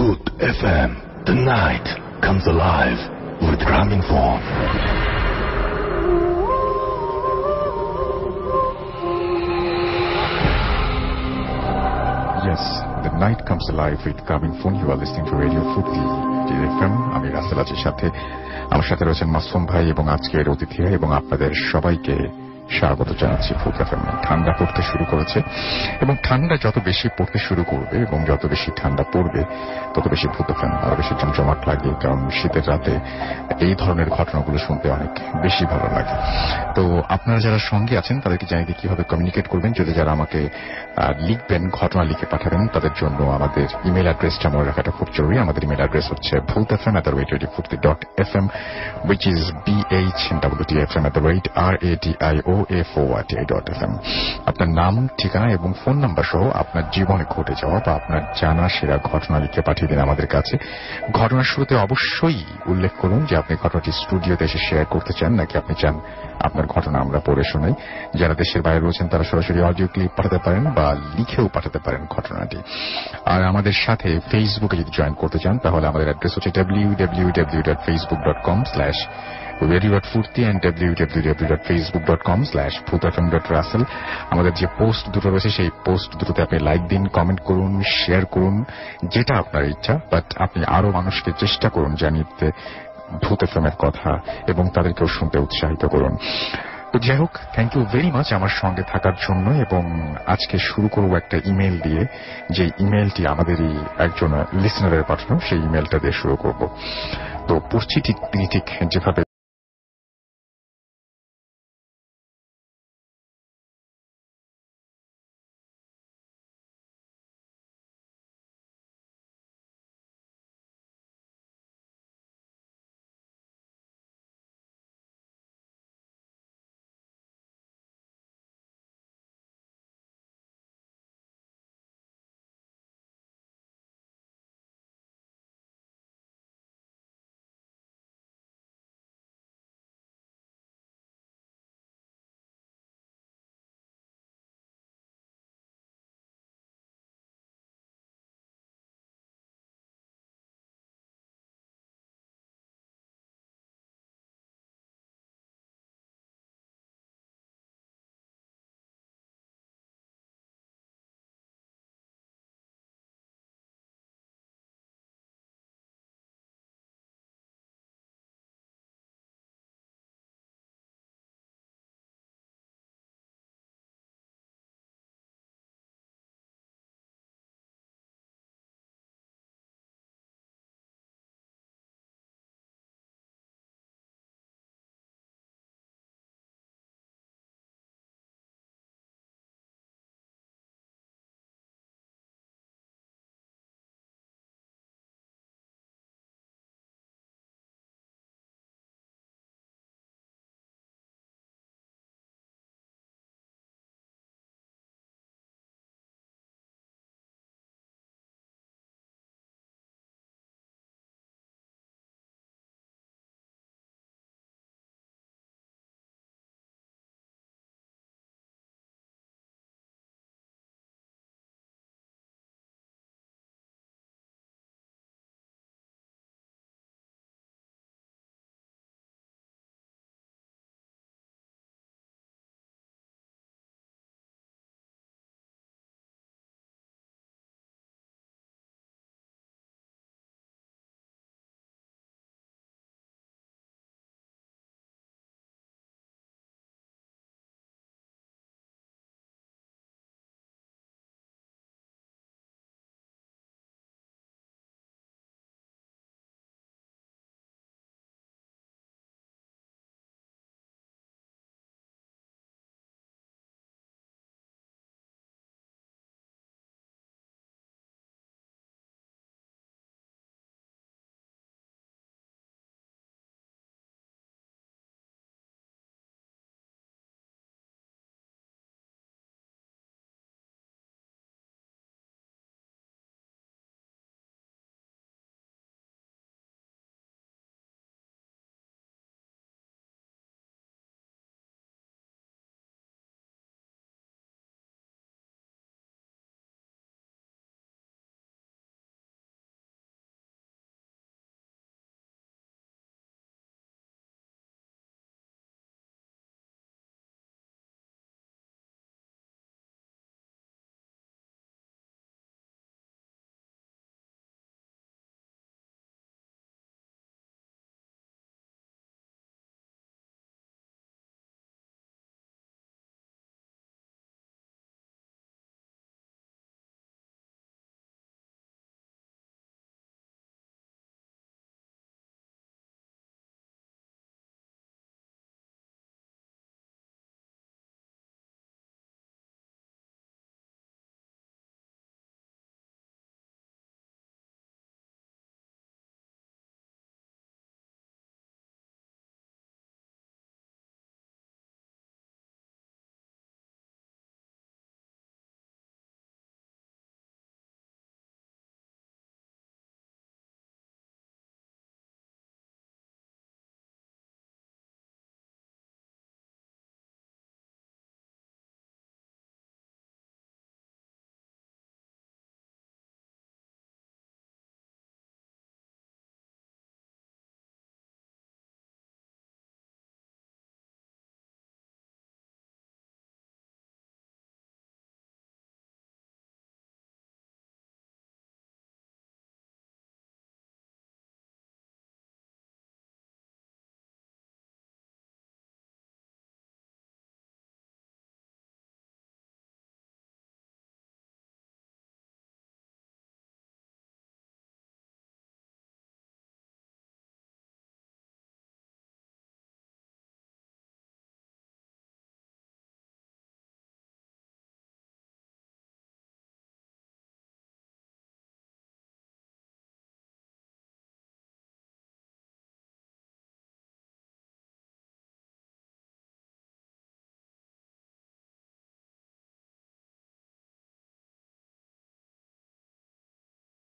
Food FM. The night comes alive with Graminphone. Yes, the night comes alive with Graminphone. You are listening to Radio Food FM. আমি রাসেল আজির সাথে আমার সাথে রয়েছেন মাসুম ভাই এবং আজকের অতিথিরা এবং আপনাদের সবাইকে স্বাগত জানাচ্ছি ফুড এফএম। ঠান্ডা পড়তে শুরু করেছে এবং ঠান্ডা যত বেশি পড়তে শুরু করবে এবং যত বেশি ঠান্ডা পড়বে তত বেশি ফুড এফএম আরো বেশি জমজমাট লাগে, কারণ শীতের রাতে এই ধরনের ঘটনাগুলো শুনতে অনেক বেশি ভালো লাগে। তো আপনারা যারা সঙ্গে আছেন তাদেরকে জানিয়ে দিয়ে কিভাবে কমিউনিকেট করবেন, যদি যারা আমাকে লিখবেন, ঘটনা লিখে পাঠাবেন, তাদের জন্য আমাদের ইমেল অ্যাড্রেসটা মনে রাখাটা খুব জরুরি। আমাদের ইমেল অ্যাড্রেস হচ্ছে foodfm@radiofurti.fm, which is bhwtfm@radioforti.fm। আপনার নাম, ঠিকানা এবং ফোন নাম্বার সহ আপনার জীবনে ঘটে যাওয়া বা আপনার জানা সেরা ঘটনা লিখে পাঠিয়ে দিন আমাদের কাছে। ঘটনার শুরুতে অবশ্যই উল্লেখ করুন যে আপনি ঘটনাটি স্টুডিওতে এসে শেয়ার করতে চান নাকি আপনি চান আপনার ঘটনা আমরা পড়ে শোনাই। যারা দেশের বাইরে রয়েছেন তারা সরাসরি অডিও ক্লিপ পাঠাতে পারেন বা লিখেও পাঠাতে পারেন ঘটনাটি। আর আমাদের সাথে ফেসবুকে যদি জয়েন করতে চান তাহলে আমাদের অ্যাড্রেস হচ্ছে www.facebook.com/radio.furti and www.facebook.com/foodfm.russell। আমাদের যে পোস্ট দুটো রয়েছে সেই পোস্ট দুটোতে আপনি লাইক দিন, কমেন্ট করুন, শেয়ার করুন, যেটা আপনার ইচ্ছা, বাট আপনি আরো মানুষকে চেষ্টা করুন জানিয়ে দিতে ভূত এফএমের কথা এবং তাদেরকেও শুনতে উৎসাহিত করুন। তো যাই হোক, থ্যাংক ইউ ভেরি মাচ আমার সঙ্গে থাকার জন্য। এবং আজকে শুরু করবো একটা ইমেল দিয়ে, যে ইমেলটি আমাদেরই একজন লিসনারের পাঠানো, সেই ইমেলটা দিয়ে শুরু করব। তো পড়ছি তিনি ঠিক যেভাবে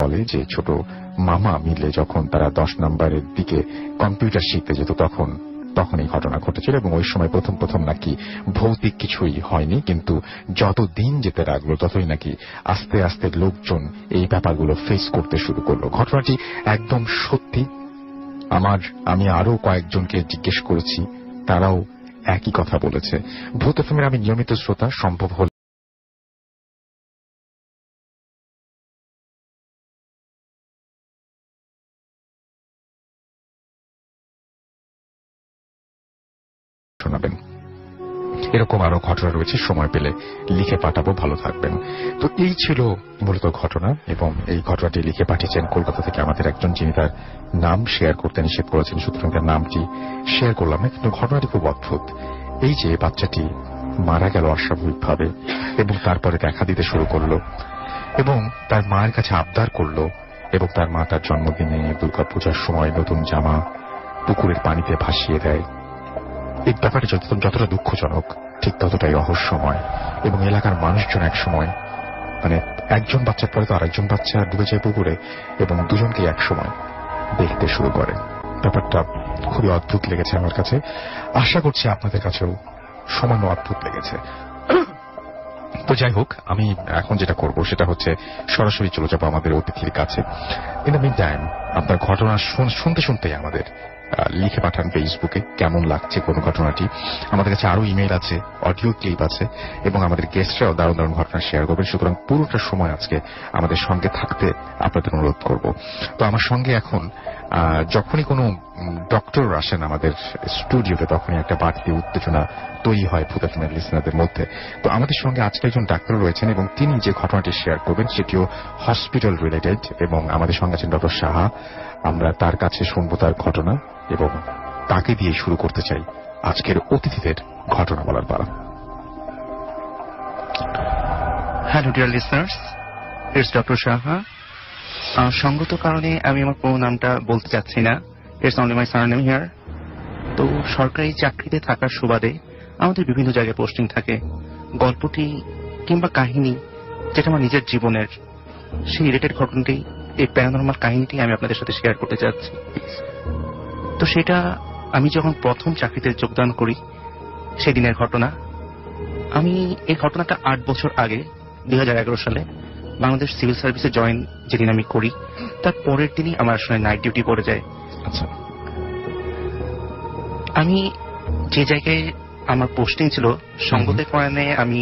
বলে যে ছোট মামা মিলে যখন তারা 10 নম্বরের দিকে কম্পিউটার শিখতে যেত তখন এই ঘটনা ঘটেছিল এবং ওই সময় প্রথম নাকি ভৌতিক কিছুই হয়নি, কিন্তু যত দিন যেতে লাগলো ততই নাকি আস্তে আস্তে লোকজন এই ব্যাপারগুলো ফেস করতে শুরু করলো। ঘটনাটি একদম সত্যি। আমি আরো কয়েকজনকে জিজ্ঞেস করেছি, তারাও একই কথা বলেছে। ভূত এফএমের আমি নিয়মিত শ্রোতা, সম্ভব হলে শোনাবেন। এরকম আরো ঘটনা রয়েছে, সময় পেলে লিখে পাঠাবো। ভালো থাকবেন। তো এই ছিল মূলত ঘটনা, এবং এই ঘটনাটি লিখে পাঠিয়েছেন কলকাতা থেকে আমাদের একজন, যিনি তার নাম শেয়ার করতে নিষেধ করেছেন, সুতরাং তার নামটি শেয়ার করলাম না। কিন্তু ঘটনাটি খুব অদ্ভুত। এই যে বাচ্চাটি মারা গেল অস্বাভাবিকভাবে এবং তারপরে দেখা দিতে শুরু করলো এবং তার মায়ের কাছে আবদার করলো, এবং তার মা তার জন্মদিনে দুর্গাপূজার সময় নতুন জামা পুকুরের পানিতে ভাসিয়ে দেয়। এই ব্যাপারটা যতটা দুঃখজনক ঠিক ততটাই রহস্যময়, এবং এলাকার মানুষজন একসময় একজন বাচ্চার পরে তো আরেকজন বাচ্চা ডুবে যায় পুকুরে, এবং দুজনকে একসময় দেখতে শুরু করে। ব্যাপারটা খুবই অদ্ভুত লেগেছে আমার কাছে। আশা করছি আপনাদের কাছেও সামান্য অদ্ভুত লেগেছে। তো যাই হোক, আমি এখন যেটা করব সেটা হচ্ছে সরাসরি চলে যাবো আমাদের অতিথির কাছে। ইন দ্য মিন টাইম আপনার ঘটনা শুনতেই আমাদের লিখে পাঠান ফেসবুকে কেমন লাগছে কোন ঘটনাটি। আমাদের কাছে আরো ইমেইল আছে, অডিও ক্লিপ আছে, এবং আমাদের গেস্টরাও দারুণ দারুণ ঘটনা শেয়ার করবেন। সুতরাং পুরোটা সময় আজকে আমাদের সঙ্গে থাকতে আপনাদের অনুরোধ করব। তো আমার সঙ্গে এখন যখনই কোনো ডক্টর আসেন আমাদের স্টুডিওতে, তখনই একটা বাড়তি উত্তেজনা তৈরি হয় ভূত এফএমের লিসনারদের মধ্যে। তো আমাদের সঙ্গে আজকে একজন ডাক্তার রয়েছেন, এবং তিনি যে ঘটনাটি শেয়ার করবেন সেটিও হসপিটাল রিলেটেড, এবং আমাদের সঙ্গে আছেন ডক্টর সাহা। আমরা তার কাছে শুনবো তার ঘটনা, এবং তাকে দিয়ে শুরু করতে চাই আজকের অতিথিদের ঘটনা বলার পালা। Hello dear listeners, it's doctor Saha. সঙ্গত কারণে আমি আমার পুরো নামটা বলতে চাচ্ছি না, it's only my surname here. তো সরকারি চাকরিতে থাকার সুবাদে আমাদের বিভিন্ন জায়গায় পোস্টিং থাকে। গল্পটি কিংবা কাহিনী যেটা আমার নিজের জীবনের, সেই রিলেটেড ঘটনাটি, এই প্যারানরমাল কাহিনীটি আমি আপনাদের সাথে শেয়ার করতে চাচ্ছি। তো সেটা আমি যখন প্রথম চাকরিতে যোগদান করি সেদিনের ঘটনা। আমি এই ঘটনাটা 8 বছর আগে 2011 সালে বাংলাদেশ সিভিল সার্ভিসে জয়েন যেদিন আমি করি, তার পরের দিনই আমার আসলে নাইট ডিউটি পড়ে যায়। আচ্ছা, আমি যে জায়গায় আমার পোস্টিং ছিল সঙ্গতের কারণে আমি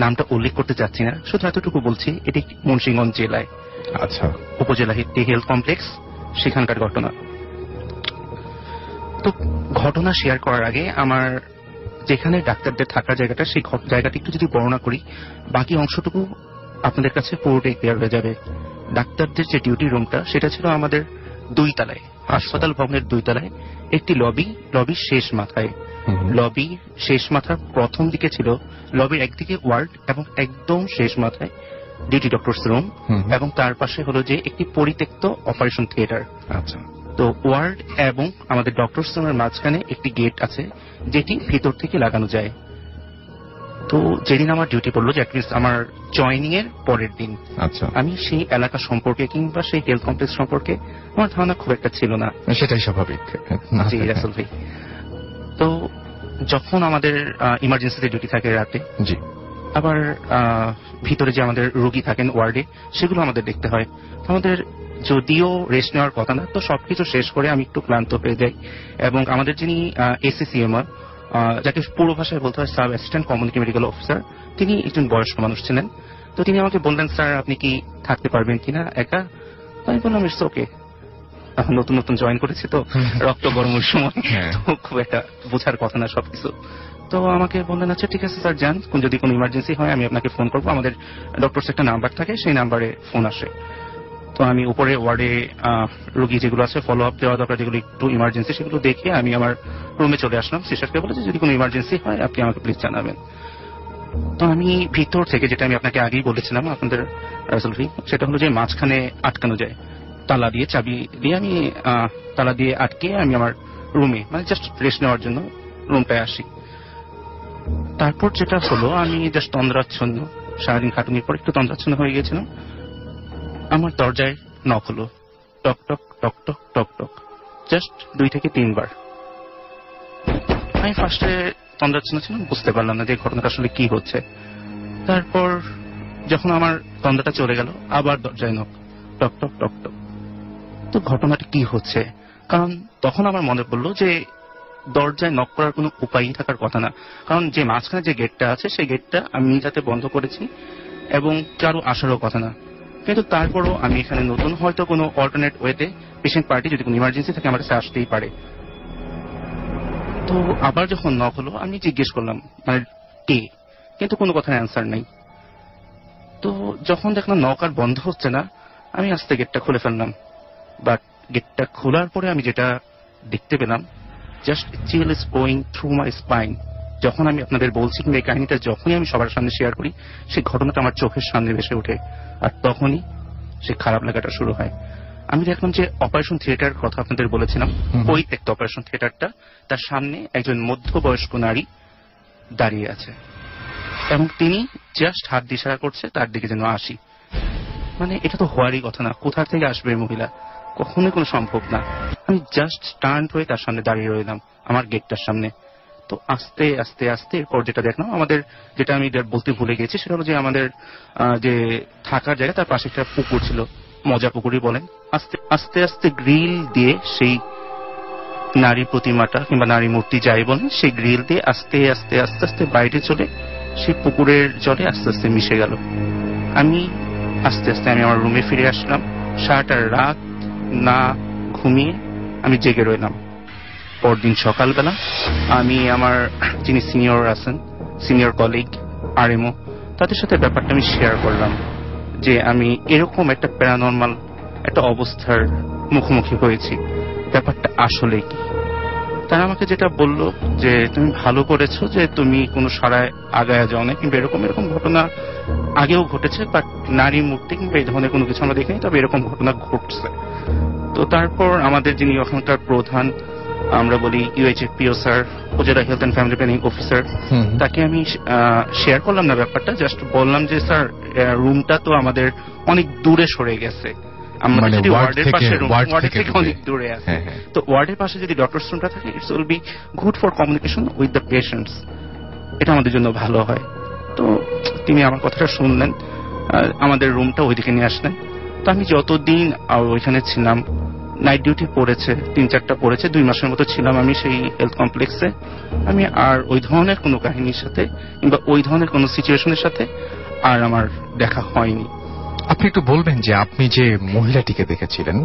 নামটা উল্লেখ করতে চাচ্ছি না, শুধু এতটুকু বলছি এটি মুন্সিগঞ্জ জেলায়, আচ্ছা, উপজেলা হেলথ কমপ্লেক্স, সেখানকার ঘটনা। তো ঘটনা শেয়ার করার আগে আমার যেখানে ডাক্তারদের থাকার জায়গাটা, সেই জায়গাটা একটু যদি বর্ণনা করি, বাকি অংশটুকু আপনাদের কাছে পুরোটাই ক্লিয়ার হয়ে যাবে। ডাক্তারদের যে ডিউটি রুমটা সেটা ছিল আমাদের 2 তলায়, হাসপাতাল ভবনের 2 তলায় একটি লবির শেষ মাথায়। লবির শেষ মাথার প্রথম দিকে ছিল লবির একদিকে ওয়ার্ড, এবং একদম শেষ মাথায় ডিউটি ডক্টরস রুম, এবং তার পাশে হলো যে একটি পরিত্যক্ত অপারেশন থিয়েটার। আচ্ছা। তো ওয়ার্ড এবং আমাদের ডক্টরস রুমের মাঝখানে একটি গেট আছে যেটি ভিতর থেকে লাগানো যায়। তো যেদিন আমার ডিউটি পড়লো, আমার জয়নিং এর পরের দিন, আচ্ছা, আমি সেই এলাকা সম্পর্কে কিংবা সেই হেলথ কমপ্লেক্স সম্পর্কে আমার ধারণা খুব একটা ছিল না। সেটাই স্বাভাবিক। জি রাসেল ভাই। তো যখন আমাদের ইমার্জেন্সিতে ডিউটি থাকে রাতে, জি, আবার ভিতরে যে আমাদের রোগী থাকেন ওয়ার্ডে, সেগুলো আমাদের দেখতে হয়। আমাদের যদিও রেস্ট নেওয়ার কথা না, তো সবকিছু শেষ করে আমি একটু ক্লান্ত হয়ে যাই, এবং আমাদের যিনি এসিসিএমআর, যাকে পুরো ভাষায় বলতে হয় sub assistant community medical officer, তিনি একজন বয়স্ক মানুষ ছিলেন। তো তিনি আমাকে বললেন, স্যার আপনি কি থাকতে পারবেন কিনা একা? আমি বললাম ইটস ওকে, এখন নতুন নতুন জয়েন করেছি তো রক্ত গরমের সময়, তো খুব একটা বোঝার কথা না সবকিছু। তো আমাকে বললেন আচ্ছা ঠিক আছে স্যার যান, যদি কোনো ইমার্জেন্সি হয় আমি আপনাকে ফোন করবো, আমাদের ডক্টরস একটা নাম্বার থাকে, সেই নাম্বারে ফোন আসে। তো আমি উপরে ওয়ার্ডে রোগী যেগুলো আছে ফলো আপ দেওয়া দরকার, যেগুলো একটু ইমার্জেন্সি, সেগুলো দেখে আমি আমার রুমে চলে আসলাম। সিস্টারকে বলে যদি কোনো ইমার্জেন্সি হয় আপনি আমাকে প্লিজ জানাবেন। তো আমি ভিতর থেকে, যেটা আমি আপনাকে আগেই বলেছিলাম আপনাদের রাসেল ভাই, সেটা হলো যে মাঝখানে আটকানো যায় তালা দিয়ে, চাবি দিয়ে আমি তালা দিয়ে আটকে আমি আমার রুমে, মানে জাস্ট রেস্ট নেওয়ার জন্য রুমটায় আসি। তারপর যেটা হলো, আমি জাস্ট তন্দ্রাচ্ছন্ন, সারাদিন খাটুনির পর একটু তন্দ্রাচ্ছন্ন হয়ে গেছিলাম। আমার দরজায় নক হলো, টক টক টক টক টক টক, জাস্ট 2 থেকে 3 বার। আমি ফার্স্টে তন্দ্রাচ্ছন্ন ছিলাম, বুঝতে পারলাম না যে ঘটনাটা আসলে কি হচ্ছে। তারপর যখন আমার তন্দ্রাটা চলে গেল, আবার দরজায় নক, টক টক টক টক। তো ঘটনাটা কি হচ্ছে, কারণ তখন আমার মনে পড়লো যে দরজায় নক করার কোনো উপায়ই থাকার কথা না, কারণ যে মাঝখানে যে গেটটা আছে সেই গেটটা আমি যাতে বন্ধ করেছি এবং কারো আসারও কথা না। কিন্তু তারপরও আমি এখানে নতুন, হয়তো কোনো অল্টারনেট ওয়েতে পেশেন্ট পার্টি যদি কোনো ইমার্জেন্সি থাকে আমার কাছে আসতেই পারে। তো আবার যখন নক হলো আমি জিজ্ঞেস করলাম মানে কে, কিন্তু কোনো কথার অ্যান্সার নেই। তো যখন দেখলাম নক আর বন্ধ হচ্ছে না, আমি আস্তে গেটটা খুলে ফেললাম। বাট গেটটা খোলার পরে আমি যেটা দেখতে পেলাম, just chill is going through my spine. যখন আমি আপনাদের বলছি কিংবা এই কাহিনীটা যখনই আমি সবার সামনে শেয়ার করি, সেই ঘটনাটা আমার চোখের সামনে ভেসে ওঠে, আর তখনই সে খারাপ লাগাটা শুরু হয়। আমি দেখলাম যে অপারেশন থিয়েটার কথা আপনাদের বলেছিলাম, ওই একটা অপারেশন থিয়েটারটা, তার সামনে একজন মধ্যবয়স্ক নারী দাঁড়িয়ে আছে এবং তিনি জাস্ট হাত দিয়ে ইশারা করছে তার দিকে যেন আসি। মানে এটা তো হওয়ারই কথা না, কোথা থেকে আসবে মহিলা, কখনোই কোনো সম্ভব না। আমি জাস্ট স্টান্ট হয়ে তার সামনে দাঁড়িয়ে রইলাম, আমার গেটটার সামনে। তো আস্তে আস্তে আস্তে এরপর যেটা দেখলাম, আমাদের যেটা আমি বলতে ভুলে গেছি সেটা হলো যে আমাদের যে থাকার জায়গা তার পাশে একটা পুকুর ছিল, মজা পুকুরই বলেন। আস্তে আস্তে আস্তে গ্রিল দিয়ে সেই নারী প্রতিমাটা কিংবা নারী মূর্তি যাই বলেন, সেই গ্রিল দিয়ে আস্তে আস্তে আস্তে আস্তে বাইরে চলে সেই পুকুরের জলে আস্তে আস্তে মিশে গেল। আমি আস্তে আস্তে আমি আমার রুমে ফিরে আসলাম। সারাটা রাত না ঘুমিয়ে আমি জেগে রইলাম। পরদিন সকালবেলা আমি আমার যিনি সিনিয়র আছেন, সিনিয়র কলিগ আরএমও, তাদের সাথে ব্যাপারটা আমি শেয়ার করলাম যে আমি এরকম একটা প্যারানরমাল একটা অবস্থার মুখোমুখি হয়েছি, ব্যাপারটা আসলে কি। তারা আমাকে যেটা বললো যে তুমি ভালো করেছো যে তুমি কোনো সারায় আগায়া যাও না, কিংবা এরকম এরকম ঘটনা আগেও ঘটেছে, বাট নারী মূর্তি কিংবা এই ধরনের কোনো কিছু আমরা দেখিনি, তবে এরকম ঘটনা ঘটছে। তো তারপর আমাদের যিনি ওখানকার প্রধান, আমরা বলি ইউএইচএফপিও স্যার, উপজেলা health and family planning officer, তাকে আমি শেয়ার করলাম না ব্যাপারটা, জাস্ট বললাম যে স্যার রুমটা তো আমাদের অনেক দূরে সরে গেছে, আমরা যদি ওয়ার্ডের পাশে, ওয়ার্ড থেকে অনেক দূরে আছে, তো ওয়ার্ডের পাশে যদি ডক্টরস রুমটা থাকে it's will be good for communication with the patients, এটা আমাদের জন্য ভালো হয়। তো তিনি আমার কথাটা শুনলেন, আমাদের রুমটা ওইদিকে নিয়ে আসলেন। তো আমি যতদিন ওইখানে ছিলাম, নাইট ডিউটি পড়েছে 3-4টা পড়েছে, 2 মাসের মতো ছিলাম আমি সেই হেলথ কমপ্লেক্সে। আমি আর ওই ধরনের কোনো কাহিনীর সাথে কিংবা ওই ধরনের কোনো সিচুয়েশনের সাথে আর আমার দেখা হয়নি। আপনি একটু বলবেন যে আপনি যে মহিলাটিকে দেখেছিলেন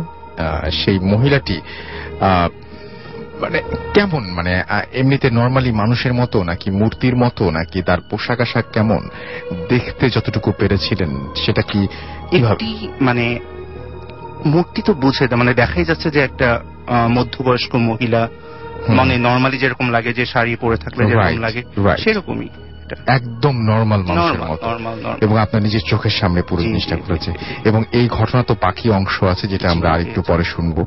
সেই মহিলাটি মানে কেমন, মানে এমনিতে নরমালি মানুষের মতো নাকি মূর্তির মতো, নাকি তার পোশাক আশাক কেমন, দেখতে যতটুকু পেরেছিলেন সেটা কি এইভাবে? মানে মূর্তি তো বুঝে মানে দেখাই যাচ্ছে যে একটা মধ্যবয়স্ক মহিলা, মানে নরমালি যেরকম লাগে যে শাড়ি পরে থাকলে যেরকম লাগে সেরকমই, একদম নর্মাল মানুষের মতো, এবং আপনার নিজের চোখের সামনে পুরো জিনিসটা ঘটেছে। এবং এই ঘটনা তো বাকি অংশ আছে যেটা আমরা আরেকটু পরে শুনবো,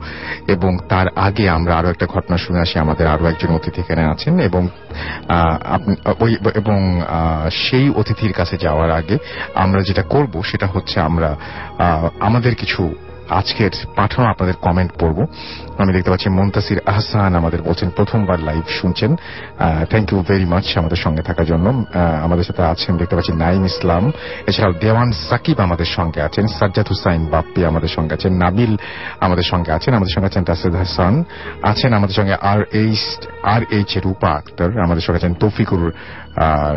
এবং তার আগে আমরা আরো একটা ঘটনা শুনে আসি। আমাদের আরো একজন অতিথি এখানে আছেন, এবং সেই অতিথির কাছে যাওয়ার আগে আমরা যেটা করব সেটা হচ্ছে আমরা আমাদের কিছু আজকের পাঠানো আপনাদের কমেন্ট পড়ব। আমি দেখতে পাচ্ছি মুনতাসির আহসান আমাদের বলছেন প্রথমবার লাইভ শুনছেন, থ্যাংক ইউ ভেরি মাচ আমাদের সঙ্গে থাকার জন্য। আমাদের সাথে আছেন দেখতে পাচ্ছি নাইম ইসলাম, এছাড়াও দেওয়ান সাকিব আমাদের সঙ্গে আছেন, সাজ্জাদ হুসাইন বাপ্পি আমাদের সঙ্গে আছেন, নাবিল আমাদের সঙ্গে আছেন, আমাদের সঙ্গে আছেন রাশেদ হাসান আছেন, আমাদের সঙ্গে আর এইচ রূপা আক্তার, আমাদের সঙ্গে আছেন তৌফিকুর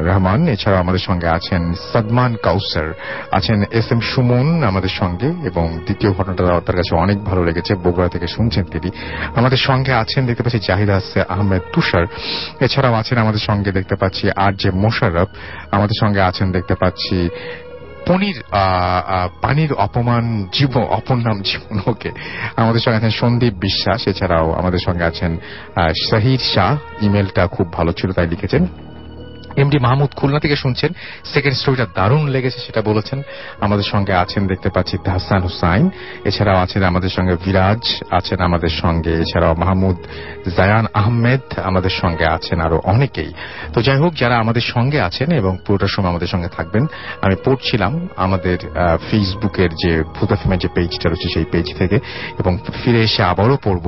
রহমান, এছাড়াও আমাদের সঙ্গে আছেন সাদমান কাউসার, আছেন এস এম সুমন আমাদের সঙ্গে, এবং দ্বিতীয় ঘটনাটা তার কাছে অনেক ভালো লেগেছে, বগুড়া থেকে শুনছেন তিনি। আমাদের সঙ্গে আছেন দেখতে পাচ্ছি জাহিদ আহমেদ তুষার, এছাড়াও আছেন আমাদের সঙ্গে দেখতে পাচ্ছি আর জে মোশাররফ, আমাদের সঙ্গে আছেন দেখতে পাচ্ছি পানির অপর নাম জীবন, ওকে, আমাদের সঙ্গে আছেন সন্দীপ বিশ্বাস, এছাড়াও আমাদের সঙ্গে আছেন সাহির শাহ, ইমেলটা খুব ভালো ছিল তাই লিখেছেন, এমডি মাহমুদ খুলনা থেকে শুনছেন। সেকেন্ড স্টোরিটা দারুণ লেগেছে সেটা বলেছেন। আমাদের সঙ্গে আছেন দেখতে পাচ্ছি তাহসান হুসাইন, এছাড়াও আছেন আমাদের সঙ্গে বিরাজ, আছেন আমাদের সঙ্গে এছাড়াও মাহমুদ জায়ান আহমেদ, আমাদের সঙ্গে আছেন আরো অনেকেই। তো যাই হোক, যারা আমাদের সঙ্গে আছেন এবং পুরোটা সময় আমাদের সঙ্গে থাকবেন, আমি পড়ছিলাম আমাদের ফেসবুকের যে ভূত এফএমের যে পেজটা রয়েছে সেই পেজ থেকে, এবং ফিরে এসে আবারও পড়ব,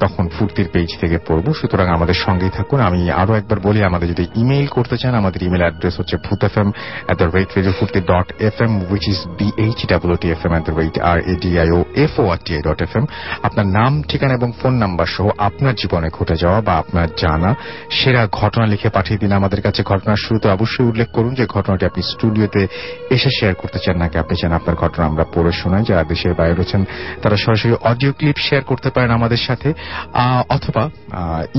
তখন ফুর্তির পেজ থেকে পড়ব। সুতরাং আমাদের সঙ্গেই থাকুন। আমি আরো একবার বলি, আমাদের যদি ইমেইল করতে চান, আমাদের ইমেল অ্যাড্রেস হচ্ছে bhutfm@radiofurti.fm, which is bhwtfm@radiofurti.fm। আপনার নাম, ঠিকানা এবং ফোন নাম্বার সহ আপনার জীবনে ঘটে যাওয়া বা আপনার জানা সেরা ঘটনা লিখে পাঠিয়ে দিন আমাদের কাছে। ঘটনার শুরুতে অবশ্যই উল্লেখ করুন যে ঘটনাটি আপনি স্টুডিওতে এসে শেয়ার করতে চান নাকি আপনি চান আপনার ঘটনা আমরা পড়ে শোনাই। যারা দেশের বাইরে রয়েছেন তারা সরাসরি অডিও ক্লিপ শেয়ার করতে পারেন আমাদের সাথে, অথবা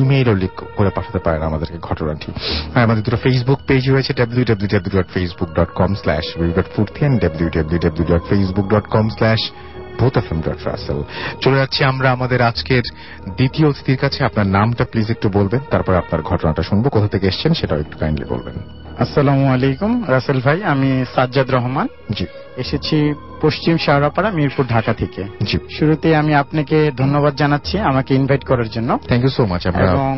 ইমেইলও লিখ করে পাঠাতে পারেন আমাদেরকে ঘটনাটি। আমাদের দুটো ফেসবুক পেজ রয়েছে, www.facebook.com/radio.furti and www.facebook.com/bhutfm.russell। চলে যাচ্ছি আমরা আমাদের আজকের দ্বিতীয় অতিথির কাছে। আপনার নামটা প্লিজ একটু বলবেন, তারপর আপনার ঘটনাটা শুনবো। কোথা থেকে এসেছেন সেটাও একটু কাইন্ডলি বলবেন। আসসালামু আলাইকুম রাসেল ভাই, আমি সাজ্জাদ রহমান। জি, এসেছি পশ্চিম শাহরাপাড়া, মিরপুর, ঢাকা থেকে। জি, শুরুতে আমি আপনাকে ধন্যবাদ জানাচ্ছি আমাকে ইনভাইট করার জন্য। Thank you so much. এবং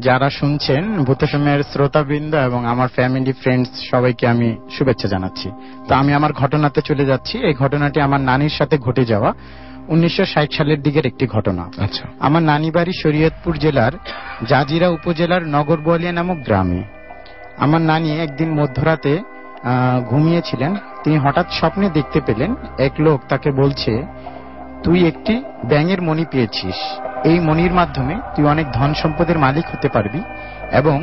যারা শুনছেন ভূত এফএমের শ্রোতাবৃন্দ এবং আমার ফ্যামিলি ফ্রেন্ডস সবাইকে আমি শুভেচ্ছা জানাচ্ছি। তো আমি আমার ঘটনাতে চলে যাচ্ছি। এই ঘটনাটি আমার নানির সাথে ঘটে যাওয়া 1960 সালের দিকের একটি ঘটনা। আচ্ছা। আমার নানি বাড়ি শরীয়তপুর জেলার জাজিরা উপজেলার নগরবলিয়া নামক গ্রামে। আমার নানি একদিন মধ্যরাতে ঘুমিয়েছিলেন। তিনি হঠাৎ স্বপ্নে দেখতে পেলেন এক লোক তাকে বলছে, তুই একটি ব্যাঙের মণি পেয়েছিস, এই মণির মাধ্যমে তুই অনেক ধন সম্পদের মালিক হতে পারবি এবং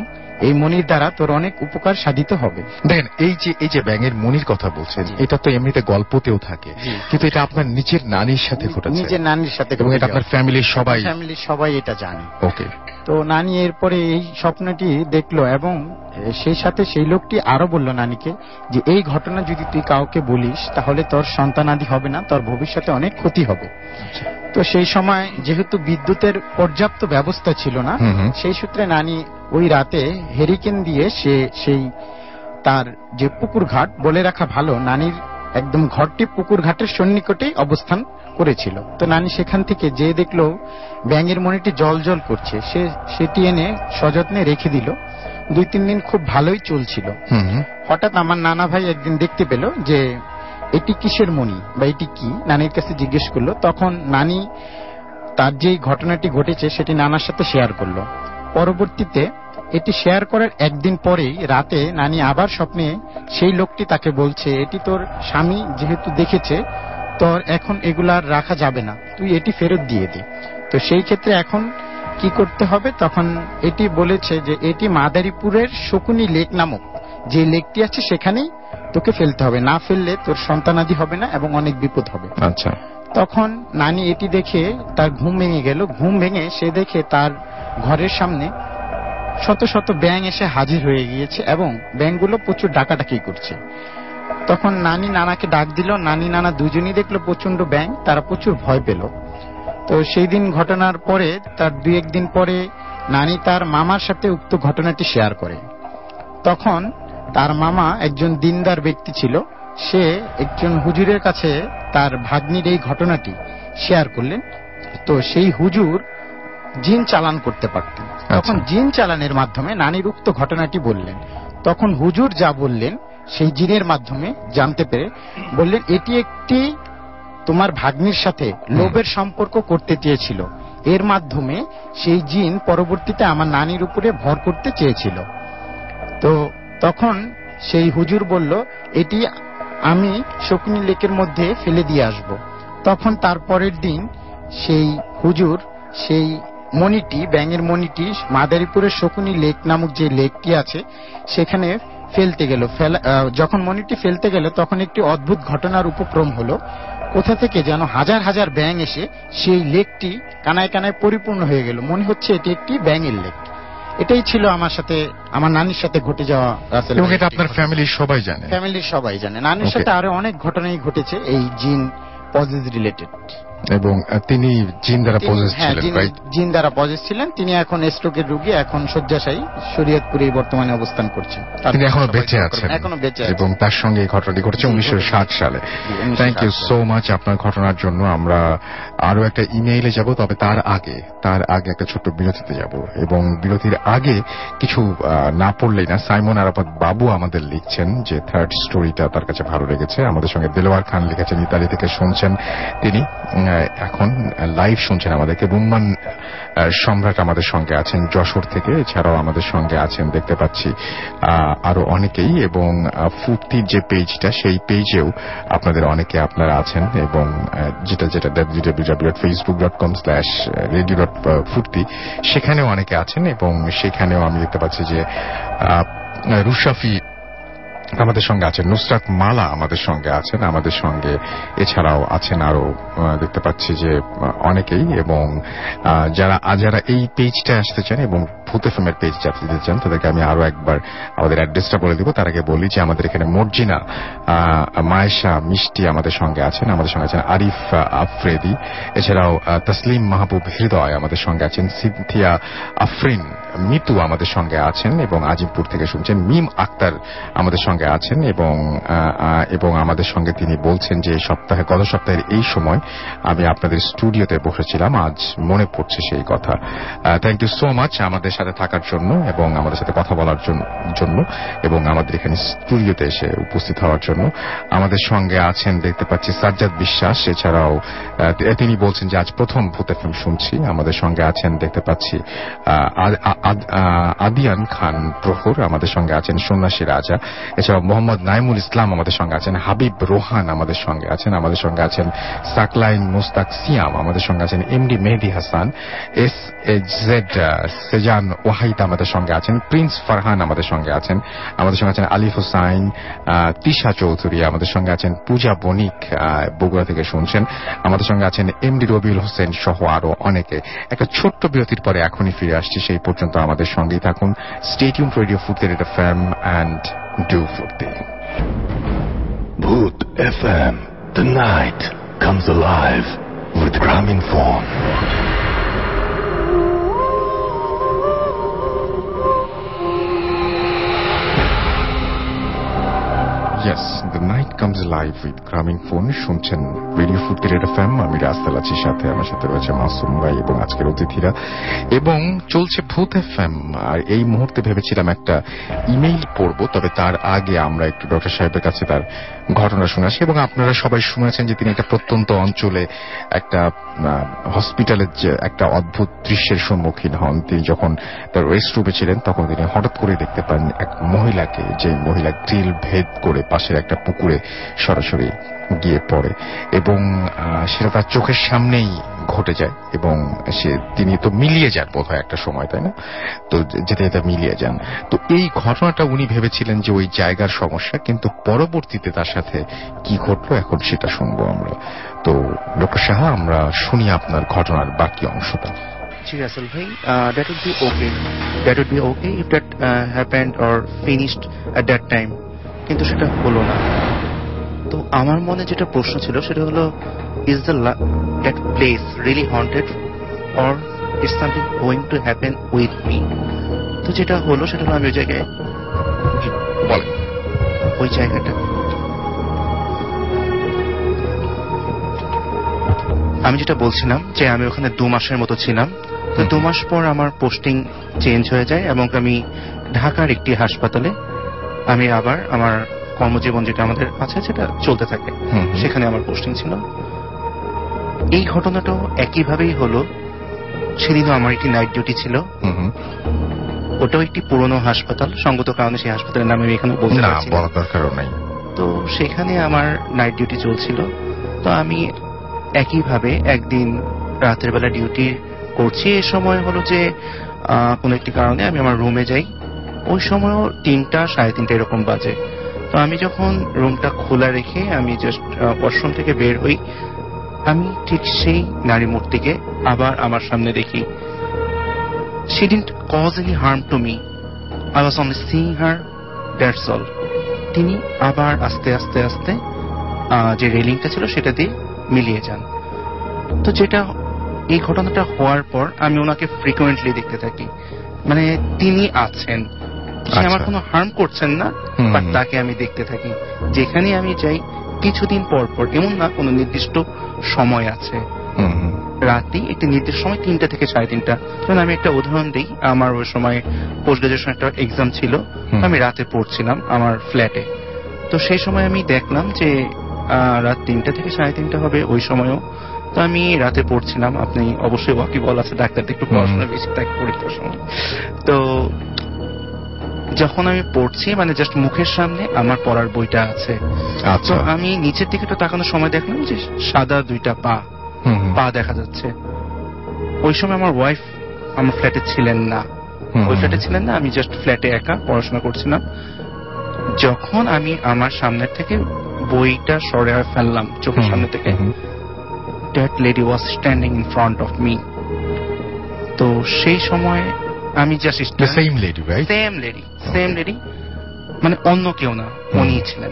এই মণির দ্বারা তোর অনেক উপকার সাধিত হবে। দেখেন, এই যে ব্যাঙের মনির কথা বলছেন, এটা তো এমনিতে গল্পতেও থাকে, কিন্তু এটা আপনার নিজের নানির সাথে ঘটেছে। নিজের নানির সাথে, এবং এটা আপনার ফ্যামিলির সবাই এটা জানে। ওকে। তো নানি এরপরে এই স্বপ্নটি দেখলো এবং সেই সাথে সেই লোকটি আরো বলল নানিকে যে এই ঘটনা যদি তুই কাউকে বলিস তাহলে তোর সন্তানাদি হবে না, তোর ভবিষ্যতে অনেক ক্ষতি হবে। তো সেই সময় যেহেতু বিদ্যুতের পর্যাপ্ত ব্যবস্থা ছিল না, সেই সূত্রে নানি ওই রাতে হেরিকেন দিয়ে সেই তার যে পুকুর ঘাট, বলে রাখা ভালো নানির একদম ঘরটি পুকুর ঘাটের সন্নিকটেই অবস্থান করেছিল। তো নানি সেখান থেকে যে দেখলো ব্যাঙের মণিটি জল জল করছে, সেটি এনে সযত্নে রেখে দিল। 2-3 দিন খুব ভালোই চলছিল। হঠাৎ আমার নানা ভাই একদিন দেখতে পেল যে এটি কিসের মণি বা এটি কি, নানির কাছে জিজ্ঞেস করলো। তখন নানি তার যে ঘটনাটি ঘটেছে সেটি নানার সাথে শেয়ার করলো। পরবর্তীতে এটি শেয়ার করার একদিন পরেই রাতে নানি আবার স্বপ্নে সেই লোকটি তাকে বলছে, এটি তোর স্বামী যেহেতু দেখেছে, তোর এখন এগুলার রাখা যাবে না, তুই এটি ফেরত দিয়ে দে। তো সেই ক্ষেত্রে এখন কি করতে হবে? তখন এটি বলেছে যে এটি মাদারীপুরের শকুনি লেক নামক যে লেকটি আছে সেখানেই তোকে ফেলতে হবে, না ফেললে তোর সন্তানাদি হবে না এবং অনেক বিপদ হবে। আচ্ছা। তখন নানি এটি দেখে তার ঘুম ভেঙে গেল। ঘুম ভেঙে সে দেখে তার ঘরের সামনে শত শত ব্যাঙ এসে হাজির হয়ে গিয়েছে এবং ব্যাঙগুলো প্রচুর ডাকাডাকি করছে। তখন নানি নানাকে ডাক দিল। নানি নানা দুজনই দেখলো প্রচন্ড ব্যাঙ, তারা প্রচুর ভয় পেল। তো সেই দিন ঘটনার পরে তার 2-1 দিন পরে নানি তার মামার সাথে উক্ত ঘটনাটি শেয়ার করে। তখন তার মামা একজন দিনদার ব্যক্তি ছিল, সে একজন হুজুরের কাছে তার ভাগ্নির এই ঘটনাটি শেয়ার করলেন। তো সেই হুজুর জিন চালান করতে পারতেন। তখন জিন চালানের মাধ্যমে নানির উক্ত ঘটনাটি বললেন। তখন হুজুর যা বললেন সেই জিনের মাধ্যমে জানতে পেরে বললেন, এটি একটি তোমার ভাগ্নির সাথে লোভের সম্পর্ক করতে চেয়েছিল, এর মাধ্যমে সেই জিন পরবর্তীতে আমার নানির উপরে ভর করতে চেয়েছিল। তো তখন সেই হুজুর বলল, এটি আমি শকুনি লেকের মধ্যে ফেলে দিয়ে আসব। তখন তার পরের দিন সেই হুজুর সেই মণিটি, ব্যাঙের মণিটি মাদারীপুরের শকুনি লেক নামক যে লেকটি আছে সেখানে ফেলতে গেল। যখন মণিটি ফেলতে গেল তখন একটি অদ্ভুত ঘটনার উপক্রম হলো। কোথা থেকে যেন হাজার হাজার ব্যাঙ এসে সেই লেকটি কানায় কানায় পরিপূর্ণ হয়ে গেল। মনে হচ্ছে এটি একটি ব্যাঙের লেক। এটাই ছিল আমার সাথে, আমার নানির সাথে ঘটে যাওয়া। এবং এটা আপনার ফ্যামিলির সবাই জানে? ফ্যামিলির সবাই জানে। নানির সাথে আরো অনেক ঘটনাই ঘটেছে এই জিন পজিটিভ রিলেটেড। এবং তিনি জিন দ্বারা পজেস ছিলেন, রাইট? জিন দ্বারা পজেস ছিলেন। তিনি এখন স্ট্রোকের রোগী, এখন শয্যাশায়ী, শরীয়তপুরে বর্তমানে অবস্থান করছেন। তিনি এখনো বেঁচে আছেন এবং তার সঙ্গে এই ঘটনাটি ঘটেছে 1960 সালে। থ্যাংক ইউ সো মাচ আপনার ঘটনার জন্য। আমরা আরো একটা ইমেইলে যাব, তবে তার আগে একটা ছোট্ট বিরতিতে যাব, এবং বিরতির আগে কিছু না পড়লেই না। সাইমন আরাফাত বাবু আমাদের লিখছেন যে থার্ড স্টোরিটা তার কাছে ভালো লেগেছে। আমাদের সঙ্গে দেলোয়ার খান লিখেছেন, ইতালি থেকে শুনছেন তিনি, এখন লাইভ শুনছেন আমাদেরকে। রুম্মান সম্রাট আমাদের সঙ্গে আছেন যশোর থেকে, এছাড়াও আমাদের সঙ্গে আছেন দেখতে পাচ্ছি আরো অনেকেই, এবং ফুর্তির যে পেজটা সেই পেজেও আপনাদের অনেকে আপনারা আছেন, এবং যেটা www.facebook.com/radio.furti সেখানেও অনেকে আছেন, এবং সেখানেও আমি দেখতে পাচ্ছি যে রুশাফি আমাদের সঙ্গে আছেন, নুসরাত মালা আমাদের সঙ্গে আছেন, আমাদের সঙ্গে এছাড়াও আছেন আরো দেখতে পাচ্ছি যে অনেকেই। এবং যারা এই পেজটা আসতে চান এবং ভূত এফএম এর পেজ যেতে চান তাদেরকে আমি আরো একবার আমাদের অ্যাড্রেসটা বলে দিব। তার আগে বলি যে আমাদের এখানে মর্জিনা, মায়েশা, মিষ্টি আমাদের সঙ্গে আছেন, আরিফ আফ্রেদি, এছাড়াও তসলিম মাহবুব হৃদয় আমাদের সঙ্গে আছেন, সিনথিয়া আফরিন, মিতু আমাদের সঙ্গে আছেন, এবং আজিমপুর থেকে শুনছেন মিম আক্তার আমাদের সঙ্গে আছেন, এবং আমাদের সঙ্গে তিনি বলছেন যে গত সপ্তাহের এই সময় আমি আপনাদের স্টুডিওতে বসেছিলাম, আজ মনে পড়ছে সেই কথা। থ্যাংক ইউ সো মাচ আমাদের সাথে থাকার জন্য এবং আমাদের সাথে কথা বলার জন্য এবং আমাদের এখানে স্টুডিওতে এসে উপস্থিত হওয়ার জন্য। আমাদের সঙ্গে আছেন দেখতে পাচ্ছি সাজ্জাদ বিশ্বাস, এছাড়াও তিনি বলছেন যে আজ প্রথম ভূত এফএম শুনছি। আমাদের সঙ্গে আছেন দেখতে পাচ্ছি আদিয়ান খান প্রহর, আমাদের সঙ্গে আছেন সন্ন্যাসী রাজা, এছাড়াও মোহাম্মদ নাইমুল ইসলাম আমাদের সঙ্গে আছেন, হাবিব রোহান আমাদের সঙ্গে আছেন, আমাদের সঙ্গে আছেন সাকলাইন মুস্তাক সিয়াম, আমাদের সঙ্গে আছেন এমডি মেহেদি হাসান, SZ সেজান ওয়াহিদ আমাদের সঙ্গে আছেন, প্রিন্স ফারহান আমাদের সঙ্গে আছেন, আমাদের সঙ্গে আছেন আলিফ হোসাইন, তিশা চৌধুরী আমাদের সঙ্গে আছেন, পূজা বণিক বগুড়া থেকে শুনছেন, আমাদের সঙ্গে আছেন এমডি রবিউল হোসেন সহ আরো অনেকে। একটা ছোট্ট বিরতির পরে এখনই ফিরে আসছি, সেই পর্যন্ত আমাদের সঙ্গেই থাকুন। স্টে টিউনড রেডিও ফুর্তি FM and do Furti. Bhoot FM. The night comes alive with Graminphone. Yes, the night comes alive with Graminphone. শুনছেন রেডিও ফুর্তি FM। আমি রাস্তাল আছি, সাথে আমার সাথে রয়েছে মাসুম ভাই এবং আজকের অতিথিরা, এবং চলছে ভূত এফএম। আর এই মুহূর্তে ভেবেছিলাম একটা ইমেইল পড়বো, তবে তার আগে আমরা একটু ডক্টর সাহেবের কাছে তার ঘটনা শুনেছি। এবং আপনারা সবাই শুনেছেন যে তিনি একটা প্রত্যন্ত অঞ্চলে একটা হসপিটালের যে একটা অদ্ভুত দৃশ্যের সম্মুখীন হন। তিনি যখন তার রেস্ট রুমে ছিলেন তখন তিনি হঠাৎ করে দেখতে পান এক মহিলাকে, যে মহিলা গ্রিল ভেদ করে পাশের একটা পুকুরে সরাসরি গিয়ে পড়ে, এবং সেটা তার চোখের সামনেই ঘটে যায়, এবং তিনি তো মিলিয়ে যান বোধ হয় একটা সময়, তাই না? তো যেতে যেতে মিলিয়ে যান। তো এই ঘটনাটা উনি ভেবেছিলেন যে ওই জায়গার সমস্যা, কিন্তু পরবর্তীতে তার সাথে কি ঘটলো এখন সেটা শুনবো আমরা। তো ডক্টর সাহা, আমরা শুনি আপনার ঘটনার বাকি অংশটা। জি রাসেল ভাই, that would be okay if that happened or finished at that time, কিন্তু সেটা হলো না। তো আমার মনে যেটা প্রশ্ন ছিল সেটা হলো, is that place really haunted or is something going to happen with me? তো যেটা হলো সেটা হলো, আমি ওই জায়গায় ওই জায়গাটা আমি যেটা বলছিলাম যে আমি ওখানে 2 মাসের মতো ছিলাম। তো 2 মাস পর আমার পোস্টিং চেঞ্জ হয়ে যায় এবং আমি ঢাকার একটি হাসপাতালে আমি আবার আমার কর্মজীবন যেটা আমাদের আছে সেটা চলতে থাকে, সেখানে আমার পোস্টিং ছিল। এই ঘটনাটাও একইভাবেই হলো। সেদিনও আমার একটি নাইট ডিউটি ছিল। ওটাও একটি পুরনো হাসপাতাল, সঙ্গত কারণে সেই হাসপাতালের নাম আমি এখানে বলতে পারছি না, দরকারও নাই। তো সেখানে আমার নাইট ডিউটি চলছিল। তো আমি একইভাবে একদিন রাতের বেলা ডিউটি করছি। এই সময় হলো যে কোনো একটি কারণে আমি আমার রুমে যাই। ওই সময়ও 3টা, 3:30 এরকম বাজে। তো আমি যখন রুমটা খোলা রেখে আমি জাস্ট ওয়াশরুম থেকে বের হই, আমি ঠিক সেই নারী মূর্তিকে আবার আমার সামনে দেখি। She didn't cause any harm to me. I was only seeing her, that's all. তিনি আবার আস্তে আস্তে আস্তে যে রেলিংটা ছিল সেটা দিয়ে মিলিয়ে যান। তো যেটা এই ঘটনাটা হওয়ার পর আমি ওনাকে ফ্রিকুয়েন্টলি দেখতে থাকি, মানে তিনি আছেন, সে আমার কোনো হার্ম করছেন না, বাট তাকে আমি দেখতে থাকি। যেখানে আমি যাই কিছুদিন পর পর, এমন না কোনো নির্দিষ্ট সময় আছে, রাতে একটি নির্দিষ্ট সময় 3টা থেকে 3:30। যেমন আমি একটা উদাহরণ দিই, আমার ওই সময় পোস্ট গ্রাজুয়েশন একটা এক্সাম ছিল, আমি রাতে পড়ছিলাম আমার ফ্ল্যাটে। তো সেই সময় আমি দেখলাম যে রাত 3টা থেকে 3:30 হবে ওই সময়ও। তো আমি রাতে পড়ছিলাম, আপনি অবশ্যই ওয়াকিবল আছে, ডাক্তারদের একটু পড়াশোনা বেশি থাকে পরীক্ষার সময়। তো যখন আমি পড়ছি, মানে জাস্ট মুখের সামনে আমার পড়ার বইটা আছে, তো আমি নিচের দিকে একটু তাকানোর সময় দেখলাম যে সাদা 2টা পা দেখা যাচ্ছে। ওই সময় আমার ওয়াইফ আমার ফ্ল্যাটে ছিলেন না, আমি জাস্ট ফ্ল্যাটে একা পড়াশোনা করছিলাম। যখন আমি আমার সামনের থেকে বইটা সরে ফেললাম চোখের সামনে থেকে, that lady was standing in front of me. তো সেই সময় আমি just same lady, right? Same lady, মানে অন্য কেউ না, উনি ছিলেন।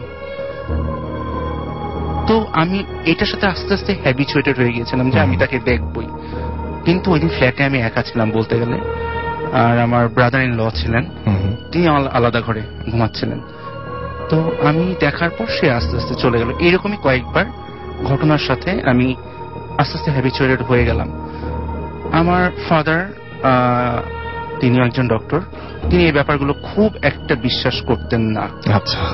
তো আমি এটার সাথে আস্তে আস্তে হ্যাবিচুয়েটেড হয়ে গিয়েছিলাম যে আমি তাকে দেখবই। কিন্তু ওই দিন ফ্ল্যাটে আমি একা ছিলাম বলতে গেলে, আর আমার ব্রাদার ইন ল ছিলেন, তিনি আলাদা ঘরে ঘুমাচ্ছিলেন। তো আমি দেখার পর সে আস্তে আস্তে চলে গেল। এরকমই কয়েকবার ঘটনার সাথে আমি আস্তে আস্তে হ্যাবিচুয়েটেড হয়ে গেলাম। আমার ফাদার, তিনিও একজন ডক্টর, তিনি এই ব্যাপারগুলো খুব একটা বিশ্বাস করতেন না,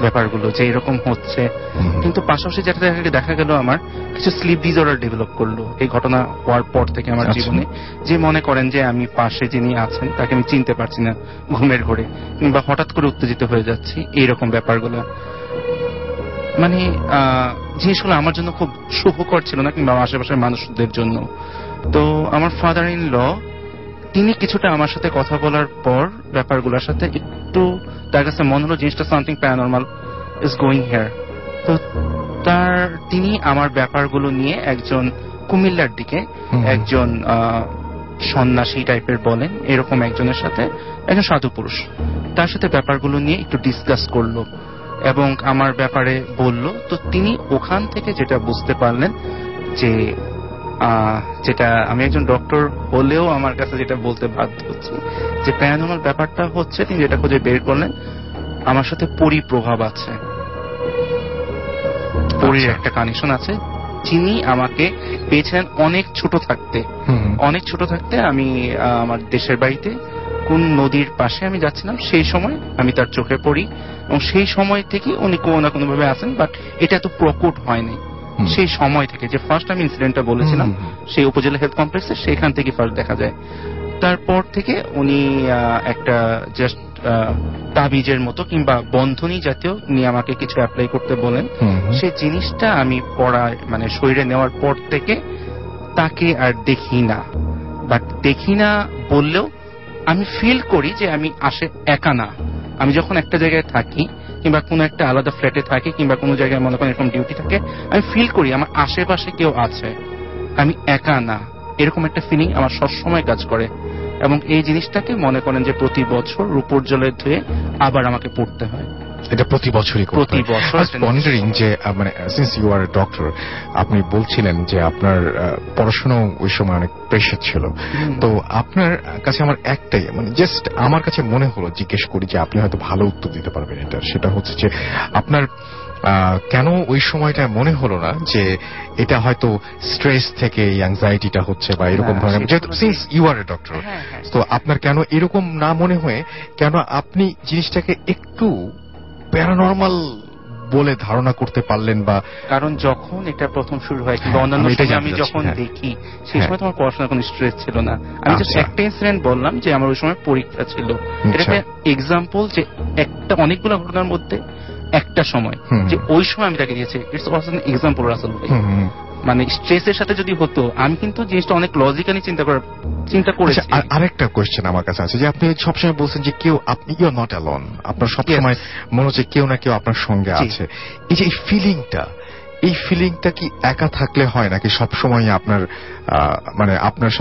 ব্যাপারগুলো যে এরকম হচ্ছে। কিন্তু পাশাপাশি যেটা দেখা গেল, আমার কিছু স্লিপ ডিসঅর্ডার ডেভেলপ করলো এই ঘটনা হওয়ার পর থেকে আমার জীবনে। যে মনে করেন যে আমি পাশে যিনি আছেন তাকে আমি চিনতে পারছি না ঘুমের ঘোরে, কিংবা হঠাৎ করে উত্তেজিত হয়ে যাচ্ছি, এইরকম ব্যাপারগুলো। মানে জিনিসগুলো আমার জন্য খুব শুভকর ছিল না, কিংবা আশেপাশের মানুষদের জন্য। তো আমার ফাদার ইন ল, তিনি কিছুটা আমার সাথে কথা বলার পর ব্যাপারগুলোর সাথে একটু তার কাছে মনে হলো জিনিসটা something paranormal is going here. তো তিনি আমার ব্যাপারগুলো নিয়ে একজন কুমিল্লার দিকে একজন সন্ন্যাসী টাইপের বলেন এরকম একজনের সাথে, একজন সাধু পুরুষ, তার সাথে ব্যাপারগুলো নিয়ে একটু ডিসকাস করলো এবং আমার ব্যাপারে বলল। তো তিনি ওখান থেকে যেটা বুঝতে পারলেন, যে যেটা আমি একজন ডক্টর হলেও আমার কাছে যেটা বলতে বাধ্য হচ্ছি, যে প্যারানর্মাল ব্যাপারটা হচ্ছে, তিনি যেটা খুঁজে বের করলেন, আমার সাথে পরিপ্রভাব আছে, পরির একটা কানেকশন আছে। যিনি আমাকে পেয়েছেন অনেক ছোট থাকতে। আমি আমার দেশের বাড়িতে কোন নদীর পাশে আমি যাচ্ছিলাম, সেই সময় আমি তার চোখে পড়ি, এবং সেই সময় থেকে উনি কোনো না কোনো ভাবে আছেন, বাট এটা এত প্রকট হয়নি। সেই সময় থেকে, যে ফার্স্ট আমি ইনসিডেন্টটা বলেছিলাম সেই উপজেলা হেলথ কমপ্লেক্সে, সেখান থেকে ফার্স্ট দেখা যায়। তারপর থেকে উনি একটা জাস্ট তাবিজের মতো কিংবা বন্ধনী জাতীয় নিয়ে আমাকে কিছু অ্যাপ্লাই করতে বলেন। সেই জিনিসটা আমি মানে শরীরে নেওয়ার পর থেকে তাকে আর দেখি না, বাট দেখি না বললেও আমি ফিল করি যে আমি একা না। আমি যখন একটা জায়গায় থাকি, কিংবা কোনো একটা আলাদা ফ্ল্যাটে থাকি, কিংবা কোনো জায়গায় মনে করেন এরকম ডিউটি থাকে, আমি ফিল করি আমার আশেপাশে কেউ আছে, আমি একা না, এরকম একটা ফিলিং আমার সবসময় কাজ করে। এবং এই জিনিসটাকে মনে করেন যে প্রতি বছর রূপোর জলে ধুয়ে আবার আমাকে পড়তে হয়। এটা প্রতি বছরই ওয়ান্ডারিং যে মানে সিন্স ইউ আর ডক্টর, আপনি বলছিলেন যে আপনার পড়াশোনাও ওই সময় অনেক প্রেশার ছিল। তো আপনার কাছে আমার একটাই, মানে জাস্ট আমার কাছে মনে হলো জিজ্ঞেস করি, যে আপনি হয়তো ভালো উত্তর দিতে পারবেন এটা। সেটা হচ্ছে যে আপনার কেন ওই সময়টা মনে হলো না যে এটা হয়তো স্ট্রেস থেকে অ্যাংজাইটিটা হচ্ছে বা এরকম ধরনের, যেহেতু since you are a doctor, তো আপনার কেন এরকম না মনে হয়ে কেন আপনি জিনিসটাকে একটু প্যারানর্মাল বলে ধারণা করতে পারলেন? বা কারণ যখন এটা প্রথম শুরু হয়, কিংবা অন্যান্য সময় আমি যখন দেখি, সেই সময় তোমার পড়াশোনার কোনো স্ট্রেস ছিল না। আমি জাস্ট একটা ইনসিডেন্ট বললাম যে আমার ওই সময় পরীক্ষা ছিল, এটা একটা এক্সাম্পল, যে একটা অনেকগুলো ঘটনার মধ্যে একটা সময়, যে ওই সময় আমি তাকে দিয়েছি। It's also an example Russell ভাই। মানে স্ট্রেসের সাথে যদি হতো, আমি কিন্তু জিনিসটা অনেক লজিক্যালি চিন্তা করেছি। আরেকটা কোয়েশ্চেন আমার কাছে আছে, যে আপনি সবসময় বলছেন যে কেউ, আপনি ইউ আর নট অ্যালোন, আপনার সবসময় মনে হচ্ছে কেউ না কেউ আপনার সঙ্গে আছে। এই যে এই ফিলিংটা কি একা থাকলে হয়, নাকি সবসময় আপনার মানে আপনার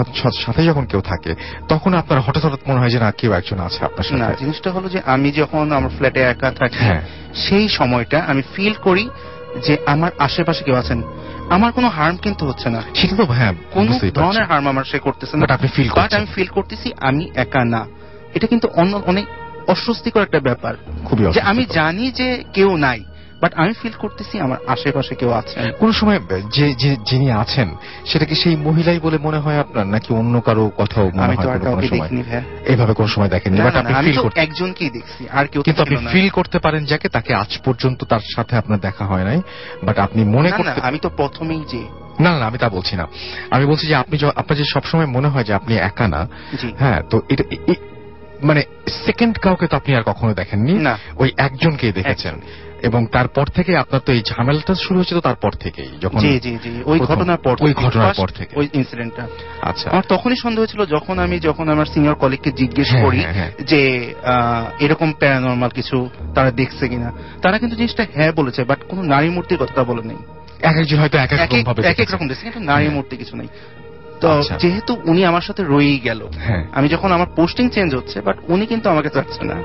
সাথে যখন কেউ থাকে তখন আপনার হঠাৎ মনে হয় যে না, কেউ একজন আছে আপনার সাথে? না, জিনিসটা হলো যে আমি যখন আমার ফ্ল্যাটে একা থাকি, সেই সময়টা আমি ফিল করি যে আমার আশেপাশে কেউ আছেন। আমার কোনো হার্ম কিন্তু হচ্ছে না, সেটা তো হ্যাঁ কোন বুঝতেই পারছি। ধরনের হার্ম আমার সে করতেছে না, But আপনি feel বাট করছেন। আমি ফিল করতেছি আমি একা না। এটা কিন্তু অনেক অস্বস্তিকর একটা ব্যাপার, খুবই যে আমি অস্বস্তিকর। জানি যে কেউ নাই, বাট আমি ফিল করতেছি আমার আশেপাশে কেউ আছেন। কোন সময় যিনি আছেন সেটা কি সেই মহিলাই বলে মনে হয় আপনার, নাকি অন্য কারো কথাও মনে আমি হয় তো আর কোনো কাউকে সময়? দেখিনি ভাই। এইভাবে কোন সময় দেখেননি, না, বাট না, আপনি না, আমি ফিল তো করতে, একজনকেই দেখছি, আর কেউ তো কিন্তু আপনি ছিল না। ফিল করতে পারেন যাকে, তাকে আজ পর্যন্ত তার সাথে আপনার দেখা হয় নাই, বাট আপনি মনে না, না, করতে, আমি তো প্রথমেই যে না না আমি তা বলছি না, আমি বলছি যে আপনি আপনার যে সবসময় মনে হয় যে আপনি একা না, জি হ্যাঁ, তো এটা মানে সেকেন্ড কাউকে তো আপনি আর কখনো দেখেননি, না, ওই একজনকেই দেখেছেন। এবং তারপর থেকে আপনার তো এই ঝামেলাটা শুরু হয়েছে তো তারপর থেকেই, যখন জি জি জি ওই প্রথম- ঘটনার পর ওই থেকে, ঘটনার first পর থেকে। ওই ইনসিডেন্টটা আচ্ছা, আমার তখনই সন্দেহ ছিল, যখন আমার সিনিয়র কলিগকে জিজ্ঞেস হ্যাঁ, করি হ্যাঁ, হ্যাঁ। যে এরকম প্যারানরমাল কিছু তারা দেখছে কিনা। তারা কিন্তু জিনিসটা হ্যাঁ বলেছে, বাট কোনো নারী মূর্তির কথা বলে নেই। এক একজন হয়তো এক এক রকম ভাবে এক এক রকম দেখছে, কিন্তু নারী হ্যাঁ। মূর্তি কিছু নেই। তো আচ্ছা। যেহেতু উনি আমার সাথে রয়েই গেল, হ্যাঁ, আমি যখন আমার পোস্টিং চেঞ্জ হচ্ছে, বাট উনি কিন্তু আমাকে চাচ্ছে না,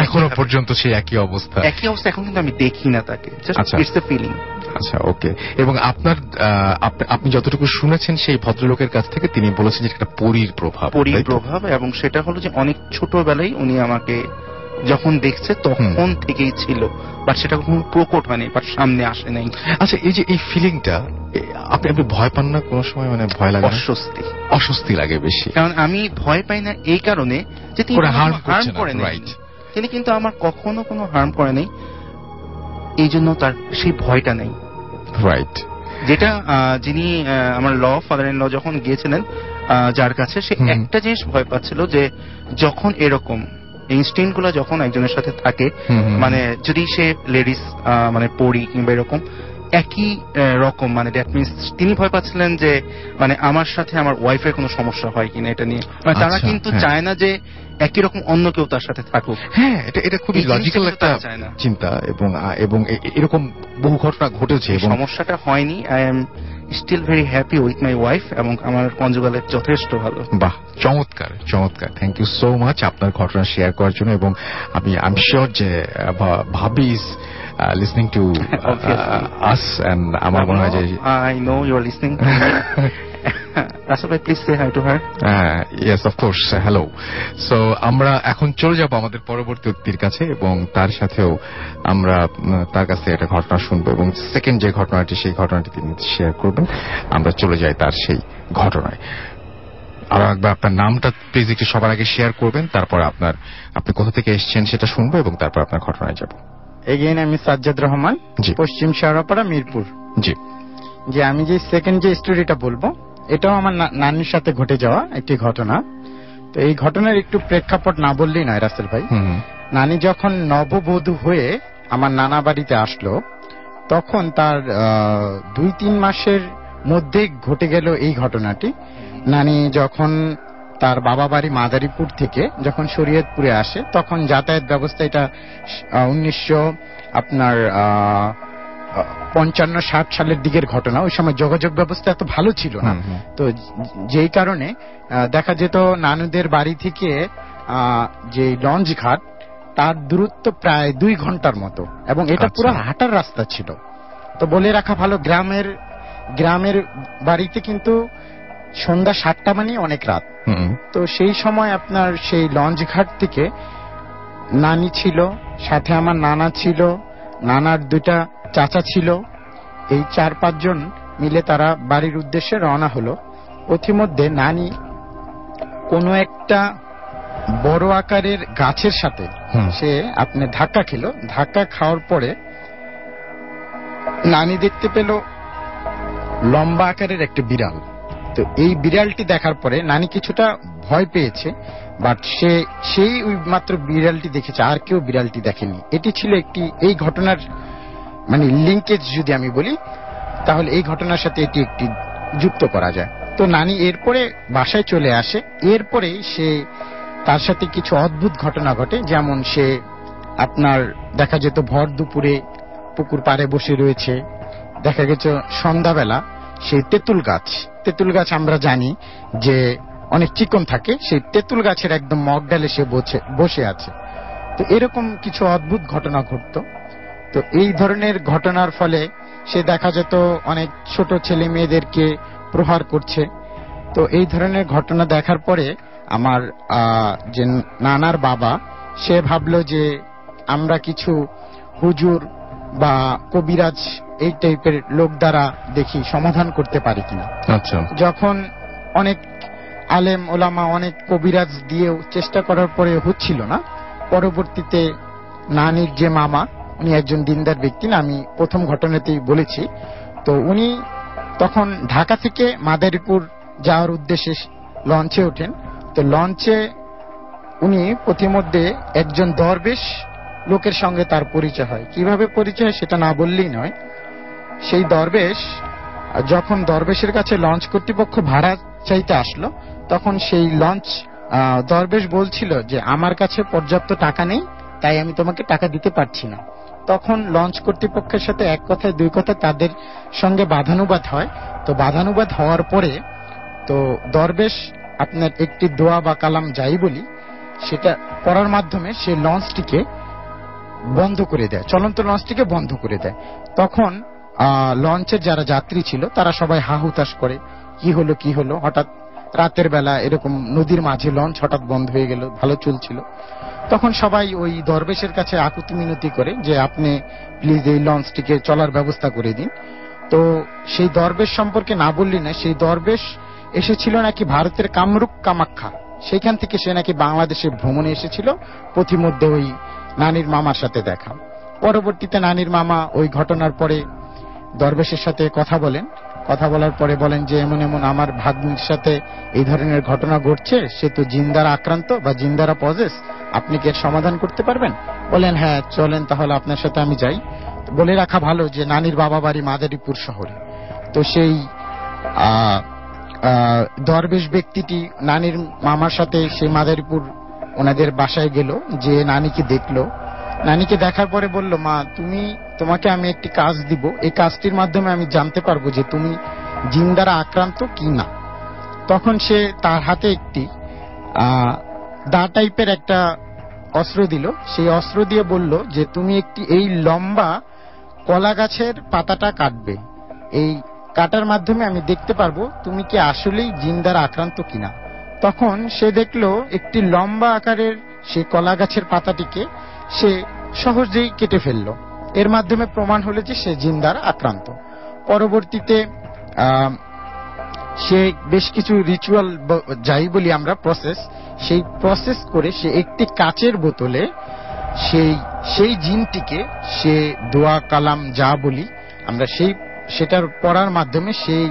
এখনো পর্যন্ত সেই একই অবস্থা। একই অবস্থা। এখন কিন্তু আমি দেখি না তাকে, আচ্ছা। It's a feeling. আচ্ছা, ওকে। এবং আপনার আপনি যতটুকু শুনেছেন সেই ভদ্রলোকের কাছ থেকে, তিনি বলেছেন যে একটা পরীর প্রভাব, পরীর তাই তো? প্রভাব, এবং সেটা হলো যে অনেক ছোটবেলায় উনি আমাকে যখন দেখছে তখন থেকেই ছিল, বাট সেটা কখনো প্রকট হয়নি, বাট সামনে আসে নাই। আচ্ছা, এই যে এই ফিলিংটা, আপনি ভয় পান না কোনো সময়? মানে ভয় লাগে না? অস্বস্তি, অস্বস্তি লাগে বেশি। কারণ আমি ভয় পাই না এই কারণে যে তিনি ওরা হার্ম হার্ম করছে না, করে রাইট? তিনি কিন্তু আমার কখনো কোনো হার্ম করে নাই, এই জন্য তার সেই ভয়টা নেই। রাইট। যেটা যিনি আমার ফাদার ইন ল যখন গিয়েছিলেন যার কাছে, সে একটা জিনিস ভয় পাচ্ছিল, যে যখন এরকম ইনস্টিংক্ট গুলো যখন একজনের সাথে থাকে, মানে যদি সে লেডিস মানে পড়ি কিংবা এরকম একই রকম, মানে দ্যাট মিনস তিনি ভয় পাচ্ছিলেন যে মানে আমার সাথে আমার ওয়াইফের কোনো সমস্যা হয় কিনা এটা নিয়ে। মানে তারা আচ্ছা, কিন্তু হ্যাঁ। চায় না যে একই রকম অন্য কেউ তার সাথে থাকুক। হ্যাঁ, এটা খুবই এই জিনিসটা লজিক্যাল কিন্তু একটা তারা চায় না। চিন্তা, এবং এরকম বহু ঘটনা ঘটেছে। এই এবং সমস্যাটা হয়নি। I am still very happy with my wife, এবং আমার কনজুগালের যথেষ্ট ভালো। বাহ, চমৎকার চমৎকার। থ্যাংক ইউ সো মাচ আপনার ঘটনা শেয়ার করার জন্য। এবং আমি শিওর যে ভাবি is listening to us, and আমার মনে হয় যে I know you are listening. Russell ভাই, please say hi to her. Yes, of course, hello. So আমরা এখন চলে যাব আমাদের পরবর্তী অতিথির কাছে, এবং তার সাথেও আমরা তার কাছে একটা ঘটনা শুনবো, এবং সেকেন্ড যে ঘটনাটি, সেই ঘটনাটি তিনি শেয়ার করবেন। আমরা চলে যাই তার সেই ঘটনায়। আর একবার আপনার নামটা প্লিজ একটু সবার আগে শেয়ার করবেন, তারপর আপনি কোথা থেকে এসেছেন সেটা শুনবো, এবং তারপর আপনার ঘটনায় যাব। এগেইন আমি সাজ্জাদ রহমান, জি। পশ্চিম শেওড়াপাড়া, মিরপুর। জি। যে আমি যে সেকেন্ড যে স্টোরিটা বলবো, এটাও আমার নানির সাথে ঘটে যাওয়া একটি ঘটনা। তো এই ঘটনার একটু প্রেক্ষাপট না বললেই নয় রাসেল ভাই। নানি যখন নববধূ হয়ে আমার নানা বাড়িতে আসলো, তখন তার 2-3 মাসের মধ্যে ঘটে গেল এই ঘটনাটি। নানি যখন তার বাবা বাড়ি মাদারীপুর থেকে যখন শরীয়তপুরে আসে, তখন যাতায়াত ব্যবস্থা, এটা 1955-60 সালের দিকের ঘটনা। ওই সময় যোগাযোগ ব্যবস্থা এত ভালো ছিল না। তো যেই কারণে দেখা যেত নানুদের বাড়ি থেকে যে লঞ্চ ঘাট, তার দূরত্ব প্রায় 2 ঘন্টার মতো, এবং এটা আচ্ছা। পুরো হাঁটার রাস্তা ছিল। তো বলে রাখা ভালো, গ্রামের বাড়িতে কিন্তু সন্ধ্যা 7টা মানে অনেক রাত। তো সেই সময় আপনার সেই লঞ্চ ঘাট থেকে নানি ছিল, সাথে আমার নানা ছিল, নানার 2টা চাচা ছিল, এই 4-5 জন মিলে তারা বাড়ির উদ্দেশ্যে রওনা হলো। পথিমধ্যে নানি কোনো একটা বড় আকারের গাছের সাথে সে আপনি ধাক্কা খেলো। ধাক্কা খাওয়ার পরে নানি দেখতে পেল লম্বা আকারের একটা বিড়াল। তো এই বিড়ালটি দেখার পরে নানি কিছুটা ভয় পেয়েছে, বাট সেই ওই মাত্র বিড়ালটি দেখেছে, আর কেউ বিড়ালটি দেখেনি। এটি ছিল এই ঘটনার মানে লিঙ্কেজ যদি আমি বলি, তাহলে এই ঘটনার সাথে এটি একটি যুক্ত করা যায়। তো নানি এরপরে বাসায় চলে আসে। এরপরে তার সাথে কিছু অদ্ভুত ঘটনা ঘটে। যেমন সে আপনার দেখা যেত ভর দুপুরে পুকুর পাড়ে বসে রয়েছে। দেখা গেছে সন্ধ্যাবেলা সেই তেঁতুল গাছ আমরা জানি যে অনেক চিকন থাকে, সেই তেঁতুল গাছের একদম মগডালে সে বসে আছে। তো এরকম কিছু অদ্ভুত ঘটনা ঘটতো। তো এই ধরনের ঘটনার ফলে সে দেখা যেত অনেক ছোট ছেলে মেয়েদেরকে প্রহার করছে। তো এই ধরনের ঘটনা দেখার পরে আমার যে নানার বাবা, সে ভাবলো যে আমরা কিছু হুজুর বা কবিরাজ এই টাইপের লোক দ্বারা দেখি সমাধান করতে পারি কিনা। আচ্ছা, যখন অনেক আলেম ওলামা, অনেক কবিরাজ দিয়েও চেষ্টা করার পরে হচ্ছিল না, পরবর্তীতে নানির যে মামা, উনি একজন দিনদার ব্যক্তি, না আমি প্রথম ঘটনাতেই বলেছি, তো উনি তখন ঢাকা থেকে মাদারীপুর যাওয়ার উদ্দেশ্যে লঞ্চে ওঠেন। তো লঞ্চে উনি প্রতিমধ্যে একজন দরবেশ লোকের সঙ্গে তার পরিচয় হয়। কিভাবে পরিচয় হয় সেটা না বললেই নয়। সেই দরবেশ যখন দরবেশের কাছে লঞ্চ কর্তৃপক্ষ ভাড়া চাইতে আসলো, তখন সেই লঞ্চ দরবেশ বলছিল যে আমার কাছে পর্যাপ্ত টাকা নেই, তাই আমি তোমাকে টাকা দিতে পারছি না। তখন লঞ্চ কর্তৃপক্ষের সাথে এক কথায় দুই কথা তাদের সঙ্গে বাদানুবাদ হয়। তো বাদানুবাদ হওয়ার পরে তো দরবেশ আপনার একটি দোয়া বা কালাম যাই বলি, সেটা পড়ার মাধ্যমে সে লঞ্চটিকে বন্ধ করে দেয়, চলন্ত লঞ্চটিকে বন্ধ করে দেয়। তখন লঞ্চের যারা যাত্রী ছিল তারা সবাই হা হুতাশ করে, কি হলো, হঠাৎ রাতের বেলা এরকম নদীর মাঝে লঞ্চ হঠাৎ বন্ধ হয়ে গেল, ভালো চলছিল। তখন সবাই ওই দরবেশের কাছে আকুতি মিনতি করে যে আপনি প্লিজ এই লঞ্চটিকে চলার ব্যবস্থা করে দিন। তো সেই দরবেশ সম্পর্কে না বললি না, সেই দরবেশ এসেছিল নাকি ভারতের কামরূপ কামাখ্যা, সেখান থেকে সে নাকি বাংলাদেশে ভ্রমণে এসেছিল, পথিমধ্যে ওই নানির মামার সাথে দেখা। পরবর্তীতে নানির মামা ওই ঘটনার পরে দরবেশের সাথে কথা বলেন, কথা বলার পরে বলেন যে এমন এমন আমার ভাগ্নির সাথে এই ধরনের ঘটনা ঘটছে, সে তো জিন দ্বারা আক্রান্ত বা জিন দ্বারা পজেস, আপনি কি এর সমাধান করতে পারবেন? বলেন হ্যাঁ চলেন তাহলে আপনার সাথে আমি যাই। বলে রাখা ভালো যে নানির বাবা বাড়ি মাদারীপুর শহরে। তো সেই দরবেশ ব্যক্তিটি নানির মামার সাথে সেই মাদারীপুর ওনাদের বাসায় গেল, যে নানিকে দেখলো। নানিকে দেখার পরে বলল, মা তোমাকে আমি একটি কাজ দিব, এই কাজটির মাধ্যমে আমি জানতে পারবো যে তুমি জিন দ্বারা আক্রান্ত কি না। তখন সে তার হাতে একটি দা টাইপের একটা অস্ত্র দিল। সেই অস্ত্র দিয়ে বলল যে তুমি একটি এই লম্বা কলা গাছের পাতাটা কাটবে, এই কাটার মাধ্যমে আমি দেখতে পারবো তুমি কি আসলেই জিন দ্বারা আক্রান্ত কিনা। তখন সে দেখলো একটি লম্বা আকারের সেই কলা গাছের পাতাটিকে সে সহজেই কেটে ফেললো। এর মাধ্যমে প্রমাণ হলো যে সে জিন দ্বারা আক্রান্ত। পরবর্তীতে সে বেশ কিছু রিচুয়াল যাই বলি আমরা সেই প্রসেস করে সে একটি কাচের বোতলে সেই জিনটিকে সে দোয়া কালাম যা বলি আমরা সেটার পড়ার মাধ্যমে সেই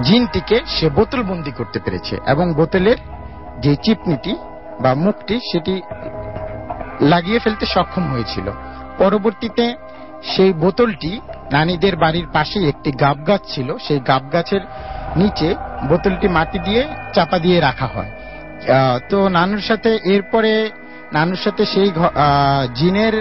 জিনটিকে সে বোতলবন্দি করতে পেরেছে, এবং বোতলের যে চিপনিটি বা মুখটি সেটি লাগিয়ে ফেলতে সক্ষম হয়েছিল। পরবর্তীতে সেই বোতলটি নানিদের বাড়ির পাশে একটি গাব গাছ ছিল, সেই গাব গাছের নিচে বোতলটি মাটি দিয়ে চাপা দিয়ে রাখা হয়। তো নানুর সাথে সেই জিনের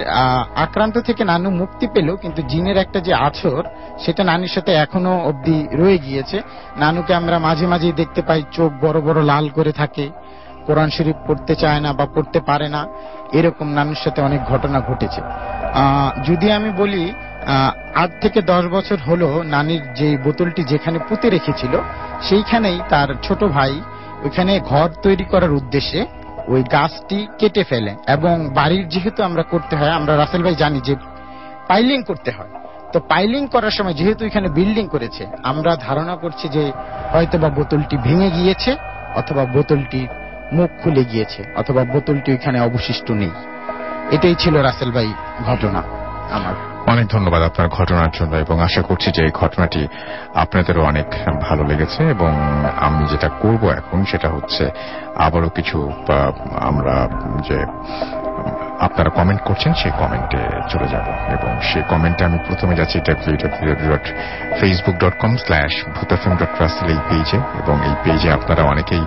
আক্রান্ত থেকে নানু মুক্তি পেল, কিন্তু জিনের একটা যে আছর সেটা নানির সাথে এখনো অবধি রয়ে গিয়েছে। নানুকে আমরা মাঝে মাঝে দেখতে পাই চোখ বড় বড় লাল করে থাকে, কোরআন শরীফ পড়তে চায় না বা পড়তে পারে না, এরকম নানুর সাথে অনেক ঘটনা ঘটেছে। যদি আমি বলি 8 থেকে 10 বছর হলো নানির যে বোতলটি যেখানে পুঁতে রেখেছিল সেইখানেই তার ছোট ভাই ওইখানে ঘর তৈরি করার উদ্দেশ্যে ওই গাছটি কেটে ফেলে, এবং বাড়ির যেহেতু আমরা করতে হয়, আমরা রাসেল ভাই জানি যে পাইলিং করতে হয়, তো পাইলিং করার সময় যেহেতু এখানে বিল্ডিং করেছে, আমরা ধারণা করছি যে হয়তোবা বোতলটি ভেঙে গিয়েছে, অথবা বোতলটি মুখ খুলে গিয়েছে, অথবা বোতলটি ওইখানে অবশিষ্ট নেই। এটাই ছিল রাসেল ভাই ঘটনা আমার। অনেক ধন্যবাদ আপনার ঘটনার জন্য, এবং আশা করছি যে এই ঘটনাটি আপনাদেরও অনেক ভালো লেগেছে। এবং আমি যেটা করব এখন সেটা হচ্ছে আবারও কিছু আমরা যে আপনারা কমেন্ট করছেন সেই কমেন্টে চলে যাব, এবং সেই কমেন্টে আমি প্রথমে যাচ্ছি www.facebook.com/bhutafm.russell এই পেজে, এবং এই পেজে আপনারা অনেকেই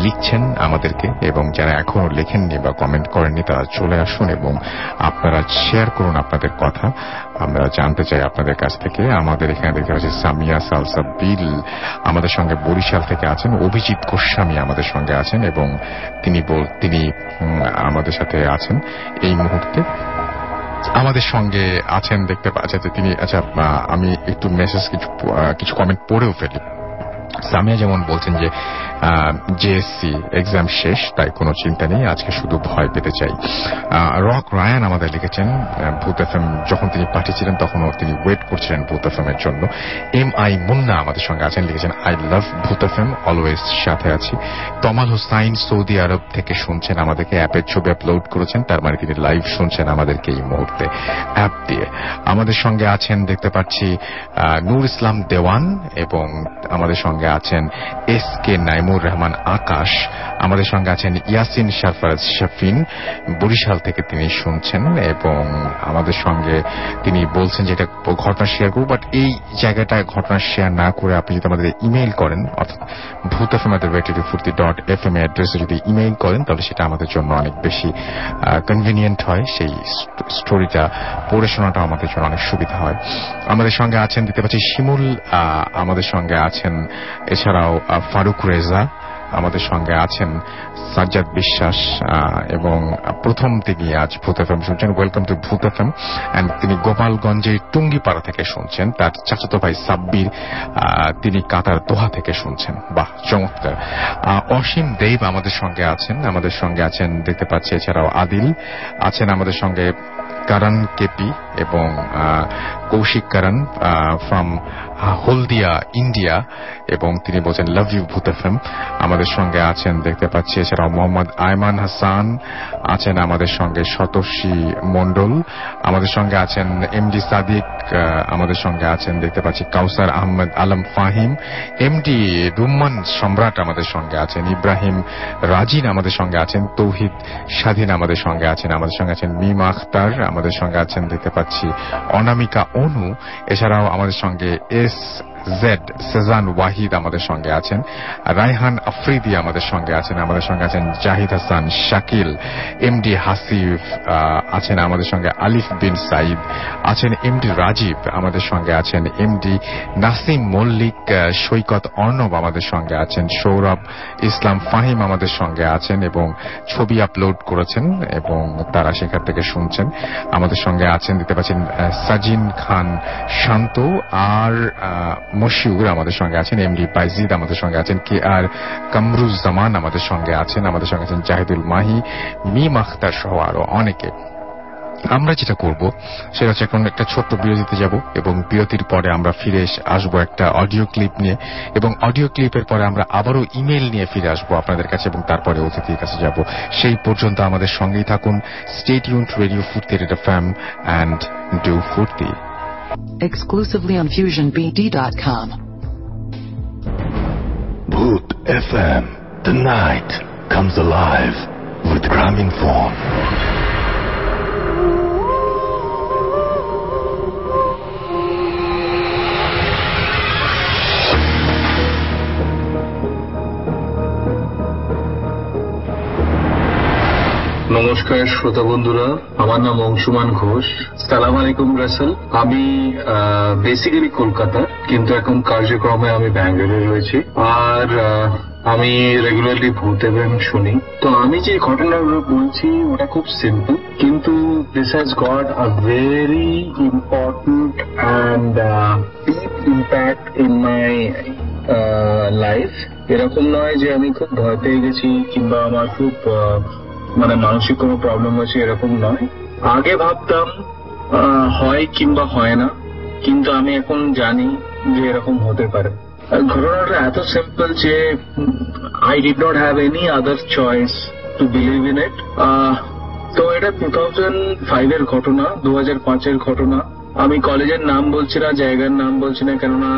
লিখছেন আমাদেরকে, এবং যারা এখনো লেখেননি বা কমেন্ট করেননি তারা চলে আসুন এবং আপনারা শেয়ার করুন আপনাদের কথা। আমরা জানতে চাই আপনাদের কাছ থেকে। আমাদের এখানে দেখতে পাচ্ছি সামিয়া সালসাবিল আমাদের সঙ্গে বরিশাল থেকে আছেন, অভিজিৎ গোস্বামী আমাদের সঙ্গে আছেন, এবং তিনি আমাদের সাথে আছেন এই মুহূর্তে। আমাদের সঙ্গে আছেন দেখতে পাচ্ছি তিনি। আচ্ছা, আমি একটু মেসেজ কিছু কমেন্ট পড়েও ফেলি। সামিয়া যেমন বলছেন যে জেএসসি এক্সাম শেষ, তাই কোনো চিন্তা নেই, আজকে শুধু ভয় পেতে চাই। রক রায়ান আমাদের লিখেছেন ভূত এফএম যখন তিনি পাঠিয়েছিলেন তখনও তিনি ওয়েট করছিলেন ভূত এফএম এর জন্য। MI মুন্না আমাদের সঙ্গে আছেন, লিখেছেন আই লাভ ভূত এফএম, অলওয়েজ সাথে আছি। তমাল হোসাইন সৌদি আরব থেকে শুনছেন আমাদেরকে, অ্যাপের ছবি আপলোড করেছেন, তার মানে তিনি লাইভ শুনছেন আমাদেরকে এই মুহূর্তে অ্যাপ দিয়ে। আমাদের সঙ্গে আছেন দেখতে পাচ্ছি নূর ইসলাম দেওয়ান, এবং আমাদের সঙ্গে আছেন SK নাইমুর রহমান আকাশ, আমাদের সঙ্গে আছেন ইয়াসিন শারফারাজ শাফিন, বরিশাল থেকে তিনি শুনছেন, এবং আমাদের সঙ্গে তিনি বলছেন যে এটা ঘটনা শেয়ার করব, বাট এই জায়গাটায় ঘটনা শেয়ার না করে আপনি যদি আমাদের ইমেইল করেন, অর্থাৎ bhutfm@radiofurti.fm অ্যাড্রেসে যদি ইমেইল করেন তাহলে সেটা আমাদের জন্য অনেক বেশি কনভিনিয়েন্ট হয়, সেই স্টোরিটা পড়ে শোনাটা আমাদের জন্য অনেক সুবিধা হয়। আমাদের সঙ্গে আছেন দেখতে পাচ্ছি শিমুল, আমাদের সঙ্গে আছেন এছাড়াও ফারুক রেজা, আমাদের সঙ্গে আছেন সাজ্জাদ বিশ্বাস, এবং প্রথম তিনি আজ ভূত এফএম শুনছেন। ওয়েলকাম টু ভূত এফএম। অ্যান্ড তিনি গোপালগঞ্জের টুঙ্গিপাড়া থেকে শুনছেন। তার চাচাতো ভাই সাব্বির তিনি কাতার দোহা থেকে শুনছেন। বাহ, চমৎকার। অসীম দেব আমাদের সঙ্গে আছেন দেখতে পাচ্ছি। এছাড়াও আদিল আছেন আমাদের সঙ্গে, কারণ কেপি এবং কৌশিক কারণ ফ্রম হলদিয়া ইন্ডিয়া, এবং তিনি বলছেন লাভ ইউ ভূত এফএম। আমাদের সঙ্গে আছেন দেখতে পাচ্ছি এছাড়াও মোহাম্মদ আয়মান হাসান আছেন আমাদের সঙ্গে, শতর্ষি মন্ডল আমাদের সঙ্গে আছেন, MD সাদিক আমাদের সঙ্গে আছেন দেখতে পাচ্ছি, কাউসার আহমেদ আলম ফাহিম, MD রুম্মান সম্রাট আমাদের সঙ্গে আছেন, ইব্রাহিম রাজিন আমাদের সঙ্গে আছেন, তৌহিদ স্বাধীন আমাদের সঙ্গে আছেন মিম আখতার আমাদের সঙ্গে আছেন দেখতে পাচ্ছি, অনামিকা অনু, এছাড়াও আমাদের সঙ্গে সেজান ওয়াহিদ আমাদের সঙ্গে আছেন, রায়হান আফ্রিদি আমাদের সঙ্গে আছেন জাহিদ হাসান শাকিল, MD হাসিফ আছেন আমাদের সঙ্গে, আলিফ বিন সাইদ আছেন, MD রাজীব আমাদের সঙ্গে আছেন, MD নাসিম মল্লিক, সৈকত অর্ণব আমাদের সঙ্গে আছেন, সৌরভ ইসলাম ফাহিম আমাদের সঙ্গে আছেন এবং ছবি আপলোড করেছেন এবং তারা সেখান থেকে শুনছেন। আমাদের সঙ্গে আছেন দেখতে পাচ্ছেন সাজিন খান শান্ত, আর মশিউর আমাদের সঙ্গে আছেন, MD বাইজিদ আমাদের সঙ্গে আছেন, KR কামরুজ্জামান আমাদের সঙ্গে আছেন জাহিদুল মাহি, মিম আখতার সহ আরো অনেকে। আমরা যেটা করব সেটা হচ্ছে এখন একটা ছোট্ট বিরতিতে যাব, এবং বিরতির পরে আমরা ফিরে আসবো একটা অডিও ক্লিপ নিয়ে, এবং অডিও ক্লিপের পরে আমরা আবারও ইমেল নিয়ে ফিরে আসবো আপনাদের কাছে, এবং তারপরে অতিথির কাছে যাব। সেই পর্যন্ত আমাদের সঙ্গেই থাকুন। স্টে টিউনড রেডিও ফুর্তি FM and do ফুর্তি। Exclusively on FusionBD.com. Bhoot FM. The night comes alive with Grameenphone. নমস্কার শ্রোতা বন্ধুরা, আমার নাম অংশুমান ঘোষ। সালাম আলাইকুম রাসেল। আমি বেসিক্যালি কলকাতা, কিন্তু এখন কার্যক্রমে আমি ব্যাঙ্গালোরে রয়েছি, আর আমি রেগুলারলি ভূত এফএম শুনি। তো আমি যে ঘটনাগুলো বলছি ওটা খুব সিম্পল, কিন্তু this has got a very important and deep impact in my life. এরকম নয় যে আমি খুব ভয় পেয়ে গেছি কিংবা আমার খুব মানসিক কোনো প্রবলেম হয়েছে, এরকম নয়। আগে ভাবতাম হয় কিংবা হয় না, কিন্তু আমি এখন জানি যে এরকম হতে পারে। ঘটনাটা এত সিম্পল যে I did not have any other choice to believe in it. তো এটা 2005 এর ঘটনা, 2005 এর ঘটনা। আমি কলেজের নাম বলছি না, জায়গার নাম বলছি না, কেননা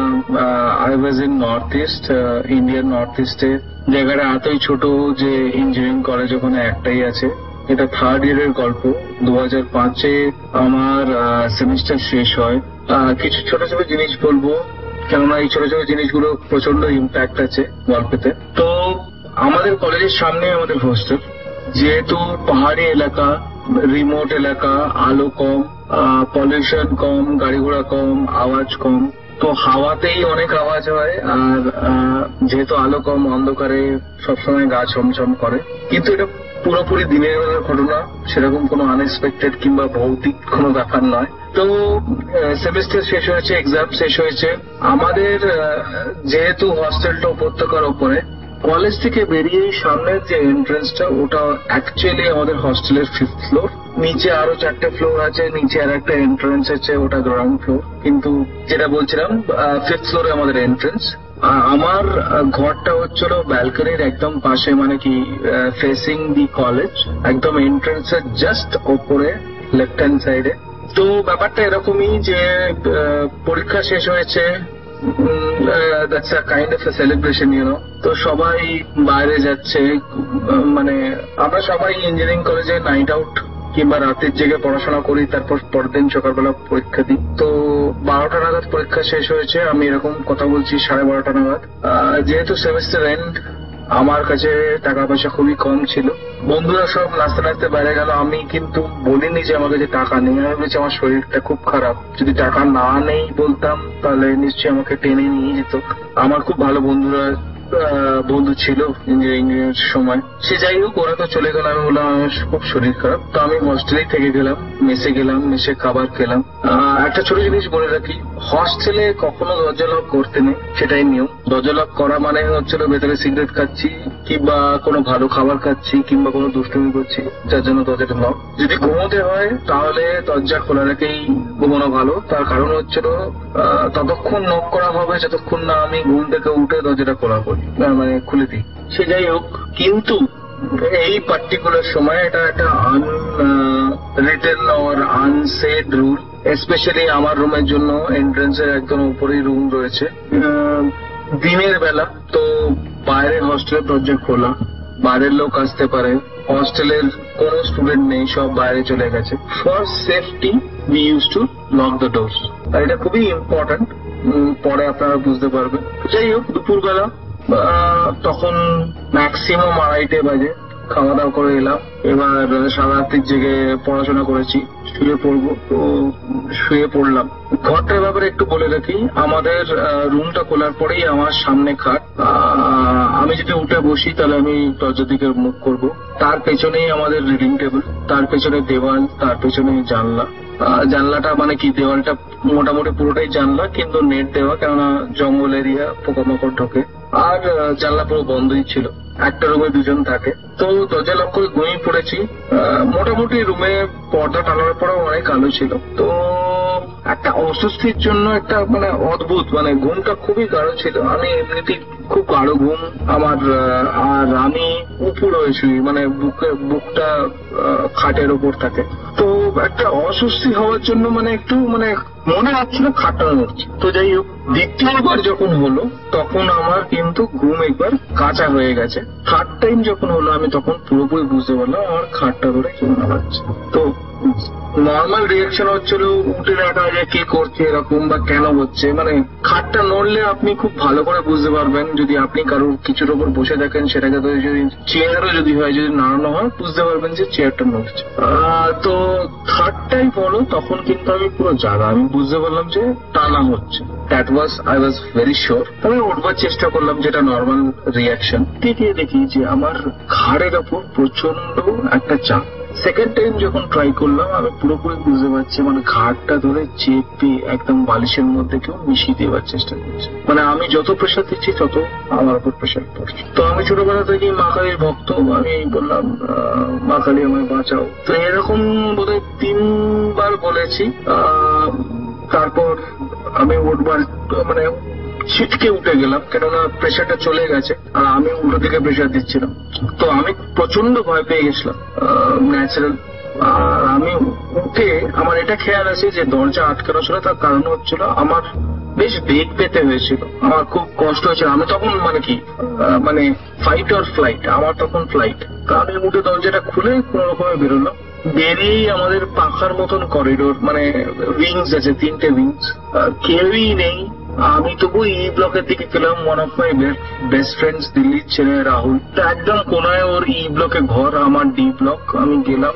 I was in north east, ইন্ডিয়ার নর্থ ইস্টে। জায়গাটা এতই ছোট যে ইঞ্জিনিয়ারিং কলেজ ওখানে একটাই আছে। এটা থার্ড ইয়ারের গল্প। 2005-এ আমার সেমিস্টার শেষ হয়। কিছু ছোট ছোট জিনিস বলবো, কেননা এই ছোট ছোট জিনিসগুলো প্রচন্ড ইম্প্যাক্ট আছে গল্পেতে। তো আমাদের কলেজের সামনে আমাদের হোস্টেল, যেহেতু পাহাড়ি এলাকা, রিমোট এলাকা, আলো কম, পলিউশন কম, গাড়ি ঘোড়া কম, আওয়াজ কম, তো হাওয়াতেই অনেক আওয়াজ হয়। আর যেহেতু আলো কম, অন্ধকারে সবসময় গা ছমছম করে। কিন্তু এটা পুরোপুরি দিনের বেলার ঘটনা, সেরকম কোনো আনএক্সপেক্টেড কিংবা ভৌতিক কোনো ব্যাপার নয়। তো সেমিস্টার শেষ হয়েছে, এক্সাম শেষ হয়েছে আমাদের। যেহেতু হস্টেলটা উপত্যকার উপরে, কলেজ থেকে বেরিয়ে সামনের যে এন্ট্রান্সটা ওটা অ্যাকচুয়ালি আমাদের হস্টেলের 5th ফ্লোর। নিচে আরো 4টে ফ্লোর আছে, নিচে আর একটা এন্ট্রান্স আছে, ওটা গ্রাউন্ড ফ্লোর। কিন্তু যেটা বলছিলাম 5th ফ্লোরে আমাদের এন্ট্রান্স। আমার ঘরটা হচ্ছিল ব্যালকনির একদম পাশে, মানে কি ফেসিং দি কলেজ, একদম এন্ট্রান্সের জাস্ট ওপরে লেফট হ্যান্ড সাইডে। তো ব্যাপারটা এরকমই যে পরীক্ষা শেষ হয়েছে, that's a kind of A celebration, তো সবাই বাইরে যাচ্ছে। মানে আমরা সবাই ইঞ্জিনিয়ারিং কলেজে নাইট আউট কিংবা রাতের জেগে পড়াশোনা করি, তারপর পরদিন সকালবেলা পরীক্ষা দিই। তো 12টা নাগাদ পরীক্ষা শেষ হয়েছে, আমি এরকম কথা বলছি 12:30 নাগাদ। যেহেতু সেমিস্টার এন্ড, আমার কাছে টাকা পয়সা খুবই কম ছিল। বন্ধুরা সব নাচতে নাচতে বাইরে গেল, আমি কিন্তু বলিনি যে আমার কাছে টাকা নেই। আমি বলেছি আমার শরীরটা খুব খারাপ, যদি টাকা না নেই বলতাম তাহলে নিশ্চয়ই আমাকে টেনে নিয়ে যেত। আমার খুব ভালো বন্ধু ছিল ইঞ্জিনিয়ারিং এর সময়। সে যাই হোক, ওরা তো চলে গেল। আমি বললাম আমার খুব শরীর খারাপ, তো আমি হস্টেলেই থেকে গেলাম, মেসে গেলাম, মেসে খাবার খেলাম। একটা ছোট জিনিস বলে রাখি, হস্টেলে কখনো দরজা লক করতে নেই, সেটাই নিয়ম। দরজা লক করা মানে হচ্ছিল ভেতরে সিগারেট খাচ্ছি কিংবা কোনো ভালো খাবার খাচ্ছি কিংবা কোনো দুষ্টুমি করছি, যার জন্য দরজাটা লক। যদি ঘুমোতে হয় তাহলে দরজা খোলা রেখেই ঘুমানো ভালো। তার কারণ হচ্ছিল ততক্ষণ নক করা হবে যতক্ষণ না আমি ঘুম থেকে উঠে দরজাটা খোলা করি, মানে খুলে দিই। সে যাই হোক, কিন্তু এই পার্টিকুলার সময় এটা একটা unwritten or unsaid rule, specially আমার রুমের জন্য। এন্ট্রান্সের একদম উপরেই রুম রয়েছে, দিনের বেলা। তো বাইরে হস্টেলের দরজা খোলা, বাইরের লোক আসতে পারে। হস্টেলের কোনো স্টুডেন্ট নেই, সব বাইরে চলে গেছে। For safety we use to lock the doors, আর এটা খুবই ইম্পর্টেন্ট, পরে আপনারা বুঝতে পারবেন। যাই হোক, দুপুরবেলা তখন ম্যাক্সিমাম 2:30 বাজে, খাওয়া দাওয়া করে এলাম। এবার সারা রাত্রির জেগে পড়াশোনা করেছি, শুয়ে পড়বো, তো শুয়ে পড়লাম। ঘরটার ব্যাপারে একটু বলে রাখি, আমাদের রুমটা খোলার পরেই আমার সামনে খাট। আমি যদি উঠে বসি তাহলে আমি দরজার দিকে মুখ করবো। তার পেছনেই আমাদের রিডিং টেবিল, তার পেছনে দেওয়াল, তার পেছনে জানলা। জানলাটা মানে কি, দেওয়ালটা মোটামুটি পুরোটাই জানলা, কিন্তু নেট দেওয়া, কেননা জঙ্গল এরিয়া, পোকামাকড় ঢোকে। আর জানলা পুরো বন্ধই ছিল। একটা রুমে 2 জন থাকে। তো দরজা লক করে ঘুমিয়ে পড়েছি। মোটামুটি রুমে পর্দা টানার পরেও অনেক আলো ছিল। তো একটা অস্বস্তির জন্য একটা মানে অদ্ভুত, মানে ঘুমটা খুবই গাঢ় ছিল। আমি এমনিতেই খুব গাঢ় ঘুম আমার। আর আমি উপর হয়ে শুই, মানে বুকটা খাটের ওপর থাকে। তো একটা অস্বস্তি হওয়ার জন্য মানে একটু মানে মনে হচ্ছিল খাটটা নড়ছে। তো যাই হোক, দ্বিতীয়বার যখন হলো তখন আমার কিন্তু ঘুম একবার কাঁচা হয়ে গেছে। থার্ড টাইম যখন হলো আমি তখন পুরোপুরি বুঝতে পারলাম আমার খাটটা ধরে কেউ নাড়াচ্ছে। তো নর্মাল রিয়াকশন হচ্ছিল উঠে দেখা যায় কি করছে এরকম বা কেন হচ্ছে। মানে খাটটা নড়লে আপনি খুব ভালো করে বুঝতে পারবেন, যদি আপনি কারোর কিছুর ওপর বসে থাকেন, সেটাকে তো যদি চেয়ারও যদি হয়, যদি নাড়ানো হয়, বুঝতে পারবেন যে চেয়ারটা নড়ছে। তো থার্ড টাইম হলো তখন কিন্তু আমি পুরো জাগা, আমি বুঝতে পারলাম যে টানা হচ্ছে। I was very sure. আমি উঠবার চেষ্টা করলাম, যেটা নর্মাল রিয়াকশন। দেখি যে আমার ঘাড়ের ওপর প্রচন্ড একটা চাপ। সেকেন্ড টাইম যখন ট্রাই করলাম আমি পুরোপুরি বুঝতে পারছি মানে ঘাড়টা ধরে চেপে একদম বালিশের মধ্যে কেউ মিশিয়ে দেওয়ার চেষ্টা করছে। মানে আমি যত প্রেশার দিচ্ছি তত আমার উপর প্রেশার পড়ছে। তো আমি ছোটবেলা থেকে মা কালীর ভক্ত, আমি বললাম মা কালী আমায় বাঁচাও। তো এরকম বোধহয় 3 বার বলেছি। তারপর আমি উঠবার মানে ছিটকে উঠে গেলাম, কেননা প্রেশারটা চলে গেছে আর আমি উল্টো দিকে প্রেশার দিচ্ছিলাম। তো আমি প্রচন্ড ভয় পেয়ে গেছিলাম, ন্যাচারাল। আর আমি উঠে আমার এটা খেয়াল আছে যে দরজা আটকানো ছিল, তার কারণ হচ্ছিল আমার বেশ বেগ পেতে হয়েছিল, আমার খুব কষ্ট হয়েছিল। আমি তখন মানে কি মানে ফাইট অর ফ্লাইট, আমার তখন ফ্লাইট। তো আমি উঠে দরজাটা খুলে কোন রকমে বেরোলাম। বেরিয়েই আমাদের পাখার মতন করিডোর, মানে উইংস আছে, 3টে উইংস, কেউই নেই। আমি তবু ই ব্লকের দিকে গেলাম। One of my best friends, দিল্লির ছেলে রাহুল, একদম কোনায় ওর ই ব্লকে ঘর, আমার ডি ব্লক। আমি গেলাম,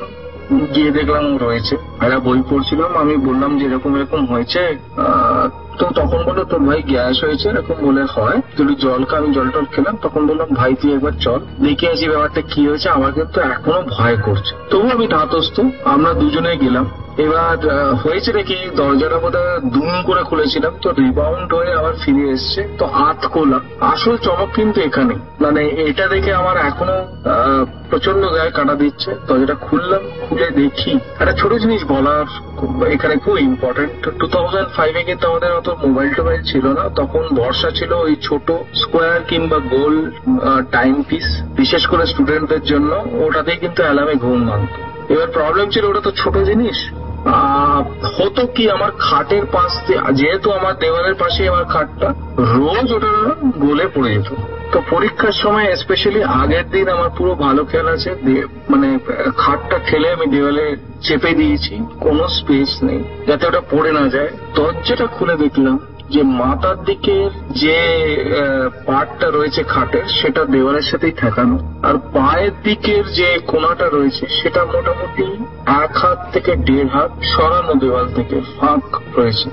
গিয়ে দেখলাম ও রয়েছে। একটা বই পড়ছিলাম। আমি বললাম যে এরকম এরকম হয়েছে, তো তখন বললো তোর ভাই গ্যাস হয়েছে এরকম বলে হয়, যদি আমি জল টল খেলাম, তখন বললাম ভাই তুই একবার চল দেখে আসি ব্যাপারটা কি হয়েছে, আমার কিন্তু এখনো ভয় করছে। তবু আমি ধাতস্থ, আমরা দুজনে গেলাম। এবার হয়েছে নাকি দরজাটা বোধহয় দুম করে খুলেছিলাম, তো রিবাউন্ড হয়ে আবার ফিরে এসছে, তো আত খোলা। আসল চমক কিন্তু এখানে, মানে এটা দেখে আমার এখনো প্রচন্ড গায়ে কাটা দিচ্ছে। দরজাটা খুললাম, খুলে দেখি একটা ছোট জিনিস বলার এখানে খুব ইম্পর্টেন্ট। 2005-এ কিন্তু আমাদের অত মোবাইল টোবাইল ছিল না, তখন বর্ষা ছিল ওই ছোট স্কোয়ার কিংবা গোল টাইম পিস, বিশেষ করে স্টুডেন্টদের জন্য ওটাতেই কিন্তু অ্যালার্মে ঘুম ভাঙত। এবার প্রবলেম ছিল ওটা তো ছোট জিনিস, হতো কি আমার খাটের পাশ দিয়ে, যেহেতু আমার দেওয়ালের পাশে আমার খাটটা, রোজ ওটা গলে পড়ে যেত। তো পরীক্ষার সময় স্পেশালি আগের দিন আমার পুরো ভালো খেয়াল আছে, মানে খাটটা ঠেলে আমি দেওয়ালে চেপে দিয়েছি, কোনো স্পেস নেই যাতে ওটা পড়ে না যায়। দরজাটা খুলে দেখলাম যে মাথার দিকের যে পার্টটা রয়েছে খাটের সেটা দেওয়ালের সাথেই ঠেকানো, আর পায়ের দিকের যে কোনাটা রয়েছে সেটা মোটামুটি 1 হাত থেকে 1.5 হাত সরানো দেওয়াল থেকে ফাঁক রয়েছে,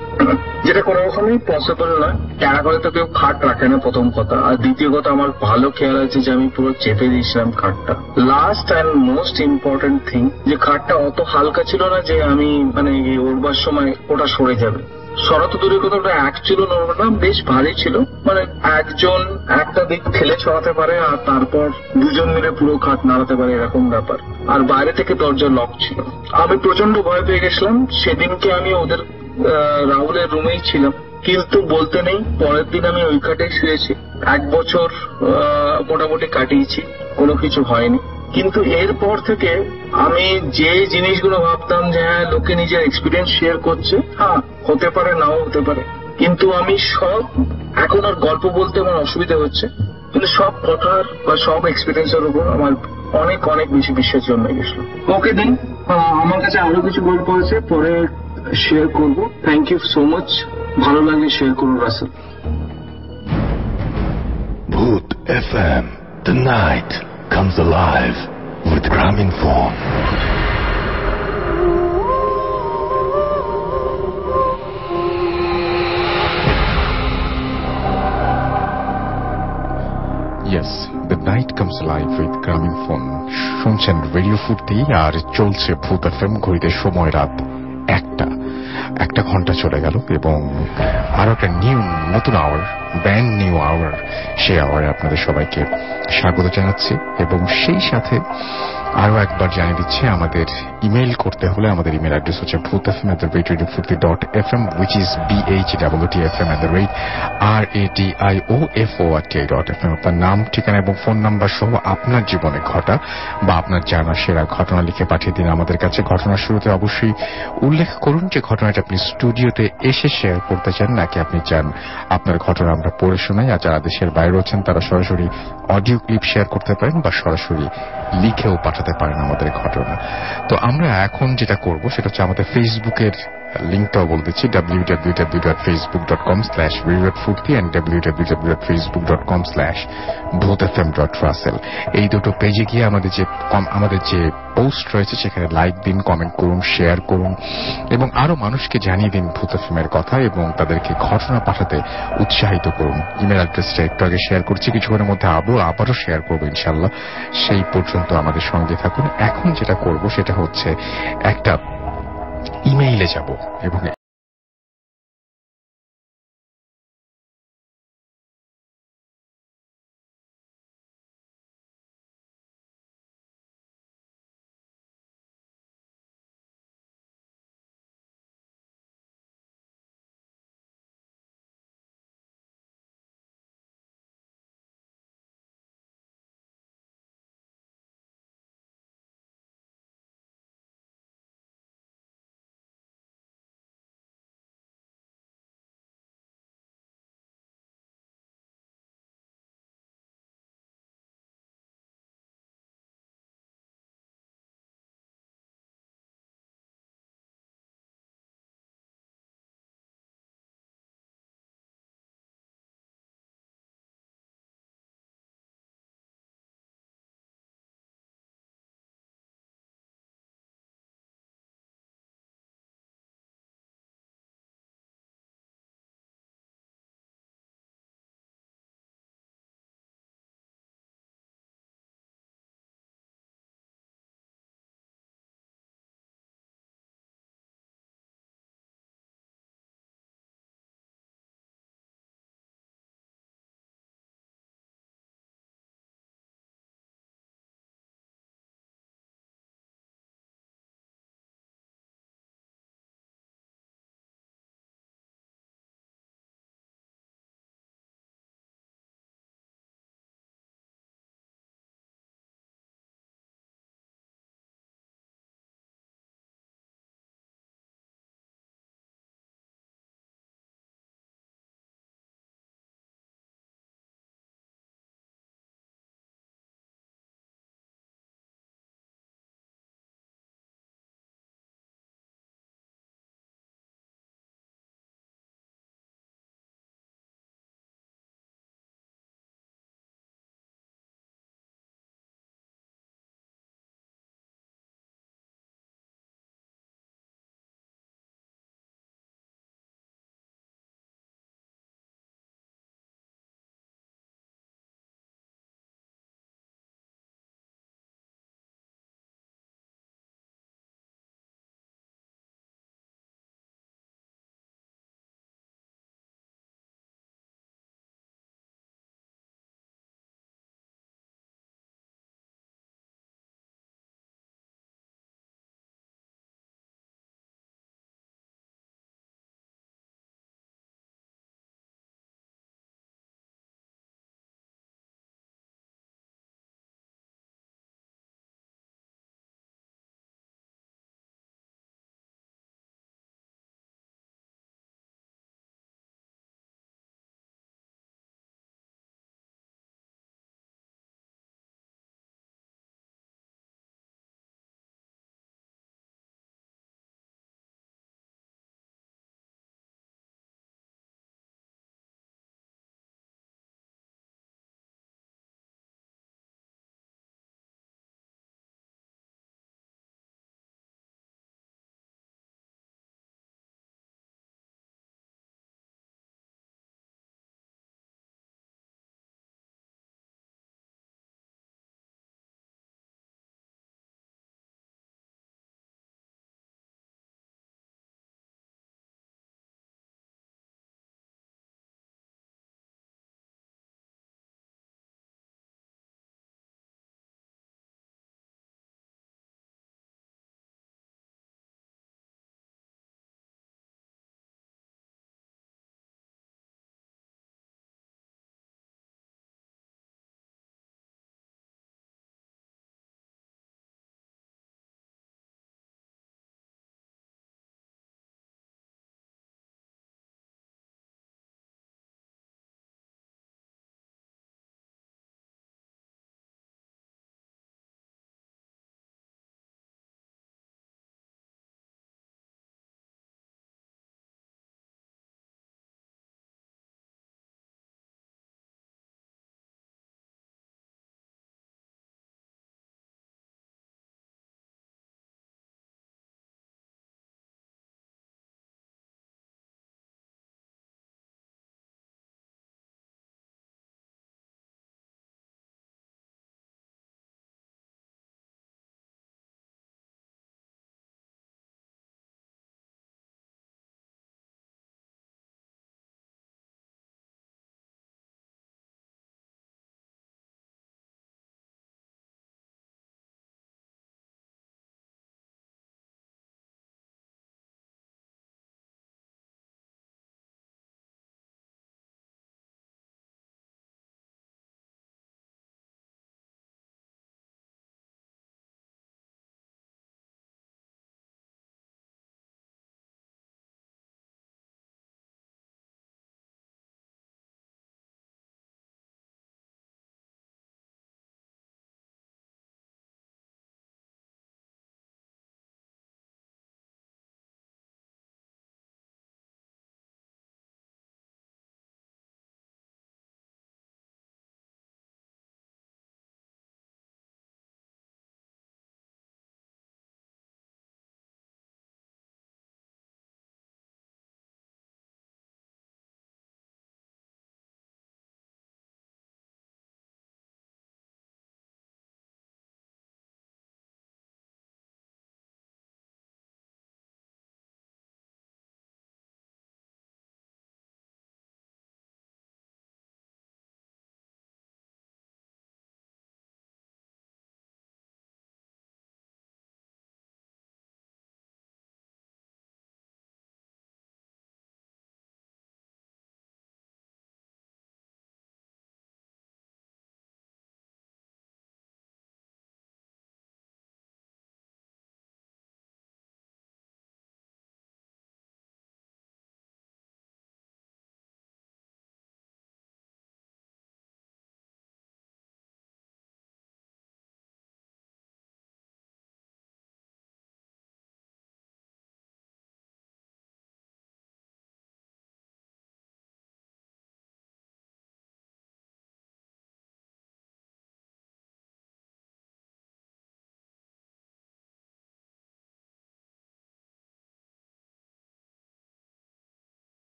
যেটা কোনো রকমই পসিবল না। টাকা করে তো কেউ খাট রাখে না, প্রথম কথা। আর দ্বিতীয় কথা, আমার ভালো খেয়াল আছে যে আমি পুরো চেপে দিয়েছিলাম খাটটা। Last and most important thing, যে খাটটা অত হালকা ছিল না যে আমি মানে উড়বার সময় ওটা সরে যাবে। সরা তো দূরের কথা, ওটা অ্যাকচুয়ালি নড়বে না, বেশ ভারী ছিল, মানে একজন একটা দিক ঠেলে সরাতে পারে আর তারপর দুজন মিলে পুরো খাট নাড়াতে পারে, এরকম ব্যাপার। আর বাইরে থেকে দরজা লক ছিল। আমি প্রচন্ড ভয় পেয়ে গেছিলাম। সেদিনকে আমি ওদের রাহুলের রুমেই ছিলাম, কিন্তু বলতে নেই পরের দিন আমি ওই খাটেই শুয়েছি। 1 বছর মোটামুটি কাটিয়েছি, কোনো কিছু হয়নি। কিন্তু এরপর থেকে আমি যে জিনিসগুলো ভাবতাম যে হ্যাঁ লোকে নিজের এক্সপিরিয়েন্স শেয়ার করছে, হ্যাঁ হতে পারে নাও হতে পারে, কিন্তু আমি সব, এখন আর গল্প বলতে আমার অসুবিধা হচ্ছে, কিন্তু সব কথার বা সব এক্সপিরিয়েন্সের উপর আমার অনেক অনেক বেশি বিশ্বাস জন্মে গেছিল। ওকে দিন, আমার কাছে আরো কিছু গল্প আছে, পরে শেয়ার করবো। থ্যাংক ইউ সো মাচ, ভালো লাগলে শেয়ার করুন Russell. Bhoot FM. The night comes alive with Graminphone. Yes, the night comes live with Grameenphone. শুনছেন রেডিও ফুর্তি, আর চলছে ভূত এফএম। ঘড়িতে সময় রাত 1টা ঘন্টা চলে গেল, এবং আরো একটা নতুন আওয়ার, ব্র্যান্ড নিউ আওয়ার, সেই আওয়ারে আপনাদের সবাইকে স্বাগত জানাচ্ছি। এবং সেই সাথে আরো একবার জানিয়ে দিচ্ছি, আমাদের ইমেল করতে হলে আমাদের ইমেল অ্যাড্রেস হচ্ছে bhootfm@radiofurti.fm, which is BHWTFM@radiofurti.fm। আপনার নাম, ঠিকানা এবং ফোন নাম্বার সহ আপনার জীবনে ঘটা বা আপনার জানা সেরা ঘটনা লিখে পাঠিয়ে দিন আমাদের কাছে। ঘটনার শুরুতে অবশ্যই উল্লেখ করুন যে ঘটনাটা আপনি স্টুডিওতে এসে শেয়ার করতে চান, নাকি আপনি চান আপনার ঘটনা আমরা পড়ে শোনাই। আর যারা দেশের বাইরে আছেন তারা সরাসরি অডিও ক্লিপ শেয়ার করতে পারেন বা সরাসরি লিখেও পাঠাতে পারেন আমাদের ঘটনা। তো আমরা এখন যেটা করব সেটা হচ্ছে আমাদের ফেসবুকের লিঙ্কটাও বলে দিচ্ছি, www.facebook.com/radiofurti and www.facebook.com/bhootfm.russell। এই দুটো পেজে গিয়ে আমাদের যে পোস্ট রয়েছে সেখানে লাইক দিন, কমেন্ট করুন, শেয়ার করুন, এবং আরো মানুষকে জানিয়ে দিন ভূত এফএমের কথা এবং তাদেরকে ঘটনা পাঠাতে উৎসাহিত করুন। ইমেল অ্যাড্রেসটা একটু আগে শেয়ার করছি, কিছুক্ষণের মধ্যে আবারও শেয়ার করবো ইনশাল্লাহ। সেই পর্যন্ত আমাদের সঙ্গে থাকুন। এখন যেটা করব সেটা হচ্ছে একটা ইমেইলে যাব এবং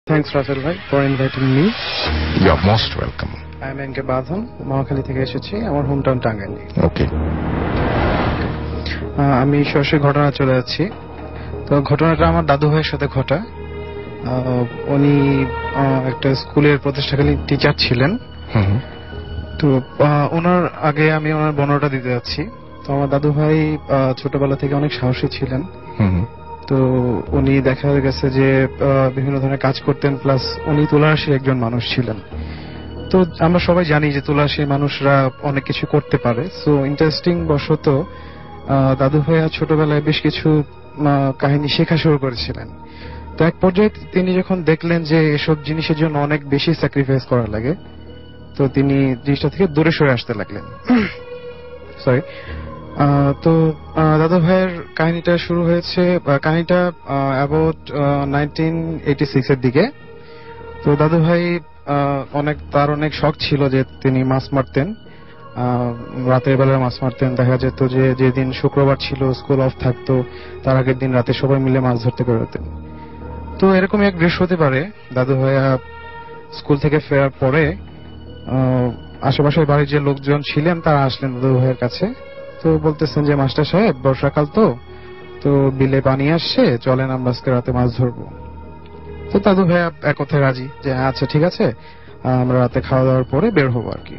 Thanks, Russell bhai, for inviting me. You're most welcome. I am Enke Badhan, Mohakhali থেকে এসেছি, আমার হোম টাউন টাঙ্গাইলে। ওকে, আমি সরাসরি ঘটনা চলে যাচ্ছি। তো ঘটনাটা আমার দাদু ভাইয়ের সাথে ঘটা। উনি একটা স্কুলের প্রতিষ্ঠাকালীন টিচার ছিলেন। তো ওনার আগে আমি ওনার বর্ণনাটা দিতে যাচ্ছি। তো আমার দাদু ভাই ছোটবেলা থেকে অনেক সাহসী ছিলেন। তো উনি দেখা গেছে যে বিভিন্ন ধরনের কাজ করতেন, প্লাস উনি তুলারাশির একজন মানুষ ছিলেন। তো আমরা সবাই জানি যে তুলারাশির মানুষরা অনেক কিছু করতে পারে। সো ইন্টারেস্টিং বশত দাদু ভাইয়া ছোটবেলায় বেশ কিছু কাহিনী শেখা শুরু করেছিলেন। তো এক পর্যায়ে তিনি যখন দেখলেন যে এসব জিনিসের জন্য অনেক বেশি স্যাক্রিফাইস করা লাগে, তো তিনি জিনিসটা থেকে দূরে সরে আসতে লাগলেন। সরি। তো দাদু ভাইয়ের কাহিনীটা শুরু হয়েছে, কাহিনীটা অ্যাবাউট 1986 এর দিকে। তো দাদু ভাই তার অনেক শখ ছিল যে তিনি মাছ মারতেন, রাতের বেলায় মাছ মারতেন। দেখা যেত যে যেদিন শুক্রবার ছিল, স্কুল অফ থাকতো, তার আগের দিন রাতে সবাই মিলে মাছ ধরতে বেরোতেন। তো এরকম এক বৃহস্পতিবারে দাদু ভাইয়া স্কুল থেকে ফেরার পরে আশেপাশের বাড়ির যে লোকজন ছিলেন তারা আসলেন দাদু ভাইয়ের কাছে। তো বলতেছেন যে মাস্টার সাহেব, বর্ষাকাল তো বিলে পানি আসছে, চলেন আমরা আজকে রাতে মাছ ধরবো। তো দাদু ভাইয়া এক কথায় রাজি যে আচ্ছা ঠিক আছে, আমরা রাতে খাওয়া দাওয়ার পরে বের হবো আর কি।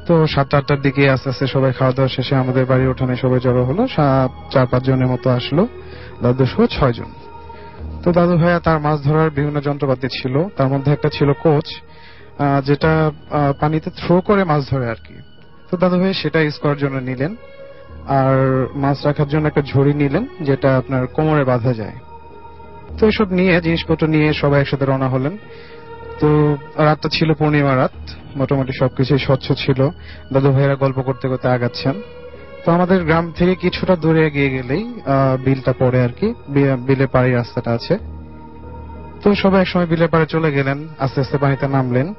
তো 7-8টার দিকে আস্তে আস্তে সবাই খাওয়া দাওয়া শেষে আমাদের বাড়ির উঠানে সবাই জড়ো হলো। 4-5 জনের মতো আসলো, দাদু সহ 6 জন। তো দাদু ভাইয়া তার মাছ ধরার বিভিন্ন যন্ত্রপাতি ছিল, তার মধ্যে একটা ছিল কোচ, যেটা পানিতে থ্রো করে মাছ ধরে আর কি। তো দাদু ভাই সেটা ইউজ করার জন্য নিলেন, আর মাছ রাখার জন্য একটা ঝুড়ি নিলেন যেটা আপনার কোমরে বাঁধা যায়। তো এসব নিয়ে জিনিসপত্র নিয়ে সবাই একসাথে রওনা হলেন। তো রাতটা ছিল পূর্ণিমা রাত, মোটামুটি সবকিছু স্বচ্ছ ছিল। দাদু ভাইয়েরা গল্প করতে করতে আগাচ্ছেন। তো আমাদের গ্রাম থেকে কিছুটা দূরে এগিয়ে গেলেই বিলটা পড়ে আর কি, বিলের পাড়ে রাস্তাটা আছে। তো সবাই একসময় বিলের পাড়ে চলে গেলেন, আস্তে আস্তে পানিতে নামলেন।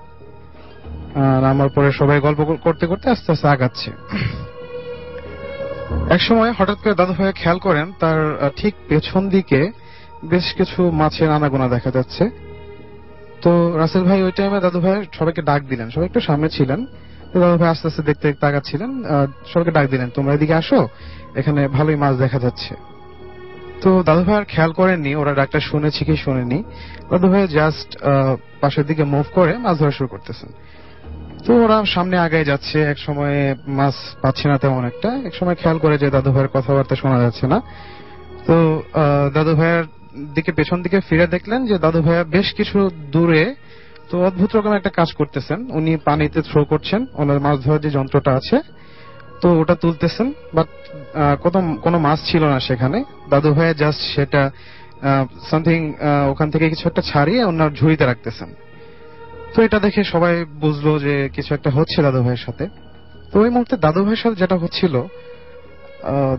নামার পরে সবাই গল্প করতে করতে আস্তে আস্তে আগাচ্ছে। একসময় হঠাৎ করে দাদু ভাই খেয়াল করেন তার ঠিক পেছন দিকে বেশ কিছু মাছের আনাগোনা দেখা যাচ্ছে। তো রাসেল ভাই ওই টাইমে দাদু ভাই সবাইকে ডাক দিলেন, সবাই একটু সামনে ছিলেন। তো দাদু ভাই আস্তে আস্তে দেখতে দেখতে আগাচ্ছিলেন, সবাইকে ডাক দিলেন, তোমরা এদিকে আসো, এখানে ভালোই মাছ দেখা যাচ্ছে। তো দাদু ভাই আর খেয়াল করেননি ওরা ডাকটা শুনেছি কি শুনেনি। দাদু ভাই জাস্ট পাশের দিকে মুভ করে মাছ ধরা শুরু করতেছেন। তো ওরা সামনে আগায় যাচ্ছে, এক সময় মাছ পাচ্ছে না তেমন একটা, এক সময় খেয়াল করে যে দাদু ভাইয়ের কথাবার্তা শোনা যাচ্ছে না। তো দাদু ভাইয়ের দিকে পেছন দিকে ফিরে দেখলেন যে দাদু ভাইয়া বেশ কিছু দূরে তো অদ্ভুত রকম একটা কাজ করতেছেন। উনি পানিতে থ্রো করছেন, ওনার মাছ ধরার যে যন্ত্রটা আছে তো ওটা তুলতেছেন, বাট কোনো মাছ ছিল না সেখানে। দাদু ভাইয়া জাস্ট সেটা সামথিং ওখান থেকে কিছু একটা ছাড়িয়ে ওনার ঝুড়িতে রাখতেছেন। তো এটা দেখে সবাই বুঝলো যে কিছু একটা হচ্ছে দাদু ভাইয়ের সাথে। তো ওই মুহূর্তে দাদু ভাইয়ের সাথে যেটা হচ্ছিল,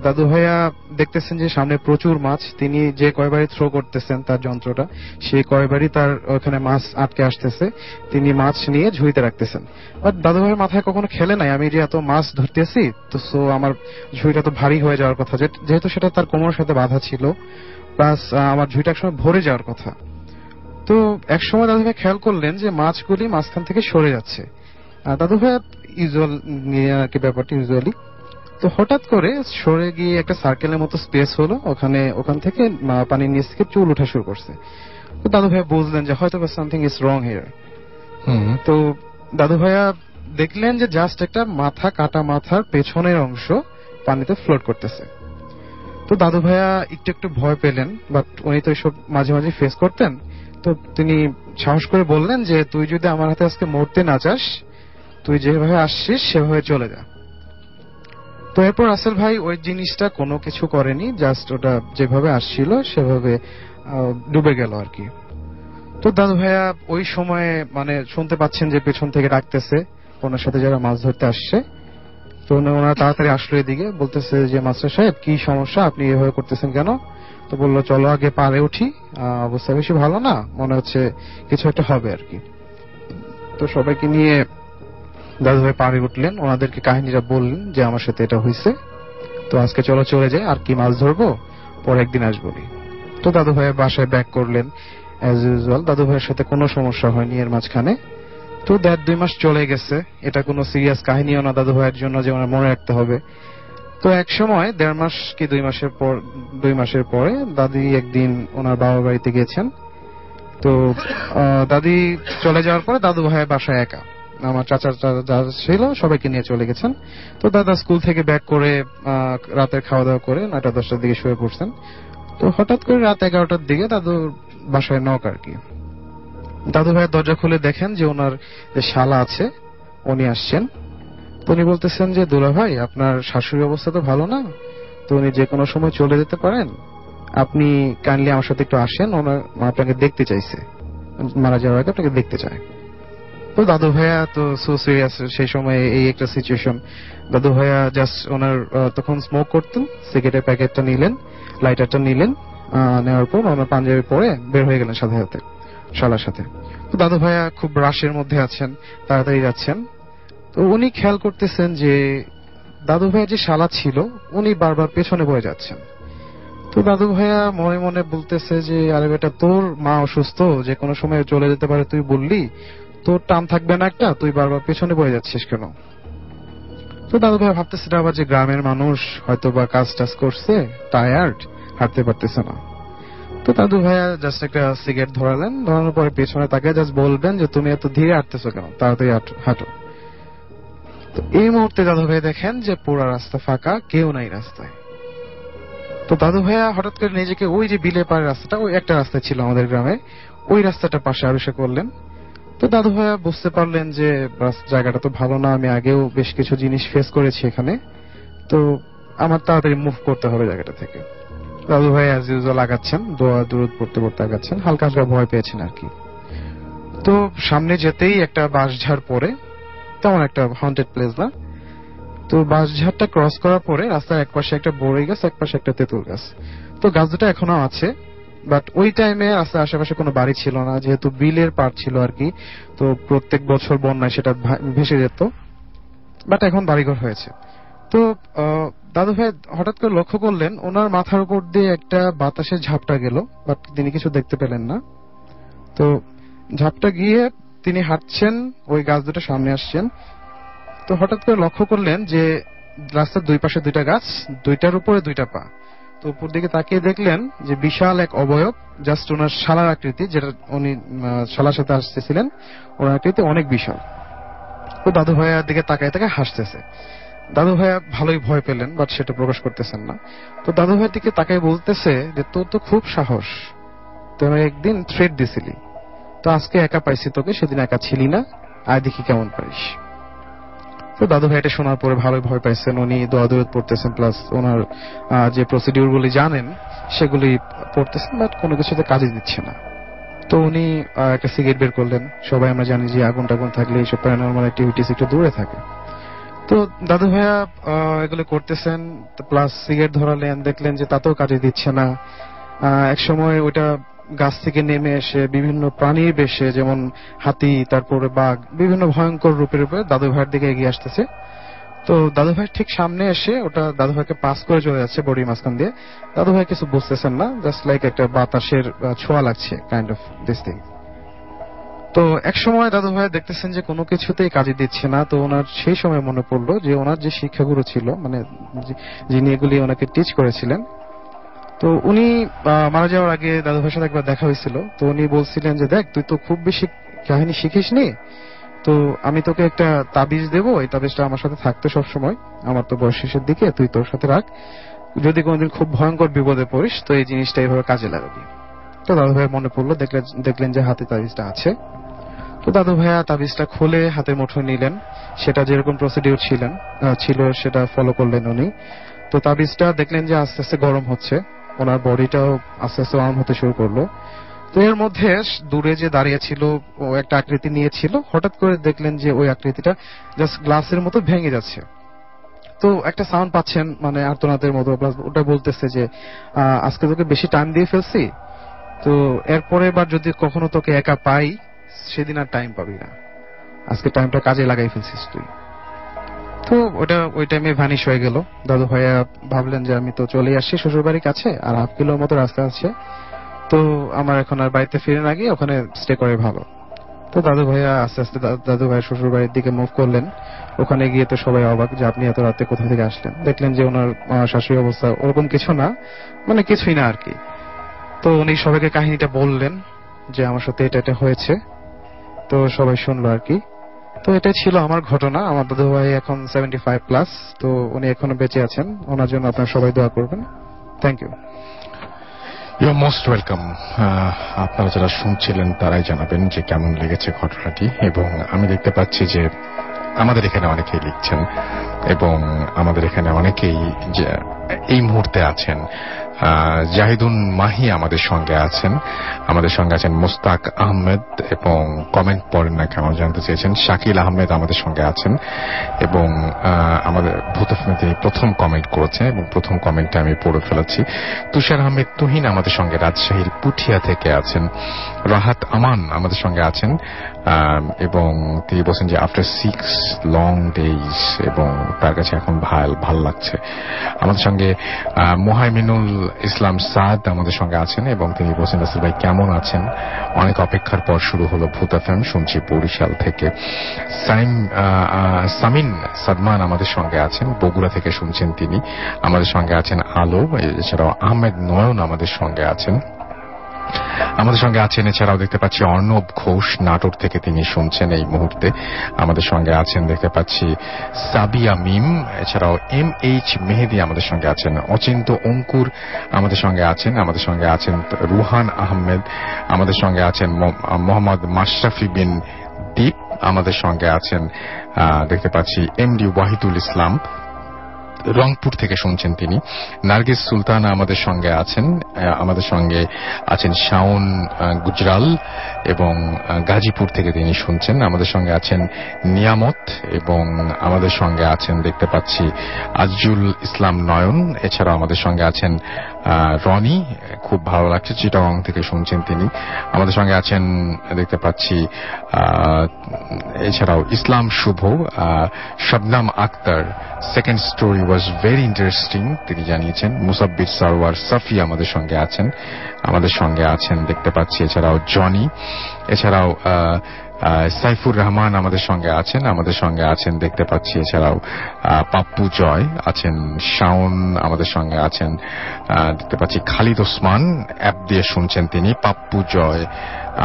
দাদু ভাইয়া দেখতেছেন যে সামনে প্রচুর মাছ, তিনি যে কয়বারই থ্রো করতেছেন তার যন্ত্রটা, সেই কয়বারই তার ওখানে মাছ আটকে আসতেছে, তিনি মাছ নিয়ে ঝুড়িতে রাখতেছেন। বাট দাদু ভাইয়ের মাথায় কখনো খেলে নাই আমি যে এত মাছ ধরতেছি, তো সো আমার ঝুড়িটা তো ভারী হয়ে যাওয়ার কথা, যেহেতু সেটা তার কোমরের সাথে বাঁধা ছিল, প্লাস আমার ঝুড়িটা একসময় ভরে যাওয়ার কথা। তো একসময় দাদু ভাই খেয়াল করলেন যে মাছগুলি মাঝখান থেকে সরে যাচ্ছে। দাদু ভাই ইউজুয়াল নিয়ে আর কি ব্যাপারটা ইউজুয়ালি। তো হঠাৎ করে সরে গিয়ে একটা সার্কেলের মতো স্পেস হলো, ওখান থেকে পানির নিচ থেকে চুল উঠা শুরু করছে। তো দাদু ভাই বুঝলেন যে হয়তো সামথিং ইজ রং হিয়ার। তো দাদু ভাইয়া দেখলেন যে জাস্ট একটা কাটা মাথার পেছনের অংশ পানিতে ফ্লোট করতেছে। তো দাদু ভাইয়া একটু ভয় পেলেন, বাট উনি তো এইসব মাঝে মাঝে ফেস করতেন। তো তিনি সাহস করে বললেন যে তুই যদি আমার হাতে আজকে মরতে না চাস, তুই যেভাবে আসছিস সেভাবে চলে যা। তো এরপর রাসেল ভাই ওই জিনিসটা কোনো কিছু করেনি, জাস্ট ওটা যেভাবে আসছিল সেভাবে ডুবে গেল আর কি। তো দাদু ভাইয়া ওই সময়ে মানে শুনতে পাচ্ছেন যে পেছন থেকে ডাকতেছে ওনার সাথে যারা মাছ ধরতে আসছে। তো ওনারা তাড়াতাড়ি আসলো এদিকে, বলতেছে যে মাস্টার সাহেব কি সমস্যা, আপনি এভাবে করতেছেন কেন? তো বললো চলো আগে পাড়ে উঠি, অবস্থা বেশি ভালো না, মনে হচ্ছে কিছু একটা হবে আর কি। তো সবাইকে নিয়ে দাদু ভাই পাড়ে উঠলেন, ওনাদেরকে কাহিনীটা বললেন যে আমার সাথে এটা হয়েছে, তো আজকে চলে যাই, আর কি মাছ ধরবো, পরে একদিন আসবো। তো দাদু ভাই বাসায় ব্যাক করলেন, অ্যাজ ইউজুয়াল দাদু ভাইয়ের সাথে কোনো সমস্যা হয়নি এর মাঝখানে। তো 1.5-2 মাস চলে গেছে, এটা কোনো সিরিয়াস কাহিনীও না দাদু ভাইয়ের জন্য যে ওনার মনে রাখতে হবে। তো এক সময় 1.5 মাস কি 2 মাসের পরে দাদি একদিন ওনার বাবার বাড়িতে গেছেন। তো দাদি চলে যাওয়ার পরে দাদু ভাই বাসায় একা, আমার চাচা যা ছিল সবাইকে নিয়ে চলে গেছেন। তো দাদা স্কুল থেকে ব্যাক করে রাতের খাওয়া দাওয়া করে 9টা-10টার দিকে শুয়ে পড়ছেন। তো হঠাৎ করে রাত 11টার দিকে দাদুর বাসায় নক আর কি। দাদু ভাইয়ের দরজা খুলে দেখেন যে ওনার যে শালা আছে উনি আসছেন। তো উনি বলতেছেন যে দুলা ভাই আপনার শাশুড়ির অবস্থা তো ভালো না, তো উনি যে কোনো সময় চলে যেতে পারেন, আপনি কাইন্ডলি আমার সাথে একটু আসেন, ওনার আপনাকে দেখতে চাইছে, মারা যাওয়ার আগে আপনাকে দেখতে চায়। তো দাদু ভাইয়া তো সো সিরিয়াস সেই সময় এই একটা সিচুয়েশন। দাদু ভাইয়া জাস্ট ওনার তখন স্মোক করতেন, সিগারেটের প্যাকেটটা নিলেন, লাইটারটা নিলেন, নেওয়ার পর ওনার পাঞ্জাবি পরে বের হয়ে গেলেন সাথে সাথে শালার সাথে। তো দাদু ভাইয়া খুব রাশের মধ্যে আছেন, তাড়াতাড়ি যাচ্ছেন। তো উনি খেয়াল করতেছেন যে দাদু ভাইয়া যে শালা ছিল উনি বারবার পেছনে বয়ে যাচ্ছেন। তো দাদু ভাইয়া মনে মনে বলতেছে যে আরে বেটা তোর মা অসুস্থ, যে কোনো সময় চলে যেতে পারে, তুই বললি তোর টান থাকবে না একটা, তুই বারবার পেছনে বয়ে যাচ্ছিস কেন? তো দাদু ভাই ভাবতেছে আবার যে গ্রামের মানুষ হয়তো বা কাজ টাজ করছে, টায়ার্ড, হাঁটতে পারতেছে না। তো দাদু ভাইয়া জাস্ট একটা সিগারেট ধরালেন, ধরানোর পরে পেছনে তাকে জাস্ট বলবেন যে তুমি এত ধীরে হাঁটতেছো কেন, তাড়াতাড়ি হাঁটো। তো এই মুহূর্তে দাদু ভাই দেখেন যে পুরো রাস্তা ফাঁকা, কেউ নাই রাস্তায়। তো দাদু ভাইয়া হঠাৎ করে নিজেকে ওই যে বিলে পাড়ের রাস্তাটা, ওই একটা রাস্তা ছিল আমাদের গ্রামে, ওই রাস্তাটা পাশে আবিষ্কার করলেন। তো দাদু ভাইয়া বুঝতে পারলেন যে জায়গাটা তো ভালো না, আমি আগেও বেশ কিছু জিনিস ফেস করেছি এখানে, তো আমার তাড়াতাড়ি মুভ করতে হবে জায়গাটা থেকে। দাদু ভাই অ্যাজ ইউজুয়াল আগাচ্ছেন, দোয়া দূরত পড়তে পড়তে আগাচ্ছেন, হালকা হালকা ভয় পেয়েছেন আর কি। তো সামনে যেতেই একটা বাঁশঝাড় পড়ে, তেমন একটা হন্টেড প্লেস না। তো বাঁশঝাড়টা ক্রস করার পরে রাস্তার একপাশে একটা বড়ই গাছ, একপাশে একটা তেঁতুল গাছ। তো গাছ দুটো এখনো আছে, বাট ওই টাইমে রাস্তার আশেপাশে কোনো বাড়ি ছিল না, যেহেতু বিলের পাড় ছিল আর কি। তো প্রত্যেক বছর বন্যায় সেটা ভেসে যেত, বাট এখন বাড়িঘর হয়েছে। তো দাদু ভাই হঠাৎ করে লক্ষ্য করলেন ওনার মাথার উপর দিয়ে একটা বাতাসের ঝাপটা গেল, বাট তিনি কিছু দেখতে পেলেন না। তো ঝাপটা গিয়ে তিনি হাঁটছেন, ওই গাছ দুটো সামনে আসছেন। তো হঠাৎ করে লক্ষ্য করলেন যে রাস্তার দুই পাশে দুইটা গাছ, দুইটার উপরে দুইটা পা। তো উপর দিকে তাকিয়ে দেখলেন যে বিশাল এক অবয়ব, জাস্ট ওনার শালার আকৃতি, যেটা উনি শালার সাথে আসতেছিলেন, ওনার আকৃতি অনেক বিশাল। তো দাদু ভাইয়ার দিকে তাকায় তাকায় হাসতেছে। দাদু ভাইয়া ভালোই ভয় পেলেন, বাট সেটা প্রকাশ করতেছেন না। তো দাদু ভাইয়ের দিকে তাকায় বলতেছে যে তোর তো খুব সাহস, তুই আমাকে একদিন থ্রেট দিছিলি, তো আজকে একা পাইছি তোকে, সেদিন একা ছিলি না, আয় দেখি কেমন পারিস। তো দাদু ভাই এটা শোনার পরে ভালোই ভয় পাইছেন, উনি দোয়া দূরত পড়তেছেন, প্লাস ওনার যে প্রসিডিউর গুলি জানেন সেগুলি পড়তেছেন, বাট কোনো কিছুতে কাজে দিচ্ছে না। তো উনি একটা সিগারেট বের করলেন। সবাই আমরা জানি যে আগুন টাগুন থাকলে এইসব প্যারানরমাল অ্যাক্টিভিটিস একটু দূরে থাকে। তো দাদু ভাইয়া এগুলো করতেছেন, প্লাস সিগারেট ধরালেন, দেখলেন যে তাতেও কাজে দিচ্ছে না। এক সময় ওইটা গাছ থেকে নেমে এসে বিভিন্ন প্রাণীর বেশে, যেমন হাতি, তারপরে বাঘ, বিভিন্ন ভয়ঙ্কর রূপের উপরে দাদু ভাইয়ের দিকে এগিয়ে আসতেছে। তো দাদু ভাই ঠিক সামনে এসে ওটা দাদু ভাইকে পাস করে চলে যাচ্ছে বডির মাঝখান দিয়ে। দাদু ভাই কিছু বুঝতেছেন না, জাস্ট লাইক একটা বাতাসের ছোঁয়া লাগছে, কাইন্ড অফ দিস থিং। তো এক সময় দাদু ভাই দেখতেছেন যে কোনো কিছুতেই কাজে দিচ্ছে না। তো ওনার সেই সময় মনে পড়লো যে ওনার যে শিক্ষাগুরু ছিল, মানে যিনি এগুলি ওনাকে টিচ করেছিলেন, তো উনি মারা যাওয়ার আগে দাদু ভাইয়ের সাথে একবার দেখা হয়েছিল। তো উনি বলছিলেন যে দেখ, তুই তো খুব বেশি কাহিনী শিখিস নি, তো আমি তোকে একটা তাবিজ দেবো, এই তাবিজটা আমার সাথে থাকতে সব সময়, আমার তো বয়স শেষের দিকে, তুই তোর সাথে রাখ, যদি কোনোদিন খুব ভয়ঙ্কর বিপদে পড়িস তো এই জিনিসটা এইভাবে কাজে লাগাবি। তো দাদু ভাই মনে পড়লো, দেখলেন যে হাতে তাবিজটা আছে। তো দাদু ভাইয়া তাবিজটা খুলে হাতের মুঠোয় নিলেন, সেটা যেরকম প্রসিডিউর ছিল সেটা ফলো করলেন উনি। তো তাবিজটা দেখলেন যে আস্তে আস্তে গরম হচ্ছে, ওনার বডিটাও আস্তে আস্তে ওয়ার্ম হতে শুরু করলো। তো এর মধ্যে দূরে যে দাঁড়িয়ে ছিল ও একটা আকৃতি নিয়েছিল, হঠাৎ করে দেখলেন যে ওই আকৃতিটা জাস্ট গ্লাসের মতো ভেঙে যাচ্ছে। তো একটা সাউন্ড পাচ্ছেন, মানে আর্তনাদের মতো, ওটা বলতেছে যে আজকে তোকে বেশি টাইম দিয়ে ফেলছি, তো এরপরে বার যদি কখনো তোকে একা পাই সেদিন আর টাইম পাবি না, আজকে টাইমটা কাজে লাগাই ফেলছিস তুই। তো ওটা ওই টাইমে ভ্যানিশ হয়ে গেল। দাদু ভাইয়া ভাবলেন যে আমি তো চলে আসছি শ্বশুর বাড়ির কাছে, আর 1/2 কিলোর মতো রাস্তা আছে, তো তো আমার এখন আর বাড়িতে ফিরে না গিয়ে ওখানে স্টে করে ভালো। তো দাদু ভাইয়া আস্তে আস্তে দাদু ভাইয়ের শ্বশুর বাড়ির দিকে মুভ করলেন। ওখানে গিয়ে তো সবাই অবাক যে আপনি এত রাতে কোথা থেকে আসলেন। দেখলেন যে ওনার শাশুড়ি অবস্থা ওরকম কিছু না, মানে কিছুই না আর কি। তো উনি সবাইকে কাহিনীটা বললেন যে আমার সাথে এটা এটা হয়েছে। তো সবাই শুনলো আর কি। তো এটাই ছিল আমার ঘটনা। আমার দাদু ভাই এখন 75+, তো উনি এখনো বেঁচে আছেন। ওনার জন্য আপনারা সবাই দোয়া করবেন। Thank you. You are most welcome. আপনারা যারা শুনছিলেন তারাই জানাবেন যে কেমন লেগেছে ঘটনাটি। এবং আমি দেখতে পাচ্ছি যে আমাদের এখানে অনেকেই লিখছেন এবং আমাদের এখানে অনেকেই যে এই মুহূর্তে আছেন। জাহিদুন মাহি আমাদের সঙ্গে আছেন, আমাদের সঙ্গে আছেন মুস্তাক আহমেদ এবং কমেন্ট পড়েন না কেমন জানতে চেয়েছেন। শাকিল আহমেদ আমাদের সঙ্গে আছেন এবং আমাদের ভূত এফএমে তিনি প্রথম কমেন্ট করেছেন এবং প্রথম কমেন্টটা আমি পড়ে ফেলেছি। তুষার আহমেদ তুহিন আমাদের সঙ্গে রাজশাহীর পুঠিয়া থেকে আছেন। রাহাত আমান আমাদের সঙ্গে আছেন এবং তিনি বলছেন যে আফটার 6 লং ডেজ এবং তার কাছে এখন ভাল লাগছে। আমাদের সঙ্গে মোহাইমিনুল ইসলাম সাদ আমাদের সঙ্গে আছেন এবং তিনি বলছেন রাসেল ভাই কেমন আছেন, অনেক অপেক্ষার পর শুরু হলো ভূত এফএম, শুনছি বরিশাল থেকে। সামিন সাদমান আমাদের সঙ্গে আছেন, বগুড়া থেকে শুনছেন তিনি। আমাদের সঙ্গে আছেন আলো, এছাড়াও আহমেদ নয়ন আমাদের সঙ্গে আছেন। আমাদের সঙ্গে আছেন এছাড়াও দেখতে পাচ্ছি অর্ণব ঘোষ নাটোর থেকে, তিনি শুনছেন এই মুহূর্তে। আমাদের সঙ্গে আছেন দেখতে পাচ্ছি সাবিয়া মিম, এছাড়াও MH মেহেদি আমাদের সঙ্গে আছেন। অচিন্ত অঙ্কুর আমাদের সঙ্গে আছেন। আমাদের সঙ্গে আছেন রুহান আহমেদ, আমাদের সঙ্গে আছেন মোহাম্মদ মাশরাফি বিন দীপ, আমাদের সঙ্গে আছেন দেখতে পাচ্ছি MD ওয়াহিদুল ইসলাম, রংপুর থেকে শুনছেন তিনি। নার্গিস সুলতানা আমাদের সঙ্গে আছেন। আমাদের সঙ্গে আছেন শাওন গুজরাল এবং গাজীপুর থেকে তিনি শুনছেন। আমাদের সঙ্গে আছেন নিয়ামত এবং আমাদের সঙ্গে আছেন দেখতে পাচ্ছি আজিজুল ইসলাম নয়ন, এছাড়াও আমাদের সঙ্গে আছেন রনি, খুব ভালো লাগছে, চিটাগং থেকে শুনছেন তিনি। আমাদের সঙ্গে আছেন দেখতে পাচ্ছি এছাড়াও Islam Shuvo, Shabnam Akter, second story was very interesting তিনি জানিয়েছেন। মুসাব্বির সারওয়ার সাফি আমাদের সঙ্গে আছেন। আমাদের সঙ্গে আছেন দেখতে পাচ্ছি এছাড়াও জনি, এছাড়াও সাইফুর রহমান আমাদের সঙ্গে আছেন। আমাদের সঙ্গে আছেন দেখতে পাচ্ছি এছাড়াও পাপ্পু জয় আছেন, শাওন আমাদের সঙ্গে আছেন দেখতে পাচ্ছি, খালিদ ওসমান অ্যাপ দিয়ে শুনছেন তিনি। পাপ্পু জয়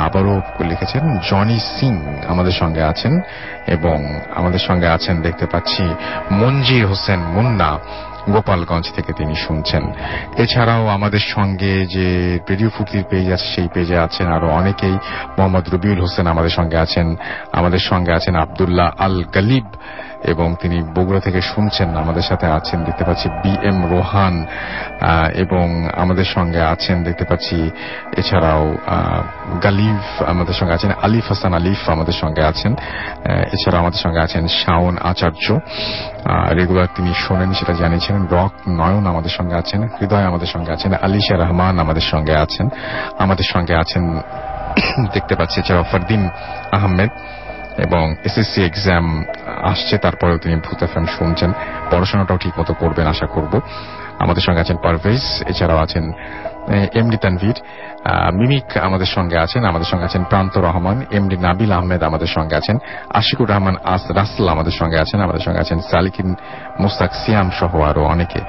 আবারও লিখেছেন, জনি সিং আমাদের সঙ্গে আছেন এবং আমাদের সঙ্গে আছেন দেখতে পাচ্ছি মঞ্জির হোসেন মুন্না, গোপালগঞ্জ থেকে তিনি শুনছেন। এছাড়াও আমাদের সঙ্গে যে রেডিও ফুর্তির পেজ আছে সেই পেজে আছেন আরো অনেকেই। মোহাম্মদ রবিউল হোসেন আমাদের সঙ্গে আছেন। আমাদের সঙ্গে আছেন আব্দুল্লাহ আল গালিব এবং তিনি বগুড়া থেকে শুনছেন। আমাদের সাথে আছেন দেখতে পাচ্ছি BM রোহান এবং আমাদের সঙ্গে আছেন দেখতে পাচ্ছি এছাড়াও গালিব আমাদের সঙ্গে আছেন, আলিফ হাসান আলিফ আমাদের সঙ্গে আছেন। এছাড়াও আমাদের সঙ্গে আছেন শাওন আচার্য, রেগুলার তিনি শোনেন সেটা জানিয়েছেন। রক নয়ন আমাদের সঙ্গে আছেন, হৃদয় আমাদের সঙ্গে আছেন, আলিশা রহমান আমাদের সঙ্গে আছেন। আমাদের সঙ্গে আছেন দেখতে পাচ্ছি এছাড়াও ফারদিন আহমেদ এবং SSC এক্সাম আসছে, তারপরেও তিনি ভূত এফএম শুনছেন, পড়াশোনাটাও ঠিক মতো করবেন আশা করব। আমাদের সঙ্গে আছেন পারভেজ, এছাড়াও আছেন MD তানভীর, মিমিক আমাদের সঙ্গে আছেন। আমাদের সঙ্গে আছেন প্রান্ত রহমান, MD নাবিল আহমেদ আমাদের সঙ্গে আছেন, আশিকুর রহমান রাসেল আমাদের সঙ্গে আছেন। আমাদের সঙ্গে আছেন সালিকিন মুস্তাক সিয়াম সহ আরো অনেকে।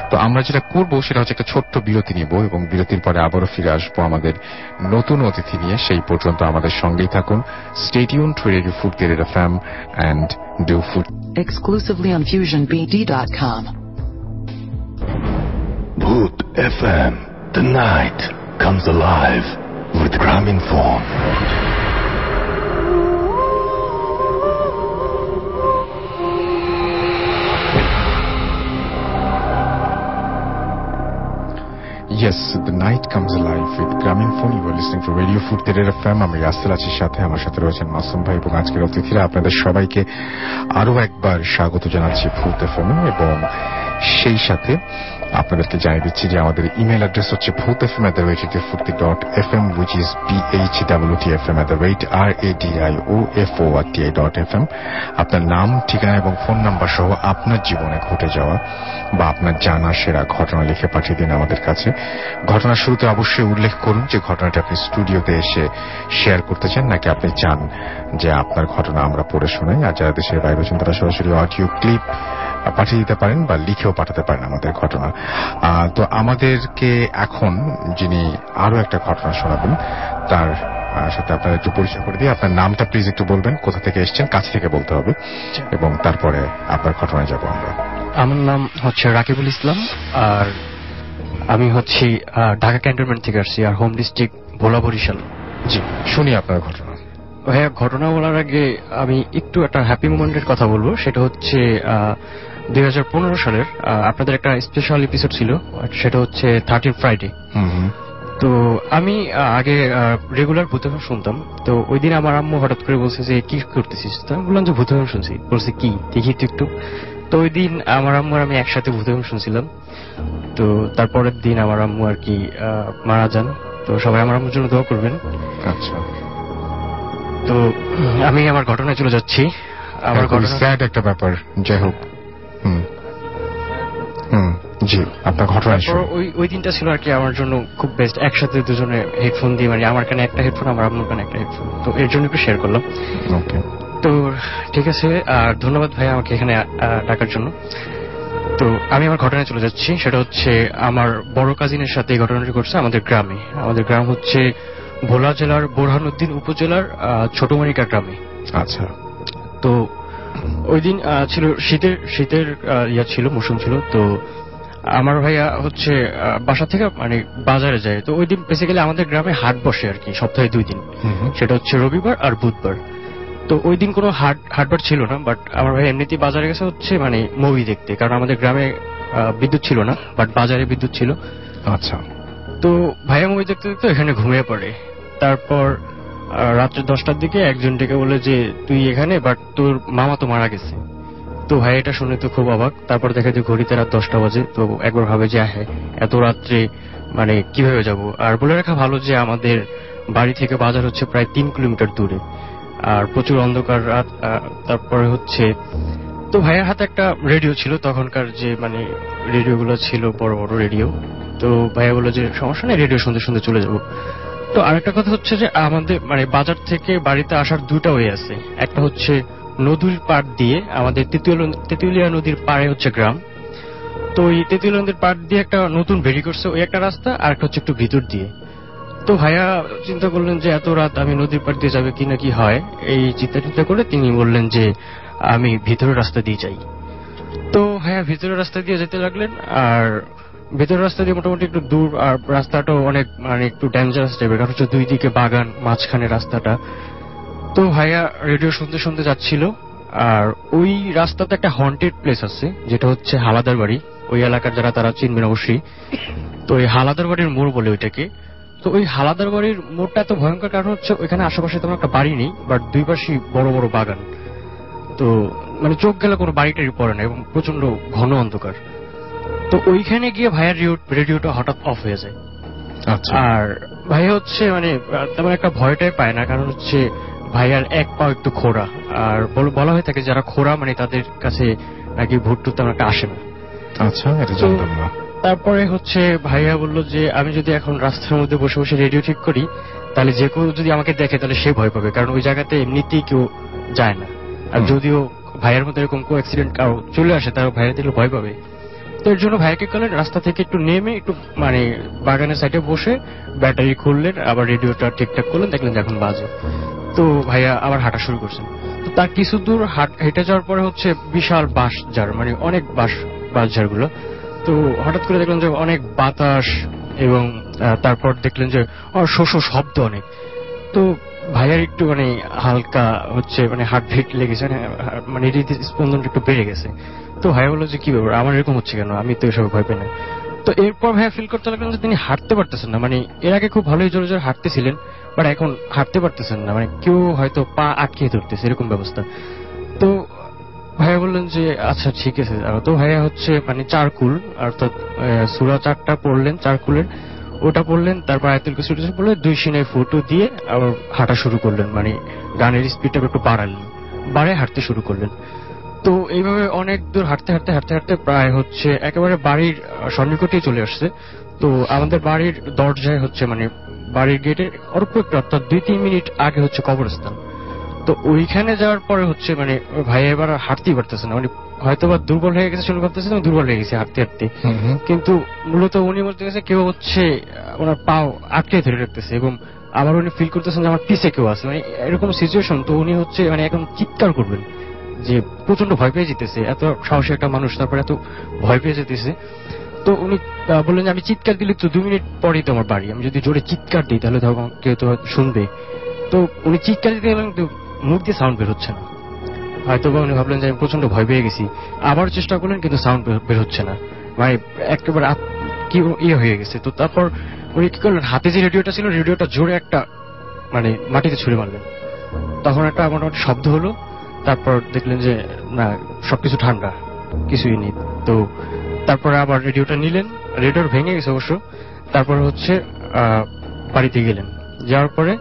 তো আমরা যেটা করবো সেটা হচ্ছে একটা ছোট্ট বিরতি নিব এবং বিরতির পরে আবারও ফিরে আসবো আমাদের নতুন অতিথি নিয়ে। সেই পর্যন্ত আমাদের সঙ্গেই থাকুন। Stay tuned to Radio Food Career FM and do food Exclusively on FusionBD.com. Bhoot FM. The night comes alive with Graminphone. Yes, the night comes alive with Graminphone. You are listening to Radio Food Career FM. আমি রাসেল আছি সাথে, আমার সাথে রয়েছেন মাসুম ভাই এবং আজকের অতিথিরা। আপনাদের সবাইকে আরো একবার স্বাগত জানাচ্ছি ভূত এফএম এবং সেই সাথে আপনাদেরকে জানিয়ে দিচ্ছি যে আমাদের ইমেল অ্যাড্রেস হচ্ছে bhutfm@radiofurti.fm, which is bhwtfm@radiofurti.fm। আপনার নাম, ঠিকানা এবং ফোন নাম্বার সহ আপনার জীবনে ঘটে যাওয়া বা আপনার জানা সেরা ঘটনা লিখে পাঠিয়ে দিন আমাদের কাছে। ঘটনার শুরুতে অবশ্যই উল্লেখ করুন যে ঘটনাটা আপনি স্টুডিওতে এসে শেয়ার করতে চান নাকি আপনি চান যে আপনার ঘটনা আমরা পড়ে শোনাই। আর যারা দেশের বাইরে আছেন তারা সরাসরি অডিও ক্লিপ পাঠিয়ে দিতে পারেন বা লিখেও পাঠাতে পারেন আমাদের ঘটনা। তো আমাদেরকে এখন যিনি আরো একটা ঘটনা শোনাবেন তার সাথে আপনারা একটু পরিচয় করে দিয়ে আপনার নামটা প্লিজ একটু বলবেন, কোথা থেকে এসেছেন, কাছ থেকে বলতে হবে, এবং তারপরে আপনার ঘটনায় যাব আমরা। আমার নাম হচ্ছে রাকিবুল ইসলাম, আর আমি হচ্ছি ঢাকা ক্যান্টনমেন্ট থেকে আসছি, আর হোম ডিস্ট্রিক্ট ভোলা বরিশাল। জি, শুনি আপনার ঘটনা। ভাইয়া, ঘটনা বলার আগে আমি একটু একটা হ্যাপি মোমেন্টের কথা বলবো। সেটা হচ্ছে 2015 সালের আপনাদের একটা স্পেশাল এপিসোড ছিল, সেটা হচ্ছে 13 ফ্রাইডে। তো আমি আগে রেগুলার ভূতগল্প শুনতাম। তো ওই দিন আমার আম্মু হঠাৎ করে বলছে যে কি করতেছিস? তো আমি বললাম যে ভূতগল্প শুনছি। বলছে কি, দেখি তো একটু। তো ওই দিন আমার আম্মু আর আমি একসাথে ভূতগল্প শুনছিলাম। তো তারপরের দিন আমার আম্মু আর কি মারা যান। তো সবাই আমার আম্মুর জন্য দোয়া করবেন। আচ্ছা, তো আমি আমার ঘটনায় চলে যাচ্ছি। আমার ঘটনা স্যাড একটা ব্যাপার, যাই হোক। জি, আপনার ঘটনা। ওই দিনটা ছিল আর কি আমার জন্য খুব বেস্ট। একসাথে দুজনে হেডফোন দিয়ে, মানে আমার কানে একটা হেডফোন, আমার আম্মুর কানে একটা হেডফোন। তো এর জন্য একটু শেয়ার করলাম। ওকে, তো ঠিক আছে, আর ধন্যবাদ ভাই আমাকে এখানে ডাকার জন্য। তো আমি আমার ঘটনায় চলে যাচ্ছি। সেটা হচ্ছে আমার বড় কাজিনের সাথে এই ঘটনাটি ঘটছে আমাদের গ্রামে। আমাদের গ্রাম হচ্ছে ভোলা জেলার বোরহানুদ্দিন উপজেলার ছোটমানিকা গ্রামে। আচ্ছা। তো ওই দিন ছিল শীতের ইয়া ছিল, মৌসুম ছিল। তো আমার ভাইয়া হচ্ছে বাসা থেকে মানে বাজারে যায়। তো ওই দিন বেসিক্যালি আমাদের গ্রামে হাট বসে আর কি, সপ্তাহে 2 দিন। সেটা হচ্ছে রবিবার আর বুধবার। তো ওই দিন কোনো হাটবার ছিল না, বাট আমার ভাই এমনিতেই বাজারে গেছে হচ্ছে মানে মুভি দেখতে, কারণ আমাদের গ্রামে বিদ্যুৎ ছিল না, বাট বাজারে বিদ্যুৎ ছিল। আচ্ছা। তো ভাইয়া মুভি দেখতে দেখতে এখানে ঘুমিয়ে পড়ে। তারপর রাত্রে 10টার দিকে একজন ডেকে বলে যে তুই এখানে, বাট তোর মামা তো মারা গেছে। তো ভাই এটা শুনে তো খুব অবাক। তারপর দেখা যায় ঘড়িতে রাত 10টা বাজে। তো একবার ভাবে যে হ্যাঁ, এত রাত্রে মানে কিভাবে যাব। আর বলে রাখা ভালো যে আমাদের বাড়ি থেকে বাজার হচ্ছে প্রায় 3 কিলোমিটার দূরে, আর প্রচুর অন্ধকার রাত। তারপরে হচ্ছে তো ভাইয়ের হাতে একটা রেডিও ছিল, তখনকার যে মানে রেডিও গুলো ছিল, বড় বড় রেডিও। তো ভাইয়া বললো যে সমস্যা নেই, রেডিও শুনতে শুনতে চলে যাব। তো আরেকটা কথা হচ্ছে যে আমাদের মানে বাজার থেকে বাড়িতে আসার 2টা ওয়ে আছে। একটা হচ্ছে নদীর পাড় দিয়ে, আমাদের তেঁতুলিয়া নদীর পাড়ে হচ্ছে গ্রাম। তো ওই তেঁতুলিয়া নদীর পাড় দিয়ে একটা নতুন বেরি করছে, ওই একটা রাস্তা। আর একটা হচ্ছে একটু ভিতর দিয়ে। তো ভাইয়া চিন্তা করলেন যে এত রাত আমি নদীর পাড় দিয়ে যাবে কিনা কি হয়, এই চিন্তা করে তিনি বললেন যে আমি ভিতরের রাস্তা দিয়ে যাই। তো ভাইয়া ভিতরের রাস্তা দিয়ে যেতে লাগলেন। আর ভেতরের রাস্তা দিয়ে মোটামুটি একটু দূর, আর রাস্তাটাও অনেক মানে একটু ডেঞ্জারাস টাইপের, কারণ হচ্ছে 2 দিকে বাগান, মাঝখানে রাস্তাটা। তো ভাইয়া রেডিও শুনতে শুনতে যাচ্ছিল। আর ওই রাস্তাতে একটা হন্টেড প্লেস আছে, যেটা হচ্ছে হালাদার বাড়ি। ওই এলাকার যারা তারা চিনবেন অবশ্যই। তো ওই হালাদার বাড়ির মোড় বলে ওইটাকে। তো ওই হালাদার বাড়ির মোড়টা এত ভয়ঙ্কর কারণ হচ্ছে ওইখানে আশেপাশে তেমন একটা বাড়ি নেই, বাট 2 পাশেই বড় বড় বাগান। তো মানে চোখ গেলে কোনো বাড়িটারই পড়ে না, এবং প্রচন্ড ঘন অন্ধকার। তো ওইখানে গিয়ে ভাইয়ার রেডিওটা হঠাৎ অফ হয়ে যায়। আর ভাইয়া হচ্ছে মানে তেমন একটা ভয়টাই পায় না, কারণ হচ্ছে ভাইয়ার এক পা একটু খোঁড়া। আর বলা হয়ে থাকে যারা খোঁড়া মানে তাদের কাছে নাকি ভূত তেমন একটা আসে না। আচ্ছা, এটা জানতাম না। তারপরে হচ্ছে ভাইয়া বলল যে আমি যদি এখন রাস্তার মধ্যে বসে বসে রেডিও ঠিক করি, তাহলে যে কেউ যদি আমাকে দেখে তাহলে সে ভয় পাবে, কারণ ওই জায়গাতে এমনিতেই কেউ যায় না। আর যদিও ভাইয়ের মধ্যে এরকম কোনো অ্যাক্সিডেন্ট কারো চলে আসে, তারা ভাইয়া দেখলে ভয় পাবে। তো এর জন্য ভাইয়াকে করলেন রাস্তা থেকে একটু নেমে একটু মানে বাগানের সাইডে বসে ব্যাটারি খুললেন, আবার রেডিওটা ঠিকঠাক করলেন, দেখলেন এখন বাজে। তো ভাইয়া আবার হাঁটা শুরু করছেন। তো তার কিছু দূর হেঁটে যাওয়ার পরে হচ্ছে বিশাল বাঁশ ঝাড়, মানে অনেক বাঁশ ঝাড়গুলো। তো হঠাৎ করে দেখলেন যে অনেক বাতাস, এবং তারপর দেখলেন যে শোষ শব্দ অনেক। তো ভাইয়ার একটু মানে হালকা হচ্ছে মানে হার্টবিট লেগেছে, মানে স্পন্দনটা একটু বেড়ে গেছে। তো ভাইয়া বললো যে কি ব্যাপার, আমার এরকম হচ্ছে কেন, আমি তো এসব ভয় পাই না। তো এরপর ভাইয়া ফিল করতে লাগলেন যে তিনি হাঁটতে পারতেছেন না। মানে এর আগে খুব ভালোই জোরে জোরে হাঁটতেছিলেন, বাট এখন হাঁটতে পারতেছেন না, মানে কেউ হয়তো পা আটকে ধরতেছে, এরকম ব্যবস্থা। তো ভাইয়া বললেন যে আচ্ছা ঠিক আছে। তো ভাইয়া হচ্ছে মানে চারকুল অর্থাৎ সূরা 4টা পড়লেন চারকুলের, ওটা পড়লেন, তারপর আয়াতুল কুরসি পড়লেন, 2 সিনায় ফটো দিয়ে আবার হাঁটা শুরু করলেন, মানে গানের স্পিডটা একটু বাড়ায় হাঁটতে শুরু করলেন। তো এইভাবে অনেক দূর হাঁটতে হাঁটতে প্রায় হচ্ছে একেবারে বাড়ির সন্নিকটেই চলে আসছে। তো আমাদের বাড়ির দরজায় হচ্ছে মানে বাড়ির গেটের অল্প একটু অর্থাৎ 2-3 মিনিট আগে হচ্ছে কবরস্থান। তো ওইখানে যাওয়ার পরে হচ্ছে মানে ভাই এবার হাঁটতেই পারতেছে না, মানে হয়তো বা দুর্বল হয়ে গেছে, শুনে ভাবতেছে আমি দুর্বল হয়ে গেছি হাঁটতে হাঁটতে। কিন্তু মূলত উনি বলতে গেছে কেউ হচ্ছে ওনার পাও আটকে ধরে রাখতেছে এবং আবার উনি ফিল করতেছেন যে আমার পিছে কেউ আছে, মানে এরকম সিচুয়েশন। তো উনি হচ্ছে মানে এখন চিৎকার করবেন যে প্রচন্ড ভয় পেয়ে যেতেছে, এত সাহসী একটা মানুষ তারপর এত ভয় পেয়ে যেতেছে। তো উনি বললেন যে আমি চিৎকার দিলে তো 2 মিনিট পরেই তো আমার বাড়ি, আমি যদি জোরে চিৎকার দিই তাহলে তখন কেউ তো শুনবে। তো উনি চিৎকার দিতে গেলেন কিন্তু মুখ দিয়ে সাউন্ড বের হচ্ছে না। হয়তো বা উনি ভাবলেন যে আমি প্রচন্ড ভয় পেয়ে গেছি, আবার চেষ্টা করলেন কিন্তু সাউন্ড বের হচ্ছে না, মানে একেবারে কি ইয়ে হয়ে গেছে। তো তারপর উনি কি করলেন, হাতে যে রেডিওটা ছিল রেডিওটা জোরে একটা মানে মাটিতে ছুঁড়ে মারলেন। তখন একটা মোটামুটি শব্দ হলো, তারপর দেখলেন যে না সবকিছু ঠান্ডা, কিছুই নেই। তো তারপরে আবার রেডিওটা নিলেন, রেডিওর ভেঙে গেছে অবশ্য। তারপর হচ্ছে বাড়িতে গেলেন, যাওয়ার পরে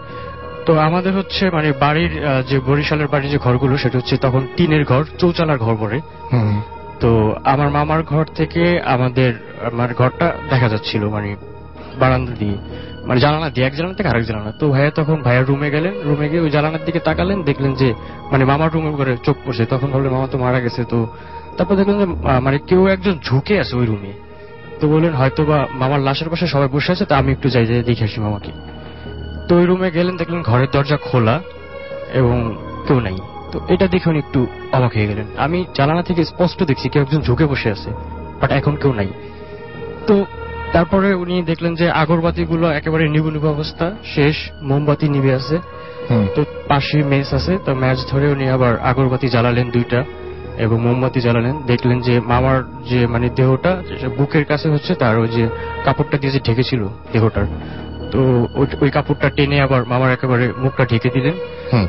তো আমাদের হচ্ছে মানে বাড়ির যে বরিশালের বাড়ির যে ঘরগুলো সেটা হচ্ছে তখন টিনের ঘর, চৌচালার ঘর পড়ে। তো আমার মামার ঘর থেকে আমাদের ঘরটা দেখা যাচ্ছিল মানে বারান্দা দিয়ে, মানে জানালা দিয়ে, এক জানালা থেকে আরেক জানালা। তো ভাইয়া তখন ভাইয়ার রুমে গেলেন, রুমে গিয়ে ওই জানালার দিকে তাকালেন, দেখলেন যে মানে মামার রুমের উপরে চোখ পড়ছে। তখন বললেন মামা তো মারা গেছে। তো তারপর দেখলেন যে মানে কেউ একজন ঝুঁকে আছে ওই রুমে। তো বললেন হয়তো বা মামার লাশের পাশে সবাই বসে আছে, তো আমি একটু যাই দেখে আসি মামাকে। তো ওই রুমে গেলেন, দেখলেন ঘরের দরজা খোলা এবং কেউ নাই। তো এটা দেখে উনি একটু অবাক হয়ে গেলেন, আমি জানালা থেকে স্পষ্ট দেখছি কেউ একজন ঝুঁকে বসে আছে, বাট এখন কেউ নাই। তো তারপরে উনি দেখলেন যে আগরবাতি গুলো একেবারে নিবু অবস্থা, শেষ, মোমবাতি নিভে আছে। তো পাশে মেস আছে, তো ম্যাচ ধরে উনি আবার আগরবাতি জ্বালালেন 2টা এবং মোমবাতি জ্বালালেন। দেখলেন যে মামার যে মানে দেহটা বুকের কাছে হচ্ছে তার ওই যে কাপড়টা দিয়ে যে ঢেকেছিল দেহটার, তো ওই কাপড়টা টেনে আবার মামার একেবারে মুখটা ঢেকে দিলেন।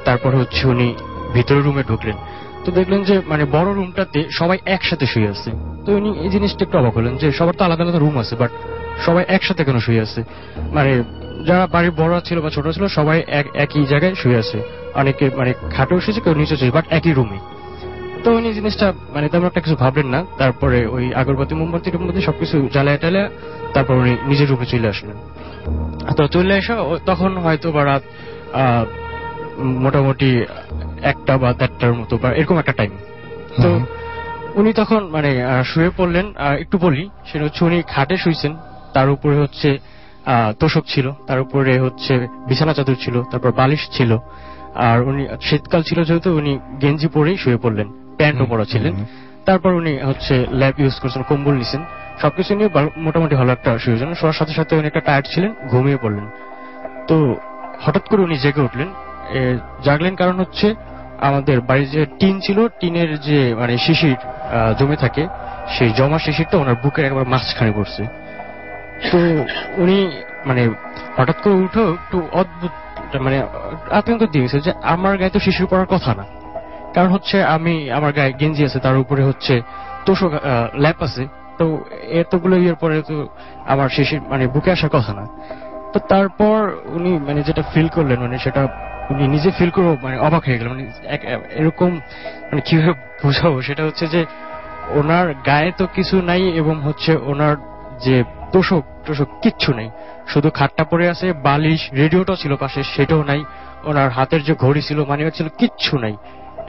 তারপর হচ্ছে উনি ভিতরের রুমে ঢুকলেন। তো দেখলেন যে মানে বড় রুমটাতে সবাই একসাথে শুয়ে আছে। তো উনি এই জিনিসটা একটু অবাক হলেন যে সবার তো আলাদা আলাদা রুম আছে, বাট সবাই একসাথে কেন শুয়ে আছে, মানে যারা বাড়ির বড় ছিল বা ছোট ছিল সবাই একই জায়গায় শুয়ে আছে, অনেকে মানে খাটে শুয়েছে, কেউ নিচে শুয়েছে, বাট একই রুমে। তো উনি জিনিসটা মানে তেমন একটা কিছু ভাবলেন না। তারপরে ওই আগরবাতি মোমবাতির মধ্যে সবকিছু জ্বালায় টালায় তারপর উনি নিজের রুমে চলে আসলেন। তো চলে আসা তখন হয়তো বা রাত মোটামুটি 1টা বা 1:30টার মতো বা এরকম একটা টাইম। তো উনি তখন মানে শুয়ে পড়লেন। একটু বলি, সেটা হচ্ছে উনি খাটে শুয়েছেন, তার উপরে হচ্ছে তোষক ছিল, তার উপরে হচ্ছে বিছানা চাদর ছিল, তারপর বালিশ ছিল। আর উনি শীতকাল ছিল যেহেতু উনি গেঞ্জি পরেই শুয়ে পড়লেন, প্যান্টও পরা ছিলেন। তারপর উনি হচ্ছে ল্যাব ইউজ করছেন, কম্বল নিছেন, সবকিছু নিয়ে মোটামুটি ভালো একটা শুয়েছেন। শোয়ার সাথে সাথে উনি একটা টায়ার্ড ছিলেন, ঘুমিয়ে পড়লেন। তো হঠাৎ করে উনি জেগে উঠলেন। জাগলেন কারণ হচ্ছে আমাদের বাড়ির যে টিন ছিল, টিনের যে মানে শিশির জমে থাকে, সেই জমা শিশিরটা ওনার বুকের একবার মাঝখানে পড়ছে। তো উনি মানে হঠাৎ করে উঠেও একটু অদ্ভুত মানে আতঙ্ক দিয়েছে যে আমার গায়ে তো শিশির পড়ার কথা না, কারণ হচ্ছে আমি আমার গায়ে গেঞ্জি আছে, তার উপরে হচ্ছে তোষক ল্যাপ আছে, তো এতগুলো ইয়ের পরে তো আমার শিশির মানে বুকে আসার কথা না। তো তারপর উনি মানে যেটা ফিল করলেন, মানে সেটা উনি নিজে ফিল করে মানে অবাক হয়ে গেলেন। মানে এরকম মানে কিভাবে বোঝাবো, সেটা হচ্ছে যে ওনার গায়ে তো কিছু নাই এবং হচ্ছে ওনার যে তোষক কিচ্ছু নেই, শুধু খাটটা পড়ে আছে, বালিশ, রেডিওটাও ছিল পাশে সেটাও নাই, ওনার হাতের যে ঘড়ি ছিল মানে ছিল কিচ্ছু নাই।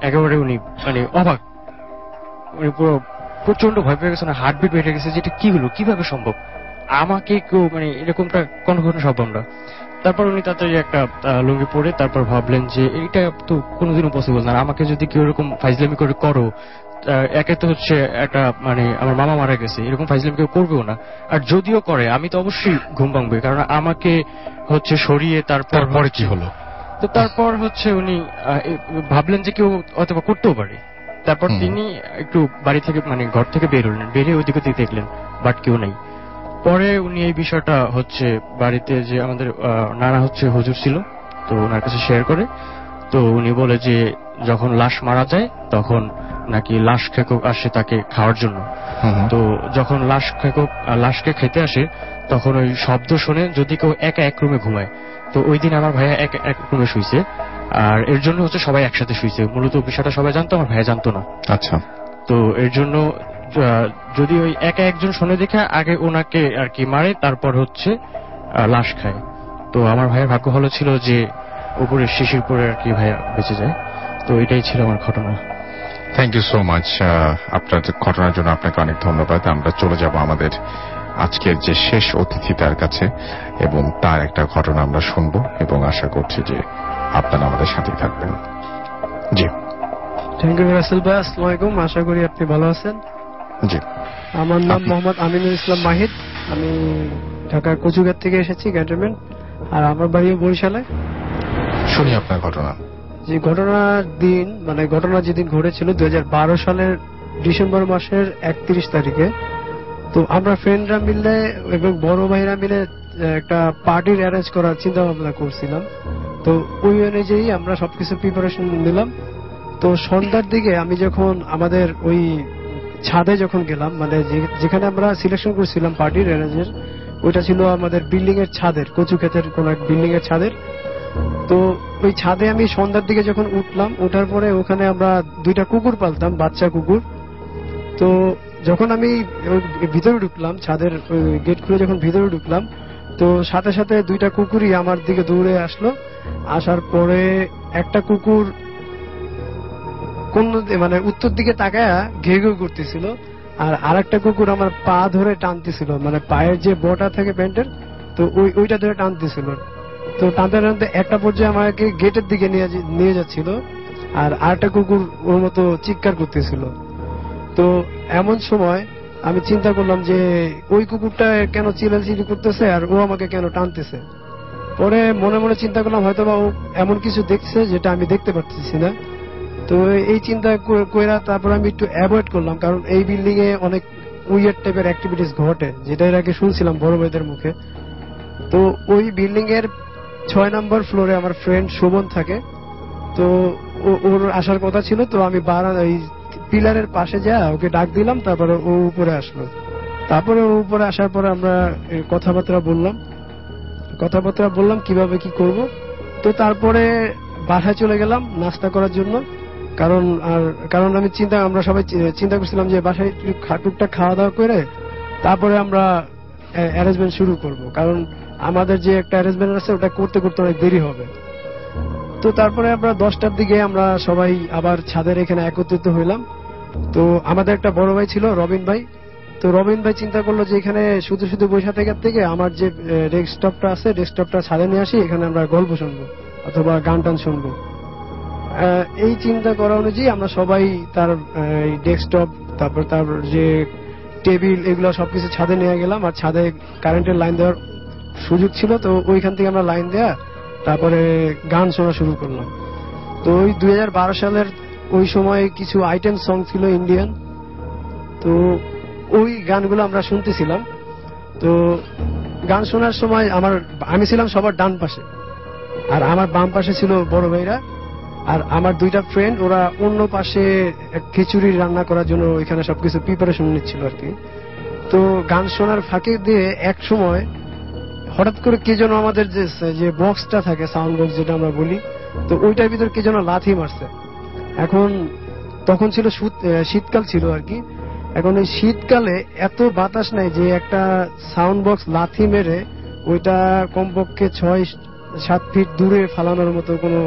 একেবারে উনি মানে অবাক, উনি পুরো প্রচন্ড ভয় পেয়ে গেছে, হার্টবিট বেড়ে গেছে যে এটা কি হলো, কিভাবে সম্ভব, আমাকে কেউ মানে এরকমটা কোনো সম্ভব না। তারপর উনি তাড়াতাড়ি একটা লুঙ্গি পরে তারপর ভাবলেন যে এটা তো কোনোদিনও পসিবল না, আমাকে যদি কেউ এরকম ফাইজলামি করে করো, একে তো হচ্ছে একটা মানে আমার মামা মারা গেছে, এরকম ফাইজলামি কেউ করবেও না, আর যদিও করে আমি তো অবশ্যই ঘুম ভাঙবে, কারণ আমাকে হচ্ছে সরিয়ে তারপর কি হলো। তো তারপর হচ্ছে উনি ভাবলেন যে কেউ অথবা করতেও পারে। তারপর তিনি একটু বাড়ি থেকে মানে ঘর থেকে বের হলেন, বেরিয়ে ওইদিকে দেখলেন বাট কেউ নাই। পরে উনি এই বিষয়টা হচ্ছে বাড়িতে যে আমাদের নানা হচ্ছে হুজুর ছিল, তো ওনার কাছে শেয়ার করে। তো উনি বলে যে যখন লাশ মারা যায় তখন নাকি লাশ খেকো আসে তাকে খাওয়ার জন্য। তো যখন লাশকে খেতে আসে তখন ওই শব্দ শুনে যদি কেউ একা এক রুমে ঘুমায়, তো ওই দিন আমার ভাইয়া এক রুমে শুইছে, আর এর জন্য হচ্ছে সবাই একসাথে শুইছে। মূলত বিষয়টা সবাই জানতো, আমার ভাইয়া জানতো না। আচ্ছা, তো এর জন্য যদি ওই একা একজন শুনে দেখে আগে ওনাকে আর কি মারে, তারপর হচ্ছে লাশ খায়। তো আমার ভাইয়ের ভাগ্য ভালো ছিল যে উপরে শিশির পরে আর কি ভাইয়া বেঁচে যায়। তো এটাই ছিল আমার ঘটনা। Thank you so much. আপনার ঘটনার জন্য আপনাকে অনেক ধন্যবাদ। আমরা চলে যাব আমাদের আজকের যে শেষ অতিথি তার কাছে, এবং তার একটা ঘটনা আমরা শুনবো এবং আশা করছি যে আপনারা আমাদের সাথে থাকবেন। জি, থ্যাংক ইউ রাসেল ভাই, আসসালামু আলাইকুম। আশা করি আপনি ভালো আছেন। জি, আমার নাম মোহাম্মদ আমিনুল ইসলাম মাহিদ। আমি ঢাকার কচুঘাট থেকে এসেছি, ক্যান্টনমেন্ট, আর আমার বাড়িও বরিশালে। শুনি আপনার ঘটনা। যে ঘটনা যেদিন ঘটেছিল 2012 সালের ডিসেম্বর মাসের 31 তারিখে। তো আমরা ফ্রেন্ডরা মিলে এবং বড় ভাইরা মিলে একটা পার্টির অ্যারেঞ্জ করার চিন্তা ভাবনা করছিলাম। তো ওই অনুযায়ী আমরা সবকিছু প্রিপারেশন নিলাম। তো সন্ধ্যার দিকে আমি যখন আমাদের ওই ছাদে যখন গেলাম, মানে যেখানে আমরা সিলেকশন করছিলাম পার্টির অ্যারেঞ্জের, ওইটা ছিল আমাদের বিল্ডিং এর ছাদের, কচুক্ষেতের কোন এক বিল্ডিং এর ছাদের। তো ওই ছাদে আমি সন্ধ্যার দিকে যখন উঠলাম, ওঠার পরে ওখানে আমরা 2টা কুকুর পালতাম, বাচ্চা কুকুর। তো যখন আমি ভিতরে ঢুকলাম, ছাদের গেট খুলে যখন ভিতরে ঢুকলাম, তো সাথে সাথে 2টা কুকুরই আমার দিকে দৌড়ে আসলো। আসার পরে একটা কুকুর কোন মানে উত্তর দিকে তাকায় ঘেউ ঘেউ করতেছিল, আর আরেকটা কুকুর আমার পা ধরে টানতেছিল, মানে পায়ের যে বটা থাকে প্যান্টের, তো ওইটা ধরে টানতেছিল। তো টানতে টানতে একটা পর্যায়ে আমাকে গেটের দিকে নিয়ে যাচ্ছিল, আর আরেকটা কুকুর ওর মতো চিৎকার করতেছিল। তো এমন সময় আমি চিন্তা করলাম যে ওই কুকুরটা কেন চিল্লাচিল্লি করতেছে আর ও আমাকে কেন টানতেছে। পরে মনে মনে চিন্তা করলাম হয়তো বা ও এমন কিছু দেখছে যেটা আমি দেখতে পাচ্ছি না। তো এই চিন্তা কইরা তারপর আমি একটু অ্যাভয়েড করলাম, কারণ এই বিল্ডিং এ অনেক উইয়ার্ড টাইপের অ্যাক্টিভিটিস ঘটে, যেটা এর আগে শুনছিলাম বড় ভাইদের মুখে। তো ওই বিল্ডিং এর 6 নম্বর ফ্লোরে আমার ফ্রেন্ড শোভন থাকে। তো ওর আসার কথা ছিল, তো আমি ওই পিলারের পাশে যা ওকে ডাক দিলাম, তারপরে ও উপরে আসলো। তারপরে ও উপরে আসার পরে আমরা কথাবার্তা বললাম কিভাবে কি করব। তো তারপরে বাসায় চলে গেলাম নাস্তা করার জন্য, কারণ আমরা সবাই চিন্তা করছিলাম যে বাসায় টুকটাক খাওয়া দাওয়া করে তারপরে আমরা অ্যারেঞ্জমেন্ট শুরু করব, কারণ আমাদের যে একটা অ্যারেঞ্জমেন্ট আছে ওটা করতে করতে অনেক দেরি হবে। তো তারপরে আমরা 10টার দিকে আমরা সবাই আবার ছাদের এখানে একত্রিত হইলাম। তো আমাদের একটা বড় ভাই ছিল রবিন ভাই। তো রবিন ভাই চিন্তা করলো যে এখানে শুধু শুধু বসে থেকে আমার যে ডেস্কটপটা আছে, ডেস্কটপটা ছাদে নিয়ে আসি, এখানে আমরা গল্প শুনবো অথবা গান টান শুনবো। এই চিন্তা করা অনুযায়ী আমরা সবাই তার ডেস্কটপ, তারপর তার যে টেবিল, এগুলো সবকিছু ছাদে নিয়ে গেলাম। আর ছাদে কারেন্টের লাইন দেওয়ার সুযোগ ছিল, তো ওইখান থেকে আমরা লাইন দেয়া তারপরে গান শোনা শুরু করলাম। তো ওই 2012 সালের ওই সময় কিছু আইটেম সং ছিল ইন্ডিয়ান, তো ওই গানগুলো আমরা শুনতেছিলাম। তো গান শোনার সময় আমি ছিলাম সবার ডান পাশে, আর আমার বাম পাশে ছিল বড় ভাইরা, আর আমার 2টা ফ্রেন্ড ওরা অন্য পাশে খিচুড়ি রান্না করার জন্য ওইখানে সবকিছু প্রিপারেশন নিচ্ছিল আর কি। তো গান শোনার ফাঁকে দিয়ে এক সময় হঠাৎ করে কে যেন আমাদের যে বক্সটা থাকে, সাউন্ড বক্স যেটা আমরা বলি, তো ওইটার ভিতর কে যেন লাথি মারছে। তখন ছিল শীতকাল ছিল আর কি। এখন এই শীতকালে এত বাতাস নাই যে একটা সাউন্ড বক্স লাথি মেরে ওইটা কমপক্ষে 6-7 ফিট দূরে ফালানোর মতো কোনো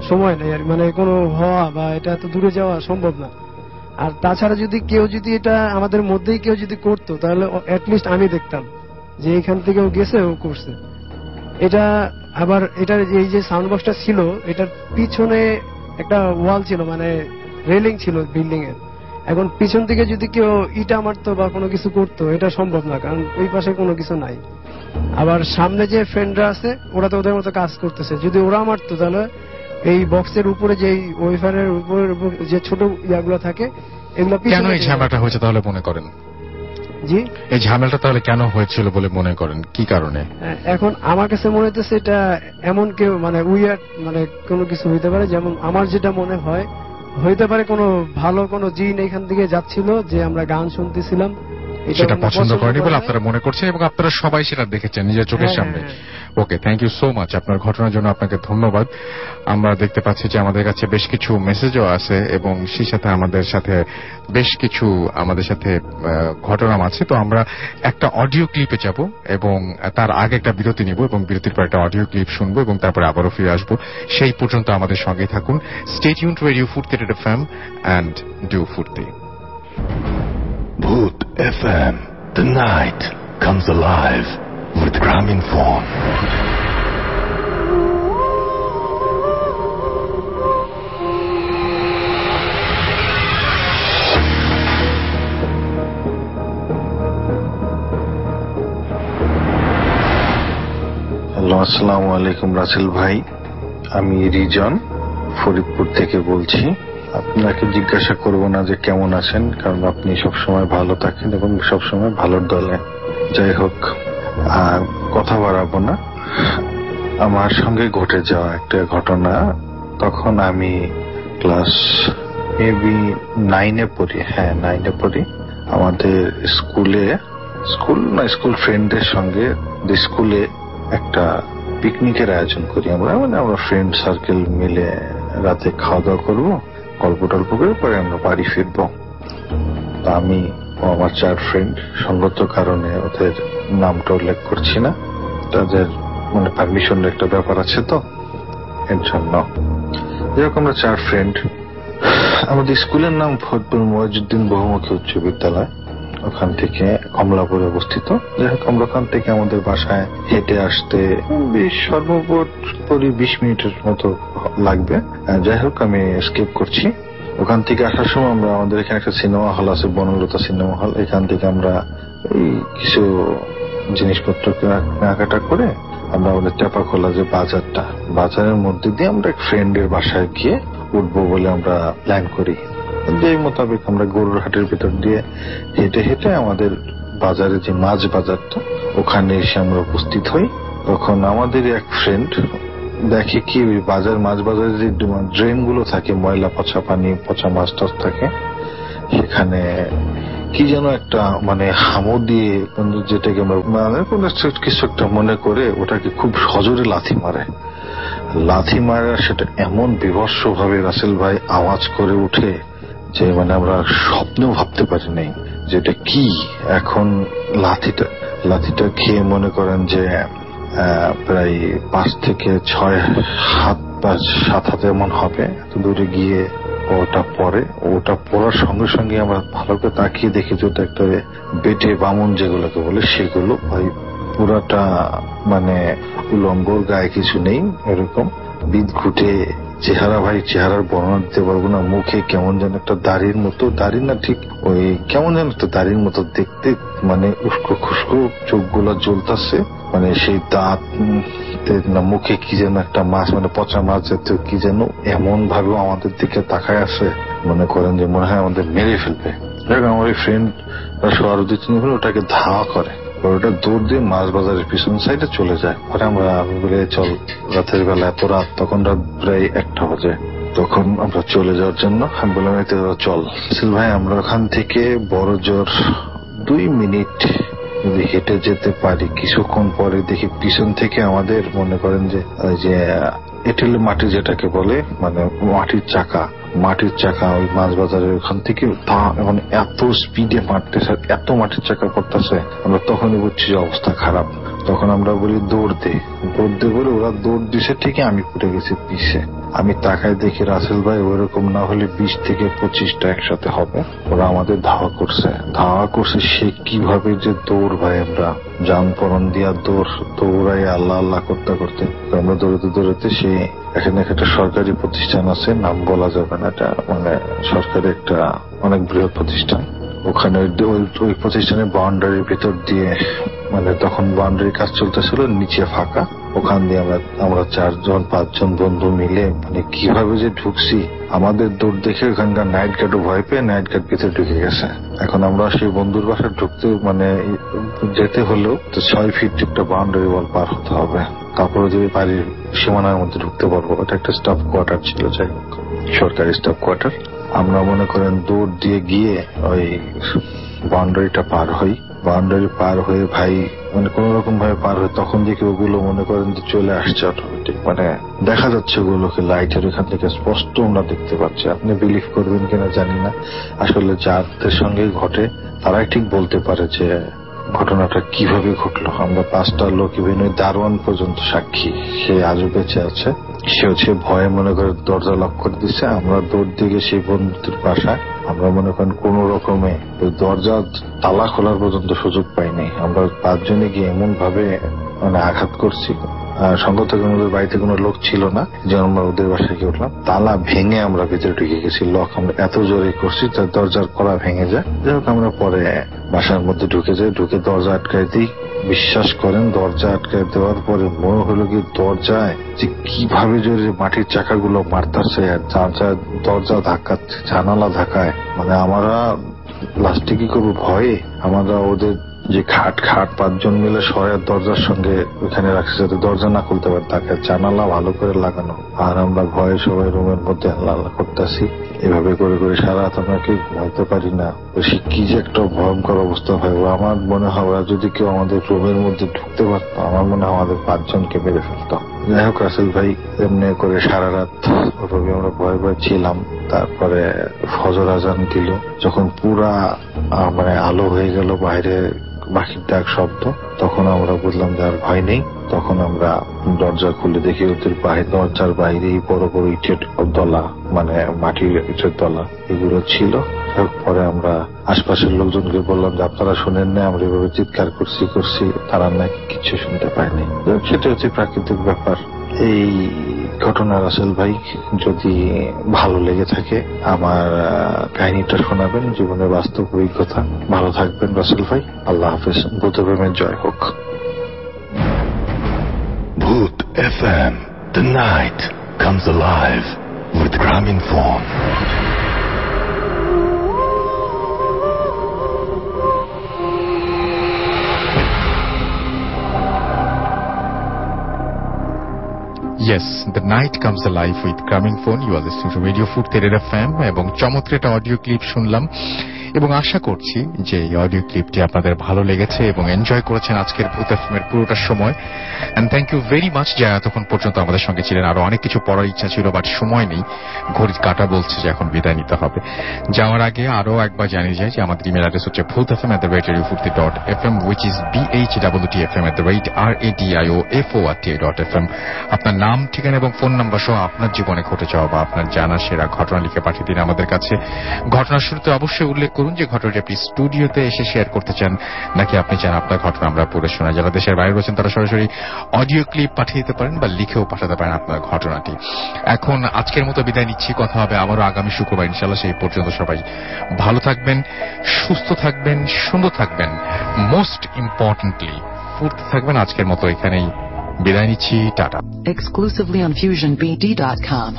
সময় নেই, আর মানে কোনো হওয়া বা এটা এত দূরে যাওয়া সম্ভব না। আর তাছাড়া কেউ যদি এটা আমাদের মধ্যেই কেউ যদি করতো, তাহলে অ্যাটলিস্ট আমি দেখতাম যে এখান থেকে ও গেছে, ও করছে এটা। আবার এটার এই যে সাউন্ড বক্সটা ছিল, এটার পিছনে একটা ওয়াল ছিল, মানে রেলিং ছিল বিল্ডিং এর। এখন পিছন থেকে যদি কেউ ইটা মারতো বা কোনো কিছু করতো, এটা সম্ভব না, কারণ ওই পাশে কোনো কিছু নাই। আবার সামনে যে ফ্রেন্ডরা আছে ওরা তো ওদের মতো কাজ করতেছে, যদি ওরা মারতো তাহলে এই বক্সের উপরে যে ওয়েফারের উপরে যে ছোট ইয়াগুলো থাকে, এগুলো কেন এই ঝামেলাটা হয়েছে তাহলে মনে করেন? জি, এই ঝামেলাটা তাহলে কেন হয়েছিল বলে মনে করেন, কি কারণে? এখন আমার কাছে মনে হইতেছে এটা এমন কেউ মানে উইয়ার্ড, মানে কোনো কিছু হইতে পারে। যেমন আমার যেটা মনে হয় হইতে পারে কোনো ভালো কোনো জিন এখান থেকে যাচ্ছিল, যে আমরা গান শুনতেছিলাম সেটা পছন্দ করেনি বলে আপনারা মনে করছেন, এবং আপনারা সবাই সেটা দেখেছেন নিজের চোখের সামনে। ওকে, থ্যাংক ইউ সো মাচ, আপনার ঘটনার জন্য আপনাকে ধন্যবাদ। আমরা দেখতে পাচ্ছি যে আমাদের কাছে বেশ কিছু মেসেজও আছে, এবং সেই সাথে আমাদের সাথে বেশ কিছু ঘটনা আছে। তো আমরা একটা অডিও ক্লিপে যাব, এবং তার আগে একটা বিরতি নিব, এবং বিরতির পর একটা অডিও ক্লিপ শুনবো, এবং তারপরে আবারও ফিরে আসবো। সেই পর্যন্ত আমাদের সঙ্গে থাকুন। স্টে টিউনড টু রেডিও ফুর্তি FM and do ফুর্তি। Bhoot FM. The night comes alive with Graminphone. Hello, আসসালামু আলাইকুম রাসেল ভাই। আমি রিজন ফরিদপুর থেকে বলছি। আপনাকে জিজ্ঞাসা করব না যে কেমন আছেন, কারণ আপনি সবসময় ভালো থাকেন এবং সবসময় ভালোর দলে। যাই হোক, কথা বাড়াবো না। আমার সঙ্গে ঘটে যাওয়া একটা ঘটনা, তখন আমি ক্লাস মেবি 9-এ পড়ি। হ্যাঁ, 9-এ পড়ি। আমাদের স্কুল ফ্রেন্ডদের সঙ্গে স্কুলে একটা পিকনিকের আয়োজন করি আমরা, আমরা ফ্রেন্ড সার্কেল মিলে রাতে খাওয়া দাওয়া করবো, গল্প টল্প করে পরে আমরা বাড়ি ফিরবো। আমি আমার 4 ফ্রেন্ড, সঙ্গত কারণে ওদের নামটা উল্লেখ করছি না, তাদের পারমিশনের একটা ব্যাপার আছে, তো এর জন্য যেরকম আমরা 4 ফ্রেন্ড। আমাদের স্কুলের নাম ফরিদপুর মহিউদ্দিন বহুমুখী উচ্চ বিদ্যালয়, ওখান থেকে কমলাপুরে অবস্থিত। যাই হোক, আমরা ওখান থেকে আমাদের বাসায় হেঁটে আসতে সর্বোপরি 20 মিনিটের মতো লাগবে। যাই হোক, আমি স্কিপ করছি। ওখান থেকে আসার সময় আমাদের এখানে একটা সিনেমা হল আছে, বনলতা সিনেমা হল। এখান থেকে আমরা এই কিছু জিনিসপত্র কেনাকাটা করে আমরা আমাদের টেপাখোলা যে বাজারের মধ্যে দিয়ে আমরা এক ফ্রেন্ডের বাসায় গিয়ে উঠবো বলে আমরা প্ল্যান করি। এই মোতাবেক আমরা গরুর হাটের ভিতর দিয়ে হেঁটে হেঁটে আমাদের বাজারে যে মাছ বাজারটা, ওখানে এসে আমরা উপস্থিত হই। তখন আমাদের এক ফ্রেন্ড দেখে কি ওই মাছ বাজারে যে ড্রেন গুলো থাকে, ময়লা পচা পানি পচা মাছ টাছ থাকে, সেখানে কি যেন একটা হামু দিয়ে যেটাকে কিছু একটা মনে করে ওটাকে খুব সজোরে লাথি মারে। সেটা এমন বিভৎস ভাবে রাসেল ভাই আওয়াজ করে উঠে যে আমরা স্বপ্নেও ভাবতে পারি নাই যে এটা কি। এখন লাথিটা খেয়ে মনে করেন যে প্রায় 5 থেকে 6 হাত বা 7 হাত এমন হবে, এত দূরে গিয়ে ওটা পড়ার সঙ্গে সঙ্গে আমরা ভালো করে তাকিয়ে দেখি যে ওটা একটা বেটে বামুন যেগুলোকে বলে, সেগুলো ভাই পুরাটা উলঙ্গর, গায়ে কিছু নেই, এরকম বিদঘুটে চেহারা। ভাই চেহারার বর্ণনা দিতে পারবো না। মুখে কেমন যেন একটা দাড়ির মতো, দাড়ি না ঠিক ওই কেমন যেন একটা দাড়ির মতো দেখতে, উস্কো খুস্কো, চোখগুলো জ্বলতাছে, সেই দাঁত না, মুখে কি যেন একটা মাছ, পচা মাছ জাতীয় কি যেন, এমন ভাবে আমাদের দিকে তাকায় আসে, মনে করেন যে মনে হয় আমাদের মেরে ফেলবে। আমার ওই ফ্রেন্ড আরো 2-3 হলে ওটাকে ধাওয়া করে, ওটা দৌড় দিয়ে মাছ বাজারের পিছন সাইডে চলে যায়। পরে আমি বলে চল, রাতের বেলা এত রাত, তখন রাত প্রায় 1টা বাজে, তখন আমরা চলে যাওয়ার জন্য আমি বললাম চল ভাই। আমরা ওখান থেকে বড় জোর 2 মিনিট যদি হেঁটে যেতে পারি, কিছুক্ষণ পরে দেখি পিছন থেকে আমাদের মনে করেন যে এঁটেল মাটি যেটাকে বলে, মাটির চাকা ওই মাছ বাজারের ওখান থেকে এত স্পিডে মারতেছে, এত মাটির চাকা পড়তেছে, আমরা তখনই বুঝছি যে অবস্থা খারাপ। তখন আমরা বলি দৌড় দে বলে ওরা দৌড় দিছে, ঠিকই আমি পড়ে গেছি পিছে। আমি তাকায় দেখি রাসেল ভাই ওরকম না হলে 20 থেকে 25টা একসাথে হবে, ওরা আমাদের ধাওয়া করছে। সে কিভাবে যে দৌড় ভাই, আমরা যানপরণ দিয়া দৌড়াই আল্লাহ আল্লাহ করতে করতে আমরা দৌড়াতে সে এখানে একটা সরকারি প্রতিষ্ঠান আছে, নাম বলা যাবে না, এটা সরকারি একটা অনেক বৃহৎ প্রতিষ্ঠান। ওখানে ওই প্রতিষ্ঠানের বাউন্ডারির ভিতর দিয়ে তখন বাউন্ডারির কাজ চলতেছিল, নিচে ফাঁকা, ওখান দিয়ে আমরা 4-5 জন বন্ধু মিলে কিভাবে যে ঢুকছি, আমাদের দৌড় দেখে ওখানকার নাইট গার্ডও ভয় পেয়ে নাইট গার্ড ভিতরে ঢুকে গেছে। এখন আমরা সেই বন্ধুর বাসায় ঢুকতে যেতে হলেও 6 ফিট একটা বাউন্ডারি ওয়াল পার হতে হবে, তারপরে যে বাড়ির সীমানার মধ্যে ঢুকতে পারবো। ওটা একটা স্টাফ কোয়ার্টার ছিল। যাই হোক, সরকারি স্টাফ কোয়ার্টার। আমরা মনে করেন দৌড় দিয়ে গিয়ে ওই বাউন্ডারিটা পার হই। বাউন্ডারি পার হয়ে ভাই মানে কোন রকম ভাবে পার হয়ে তখন দেখি ওগুলো মনে করেন যে চলে আসছে অটোমেটিক, মানে দেখা যাচ্ছে ওগুলোকে লাইটের ওখান থেকে স্পষ্ট আমরা দেখতে পাচ্ছি। আপনি বিলিভ করবেন কিনা জানি না, আসলে যাদের সঙ্গে ঘটে তারাই ঠিক বলতে পারে যে ঘটনাটা কিভাবে ঘটলো। আমরা 5টা লোক ইভেন ওই দারোয়ান পর্যন্ত সাক্ষী, সে আজও বেঁচে আছে। সে হচ্ছে ভয়ে মনে করে দরজা লক করে দিচ্ছে। আমরা দৌড় দিয়ে সেই বন্ধুদের বাসায়, আমরা মনে করেন কোন রকমে ওই দরজা তালা খোলার পর্যন্ত সুযোগ পাইনি। আমরা 5 জনে গিয়ে এমন ভাবে মানে আঘাত করছি, সঙ্গে থেকে আমাদের বাড়িতে কোনো লোক ছিল না, যেন আমরা ওদের বাসায় গিয়ে উঠলাম। তালা ভেঙে আমরা ভিতরে ঢুকে গেছি। লক আমরা এত জোরে করছি তার দরজার কড়া ভেঙে যায়। যাই হোক আমরা পরে বাসার মধ্যে ঢুকে যাই, ঢুকে দরজা আটকাই দিই। বিশ্বাস করেন দরজা আটকাই দেওয়ার পরে মনে হলো কি দরজায় যে কিভাবে জোরে মাটির চাকাগুলো মারতাছে আর দরজা ধাক্কাচ্ছে, জানালা ধাক্কায়। মানে আমরা লাস্টে কি করবো ভয়ে আমরা ওদের যে খাট 5 জন মিলে সরার দরজার সঙ্গে ওখানে রাখছে যাতে দরজা না খুলতে পারে, তাকে জানালা ভালো করে লাগানো। আর আমরা ভয়ে সবাই রুমের মধ্যে আল্লাহ করতেছি। এভাবে করে করে সারা রাত আমরা কেউ ঘুমাইতে পারি না। বেশি কি যে একটা ভয়ঙ্কর অবস্থা হয়। আমার মনে হয় যদি কেউ আমাদের রুমের মধ্যে ঢুকতে পারতো, আমার মনে হয় আমাদের 5 জনকে মেরে ফেলতো। যাই হোক রাসেল ভাই এমনি করে সারা রাত ওভাবে আমরা ভয়ে ভয়ে ছিলাম। তারপরে ফজর আজান দিল, যখন পুরা মানে আলো হয়ে গেল, বাইরে পাখির ডাক শব্দ, তখন আমরা বুঝলাম যে আর ভয় নেই। তখন আমরা দরজা খুলে দেখি ওদের দরজার বাইরেই বড় বড় ইটের দলা, মানে মাটির ইটের দলা এগুলো ছিল। পরে আমরা আশপাশের লোকজনকে বললাম যে আপনারা শুনেন না, আমরা এভাবে চিৎকার করছি, তারা নাকি কিছু শুনতে পায়নি। সেটা হচ্ছে প্রাকৃতিক ব্যাপার। এই ঘটনা রাসেল ভাই যদি ভালো লেগে থাকে আমার কাহিনীটা শোনাবেন, জীবনের বাস্তব অভিজ্ঞতা। ভালো থাকবেন রাসেল ভাই, আল্লাহ হাফেজ। ভূতপ্রেমের জয় হোক। Bhoot FM. The night comes alive with Graminphone. Yes, the night comes alive with Graminphone. You are listening to Radio Food Theatre FM এবং চমৎকার একটা অডিও ক্লিপ শুনলাম এবং আশা করছি যে এই অডিও ক্লিপটি আপনাদের ভালো লেগেছে এবং এনজয় করেছেন আজকের ভূত এফএমের পুরোটা সময়। And thank you very much যে এতক্ষণ পর্যন্ত আমাদের সঙ্গে ছিলেন। আরো অনেক কিছু পড়ার ইচ্ছা ছিল বাট সময় নেই, ঘড়ির কাঁটা বলছে যে এখন বিদায় নিতে হবে। যাওয়ার আগে আরো একবার জানিয়ে যায় যে আমাদের ইমেল অ্যাড্রেস হচ্ছে bhootfm@radiofurti.fm which is bhwtfm@radio4ti.fm। আপনার নাম, ঠিকানা এবং ফোন নাম্বার সহ আপনার জীবনে ঘটে যাওয়া বা আপনার জানা সেরা ঘটনা লিখে পাঠিয়ে দিন আমাদের কাছে। ঘটনার শুরুতে অবশ্যই উল্লেখ করুন যে ঘটনাটি আপনি স্টুডিওতে এসে শেয়ার করতে চান নাকি আপনি চান আপনার ঘটনা আমরা পড়ে শোনা। যারা দেশের বাইরে রয়েছেন তারা সরাসরি অডিও ক্লিপ পাঠিয়ে দিতে পারেন বা লিখেও পাঠাতে পারেন আপনার ঘটনাটি। এখন আজকের মতো বিদায় নিচ্ছি, কথা হবে আবারও আগামী শুক্রবার ইনশাআল্লাহ। সেই পর্যন্ত সবাই ভালো থাকবেন, সুস্থ থাকবেন, সুন্দর থাকবেন, মোস্ট ইম্পর্টেন্টলি ফুর্তি থাকবেন। আজকের মতো এখানেই বিদায় নিচ্ছি, টাটা। Exclusively on FusionBD.com.